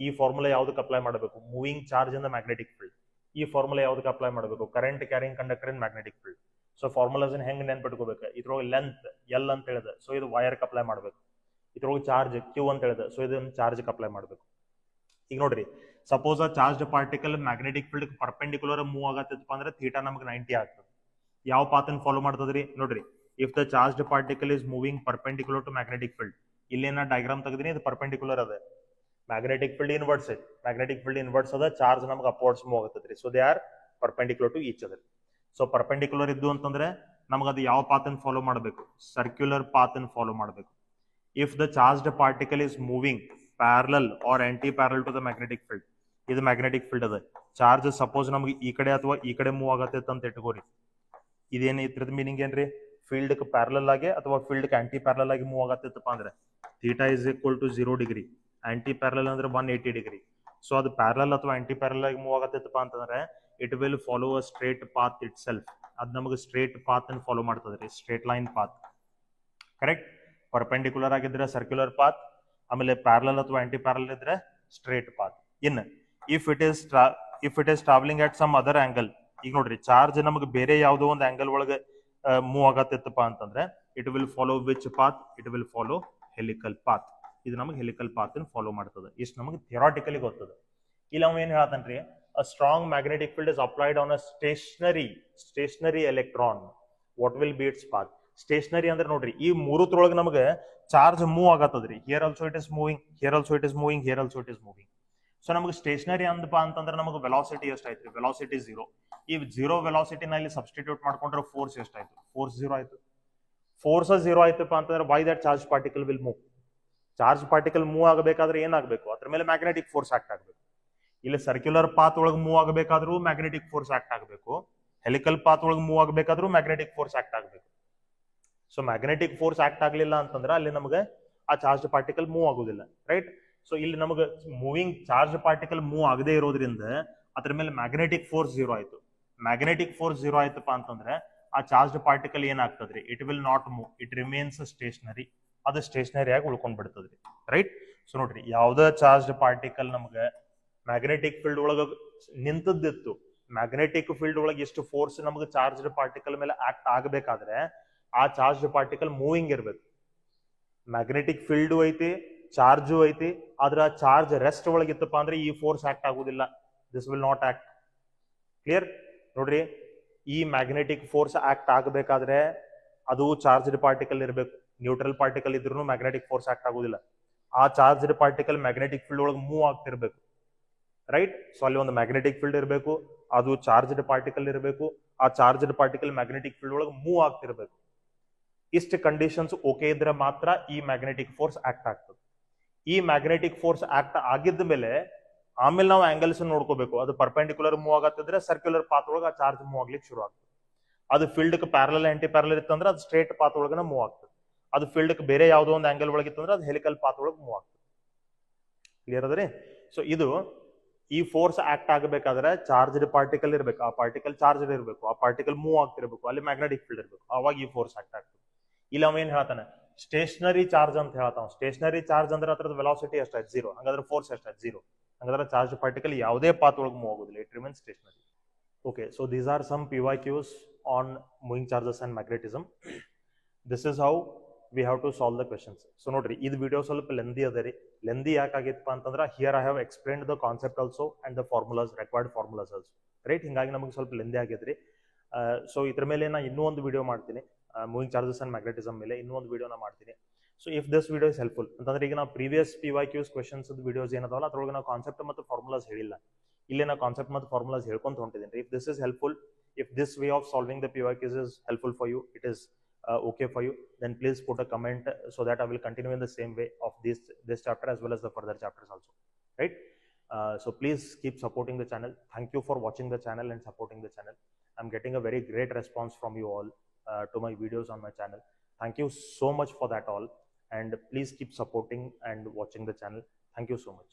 ಈ ಫಾರ್ಮುಲಾ ಯಾವ್ದಕ್ಕೆ ಅಪ್ಲೈ ಮಾಡಬೇಕು? Moving charge in the magnetic field. ಈ ಫಾರ್ಮುಲಾ ಯಾವ್ದಕ್ಕೆ ಅಪ್ಲೈ ಮಾಡಬೇಕು? ಕರೆಂಟ್ ಕ್ಯಾರಿಂಗ್ ಕಂಡಕ್ಟರ್ ಇನ್ ಮ್ಯಾಗ್ನೆಟಿಕ್ ಫೀಲ್ಡ್. ಸೊ ಫಾರ್ಮುಲಾಸ್ ಹೆಂಗ್ ನೆನ್ಪಿಟ್ಕೋಬೇಕು? ಇದ್ರೊಳಗೆ ಲೆಂತ್ ಎಲ್ ಅಂತ ಹೇಳಿದ, ಸೊ ಇದು ವೈರ್ಗೆ ಅಪ್ಲೈ ಮಾಡಬೇಕು. ಇದ್ರೊಳಗೆ ಚಾರ್ಜ್ ಕ್ಯೂ ಅಂತ ಹೇಳಿದ, ಸೊ ಇದನ್ನ ಚಾರ್ಜ್ ಅಪ್ಲೈ ಮಾಡಬೇಕು. ಈಗ ನೋಡ್ರಿ, ಸಪೋಸ್ ಆ charge particle magnetic field perpendicular move ಆಗತ್ತಪ್ಪ ಅಂದ್ರೆ ಥೀಟಾ ನಮ್ಗೆ 90 ಆಗ್ತದೆ. ಯಾವ ಪಾತ್ ಫಾಲೋ ಮಾಡ್ತದ್ರಿ? ನೋಡ್ರಿ, if the charge particle is moving perpendicular to magnetic field, ಇಲ್ಲೇನ ಡಯಾಗ್ರಾಮ್ ತೆಗೆದಿನಿ, ಇದು ಪರ್ಪೆಂಡಿಕ್ಯುಲರ್ ಅದ. ಮ್ಯಾಗ್ನೆಟಿಕ್ ಫೀಲ್ಡ್ ಇನ್ವರ್ಟ್ಸ್ ಐತಿ, ಮ್ಯಾಗ್ನೆಟಿಕ್ ಫೀಲ್ಡ್ ಇನ್ವರ್ಟ್ಸ್ ಅದ, ಚಾರ್ಜ್ ನಮ್ಗೆ ಅಪ್ವರ್ಡ್ಸ್ ಮೂವ್ ಆಗತ್ತದ್ರಿ. So they are perpendicular to each other. So perpendicular ಇದ್ದು ಅಂತಂದ್ರೆ ನಮ್ಗೆ ಅದು ಯಾವ ಪಾತ್ ಫಾಲೋ ಮಾಡಬೇಕು? ಸರ್ಕ್ಯುಲರ್ ಪಾತ್ ಫಾಲೋ ಮಾಡಬೇಕು. If the charged particle is moving parallel or anti parallel to the magnetic field, ಇದು ಮ್ಯಾಗ್ನೆಟಿಕ್ ಫೀಲ್ಡ್ ಅದ. ಚಾರ್ಜ್ ಸಪೋಸ್ ನಮ್ಗೆ ಈ ಕಡೆ ಅಥವಾ ಈ ಕಡೆ ಮೂವ್ ಆಗತ್ತೆ ಅಂತ ಇಟ್ಕೋರಿ. ಇದೇನ್ ಇದ್ರದ್ ಮೀನಿಂಗ್ ಏನ್ರಿ? ಫೀಲ್ಡ್ ಪ್ಯಾರಲಲ್ ಆಗಿ ಅಥವಾ ಫೀಲ್ಡ್ ಆಂಟಿ ಪ್ಯಾರಲಲ್ ಆಗಿ ಮೂವ್ ಆಗತ್ತಪ್ಪ ಅಂದ್ರೆ theta is equal to 0 degree, anti parallel ಅಂದ್ರೆ 180 ಡಿಗ್ರಿ. ಸೊ ಅದು ಪ್ಯಾರಲಲ್ ಅಥವಾ ಆಂಟಿ ಪ್ಯಾರಲಲ್ ಆಗಿ ಮೂವ್ ಆಗತ್ತಪ್ಪ ಅಂತಂದ್ರೆ it will follow a straight path itself. ಅದು ನಮಗೆ ಸ್ಟ್ರೇಟ್ ಪಾತ್ ಅನ್ನು ಫಾಲೋ ಮಾಡ್ತದ್ರಿ, straight line path. Correct? Perpendicular ಆಗಿದ್ರೆ ಸರ್ಕ್ಯುಲರ್ ಪಾತ್, ಆಮೇಲೆ ಪ್ಯಾರಲಲ್ ಅಥವಾ ಆಂಟಿ ಪ್ಯಾರಲಲ್ ಇದ್ರೆ straight path. In if it is travelling at some other angle, ಈಗ ನೋಡ್ರಿ, ಚಾರ್ಜ್ ನಮಗೆ ಬೇರೆ ಯಾವುದೋ ಒಂದು ಆಂಗಲ್ ಒಳಗೆ ಮೂವ್ ಆಗತ್ತಪ್ಪ ಅಂತಂದ್ರೆ it will follow which path? It will follow helical path. ಇದು ನಮಗೆ ಹೆಲಿಕಲ್ ಪಾತ್ ಫಾಲೋ ಮಾಡ್ತದೆ. ಇಷ್ಟು ನಮಗೆ ಥಿಯರಾಟಿಕಲಿ ಗೊತ್ತದ. ಇಲ್ಲಿ ಅವ ಏನ್ ಹೇಳ್ತಾನ್ರಿ? A strong magnetic field is applied on a stationary electron. What will be its path? Stationary ಅಂದ್ರೆ ನೋಡ್ರಿ, ಈ ಮೂರತ್ರೊಳಗೆ ನಮಗೆ ಚಾರ್ಜ್ ಮೂವ್ ಆಗತ್ತದ್ರಿ. Here also it is moving, here also it is moving, here also it is moving. So ನಮಗೆ stationary ಅಂದಪ್ಪ ಅಂತಂದ್ರೆ ನಮಗೆ ವೆಲಾಸಿಟಿ ಎಷ್ಟಾಯ್ತು? ವೆಲಾಸಿಟಿ 0. ಈ 0 ವೆಲಾಸಿಟಿನಲ್ಲಿ ಸಬ್ಸ್ಟಿಟ್ಯೂಟ್ ಮಾಡ್ಕೊಂಡ್ರೆ ಫೋರ್ಸ್ ಎಷ್ಟಾಯ್ತು? ಫೋರ್ಸ್ 0 ಆಯ್ತು. ಫೋರ್ಸ್ 0 ಆಯ್ತಪ್ಪ ಅಂತಂದ್ರೆ why that charge particle will move? Charge particle move ಆಗಬೇಕಾದ್ರೆ ಏನಾಗಬೇಕು? ಅದ್ರ ಮೇಲೆ ಮ್ಯಾಗ್ನೆಟಿಕ್ ಫೋರ್ಸ್ ಆಕ್ಟ್ ಆಗಬೇಕು. ಇಲ್ಲಿ ಸರ್ಕ್ಯುಲರ್ ಪಾತ್ ಒಳಗೆ ಮೂವ್ ಆಗಬೇಕಾದ್ರೂ ಮ್ಯಾಗ್ನೆಟಿಕ್ ಫೋರ್ಸ್ ಆಕ್ಟ್ ಆಗಬೇಕು, ಹೆಲಿಕಲ್ ಪಾತ್ ಒಳಗೆ ಮೂವ್ ಆಗಬೇಕಾದ್ರೂ ಮ್ಯಾಗ್ನೆಟಿಕ್ ಫೋರ್ಸ್ ಆಕ್ಟ್ ಆಗಬೇಕು. ಸೊ ಮ್ಯಾಗ್ನೆಟಿಕ್ ಫೋರ್ಸ್ ಆಕ್ಟ್ ಆಗಲಿಲ್ಲ ಅಂತಂದ್ರೆ ಅಲ್ಲಿ ನಮಗೆ ಆ ಚಾರ್ಜ್ ಪಾರ್ಟಿಕಲ್ ಮೂವ್ ಆಗುದಿಲ್ಲ. ರೈಟ್? ಸೊ ಇಲ್ಲಿ ನಮಗೆ ಮೂವಿಂಗ್ ಚಾರ್ಜ್ ಪಾರ್ಟಿಕಲ್ ಮೂವ್ ಆಗದೆ ಇರೋದ್ರಿಂದ ಅದ್ರ ಮೇಲೆ ಮ್ಯಾಗ್ನೆಟಿಕ್ ಫೋರ್ಸ್ 0 ಆಯ್ತು. ಮ್ಯಾಗ್ನೆಟಿಕ್ ಫೋರ್ಸ್ 0 ಆಯ್ತಪ್ಪ ಅಂತಂದ್ರೆ ಆ ಚಾರ್ಜ್ ಪಾರ್ಟಿಕಲ್ ಏನಾಗ್ತದ್ರಿ? It will not move, it remains stationary. ಅದು ಸ್ಟೇಷನರಿ ಆಗಿ ಉಳ್ಕೊಂಡ್ ಬಿಡ್ತದ್ರಿ. ರೈಟ್? ಸೊ ನೋಡ್ರಿ, ಯಾವ್ದ ಚಾರ್ಜ್ ಪಾರ್ಟಿಕಲ್ ನಮ್ಗೆ ಮ್ಯಾಗ್ನೆಟಿಕ್ ಫೀಲ್ಡ್ ಒಳಗೆ ನಿಂತದ್ದಿತ್ತು, ಮ್ಯಾಗ್ನೆಟಿಕ್ ಫೀಲ್ಡ್ ಒಳಗೆ ಎಷ್ಟು ಫೋರ್ಸ್ ನಮಗೆ ಚಾರ್ಜ್ ಪಾರ್ಟಿಕಲ್ ಮೇಲೆ ಆಕ್ಟ್ ಆಗಬೇಕಾದ್ರೆ ಆ ಚಾರ್ಜ್ ಪಾರ್ಟಿಕಲ್ ಮೂವಿಂಗ್ ಇರ್ಬೇಕು. ಮ್ಯಾಗ್ನೆಟಿಕ್ ಫೀಲ್ಡ್ ಐತಿ, ಚಾರ್ಜು ಐತಿ, ಆದ್ರೆ ಚಾರ್ಜ್ ರೆಸ್ಟ್ ಒಳಗಿತ್ತಪ್ಪ ಅಂದ್ರೆ ಈ ಫೋರ್ಸ್ ಆಕ್ಟ್ ಆಗುದಿಲ್ಲ. This will not act. Clear? ನೋಡ್ರಿ, ಈ ಮ್ಯಾಗ್ನೆಟಿಕ್ ಫೋರ್ಸ್ ಆಕ್ಟ್ ಆಗಬೇಕಾದ್ರೆ ಅದು ಚಾರ್ಜ್ಡ್ ಪಾರ್ಟಿಕಲ್ ಇರಬೇಕು. ನ್ಯೂಟ್ರಲ್ ಪಾರ್ಟಿಕಲ್ ಇದ್ರೂ ಮ್ಯಾಗ್ನೆಟಿಕ್ ಫೋರ್ಸ್ ಆಕ್ಟ್ ಆಗುದಿಲ್ಲ. ಆ ಚಾರ್ಜ್ಡ್ ಪಾರ್ಟಿಕಲ್ ಮ್ಯಾಗ್ನೆಟಿಕ್ ಫೀಲ್ಡ್ ಒಳಗೆ ಮೂವ್ ಆಗ್ತಿರ್ಬೇಕು. ರೈಟ್? ಸೊ ಅಲ್ಲಿ ಒಂದು ಮ್ಯಾಗ್ನೆಟಿಕ್ ಫೀಲ್ಡ್ ಇರಬೇಕು, ಅದು ಚಾರ್ಜ್ಡ್ ಪಾರ್ಟಿಕಲ್ ಇರಬೇಕು, ಆ ಚಾರ್ಜ್ಡ್ ಪಾರ್ಟಿಕಲ್ ಮ್ಯಾಗ್ನೆಟಿಕ್ ಫೀಲ್ಡ್ ಒಳಗೆ ಮೂವ್ ಆಗ್ತಿರ್ಬೇಕು. ಇಷ್ಟು ಕಂಡೀಷನ್ಸ್ ಓಕೆ ಇದ್ರೆ ಮಾತ್ರ ಈ ಮ್ಯಾಗ್ನೆಟಿಕ್ ಫೋರ್ಸ್ ಆಕ್ಟ್ ಆಗ್ತದೆ. ಈ ಮ್ಯಾಗ್ನೆಟಿಕ್ ಫೋರ್ಸ್ ಆಕ್ಟ್ ಆಗಿದ್ದ ಮೇಲೆ ಆಮೇಲೆ ನಾವು ಆಂಗಲ್ಸ್ ನೋಡ್ಕೋಬೇಕು. ಅದು ಪರ್ಪೆಂಡಿಕ್ಯುಲರ್ ಮೂವ್ ಆಗತ್ತಿದ್ರೆ ಸರ್ಕ್ಯುಲರ್ ಪಾತ್ ಒಳಗೆ ಆ ಚಾರ್ಜ್ ಮೂವ್ ಆಗ್ಲಿಕ್ಕೆ ಶುರು ಆಗ್ತದೆ. ಅದು ಫೀಲ್ಡ್ ಪ್ಯಾರಲಲ್ ಆಂಟಿ ಪ್ಯಾರಲಲ್ ಇತ್ತಂದ್ರೆ ಅದು ಸ್ಟ್ರೇಟ್ ಪಾತ್ ಒಳಗನ ಮೂವ್ ಆಗ್ತದೆ. ಅದು ಫೀಲ್ಡ್ ಬೇರೆ ಯಾವುದೋ ಒಂದು ಆಂಗಲ್ ಒಳಗಿತ್ತಂದ್ರೆ ಅದು ಹೆಲಿಕಲ್ ಪಾತ್ ಒಳಗೆ ಮೂವ್ ಆಗ್ತದೆ. ಕ್ಲಿಯರ್ ಅದ್ರಿ? ಸೊ ಇದು ಈ ಫೋರ್ಸ್ ಆಕ್ಟ್ ಆಗಬೇಕಾದ್ರೆ ಚಾರ್ಜ್ಡ್ ಪಾರ್ಟಿಕಲ್ ಇರಬೇಕು, ಆ ಪಾರ್ಟಿಕಲ್ ಚಾರ್ಜ್ ಇರಬೇಕು, ಆ ಪಾರ್ಟಿಕಲ್ ಮೂವ್ ಆಗ್ತಿರ್ಬೇಕು, ಅಲ್ಲಿ ಮ್ಯಾಗ್ನೆಟಿಕ್ ಫೀಲ್ಡ್ ಇರಬೇಕು, ಅವಾಗ ಈ ಫೋರ್ಸ್ ಆಕ್ಟ್ ಆಗ್ತದೆ. ಇಲ್ಲ ಅವ ಏನ್ ಹೇಳ್ತಾನೆ? ಸ್ಟೇಷನರಿ ಚಾರ್ಜ್ ಅಂತ ಹೇಳ್ತಾವ. ಸ್ಟೇಷನರಿ ಚಾರ್ಜ್ ಅಂದ್ರೆ ಅದ್ರದ್ದು ವೆಲಾಸಿಟಿ ಎಷ್ಟಾಯ್ತು? 0. ಹಂಗಾದ್ರೆ ಫೋರ್ಸ್ ಎಷ್ಟಾಯ್ತು? 0. ಹಂಗಾದ್ರೆ ಚಾರ್ಜ್ ಪಾರ್ಟಿಕಲ್ ಯಾವುದೇ ಪಾತ್ ಒಳಗೆ ಮೂವ್ ಆಗುದಿಲ್ಲ, it remains stationary. Okay, so these are some PYQs on moving charges and magnetism. This is how we have to solve the questions. So ನೋಡ್ರಿ, ಇದು ವಿಡಿಯೋ ಸ್ವಲ್ಪ ಲೆಂದಿ ಅದ ರೀ. ಲೆಂದಿ ಯಾಕಾಗಿತ್ತಪ್ಪ ಅಂತಂದ್ರೆ here I have explained the concept also and the formulas, required formulas also. Right? ಹಿಂಗಾಗಿ ನಮಗೆ ಸ್ವಲ್ಪ lengthy ಆಗೈತ್ರಿ. ಸೊ ಇದ್ರ ಮೇಲೆ ನಾ ಇನ್ನೂ ಒಂದು ವಿಡಿಯೋ ಮಾಡ್ತೀನಿ, ಮೂವಿಂಗ್ ಚಾರ್ಜಸ್ ಅಂಡ್ ಮ್ಯಾಗ್ನೆಟಿಸಮ್ ಮೇಲೆ ಇನ್ನೂ ಒಂದು ವಿಡಿಯೋನ ಮಾಡ್ತೀನಿ. So if this video is helpful ಅಂತಂದ್ರೆ, ಈಗ ನಾವು ಪ್ರೀವಿಯಸ್ PYQs ಕ್ವೆಶನ್ಸ್ ವಿಡಿಯೋಸ್ ಏನದಾವಲ್ಲ ಅದ್ರೊಳಗೆ ನಾವು ಕಾನ್ಸೆಪ್ಟ್ ಮತ್ತು ಫಾರ್ಮುಲಾಸ್ ಹೇಳಿಲ್ಲ. ಇಲ್ಲಿ ನಾವು ಕಾನ್ಸೆಪ್ಟ್ ಮತ್ತು ಫಾರ್ಮುಲಾಸ್ ಹೇಳ್ಕೊಂತ ಹೊಂಟಿದ್ದೀನಿ. If this is helpful, if this way of solving the PYQs is helpful for you, it is okay for you, then please put a comment so that I will continue in the same way of this chapter as well as the further chapters also. Right? So please keep supporting the channel. Thank you for watching the channel and supporting the channel. I'm getting a very great response from you all to my videos on my channel. Thank you so much for that all, and please keep supporting and watching the channel. Thank you so much.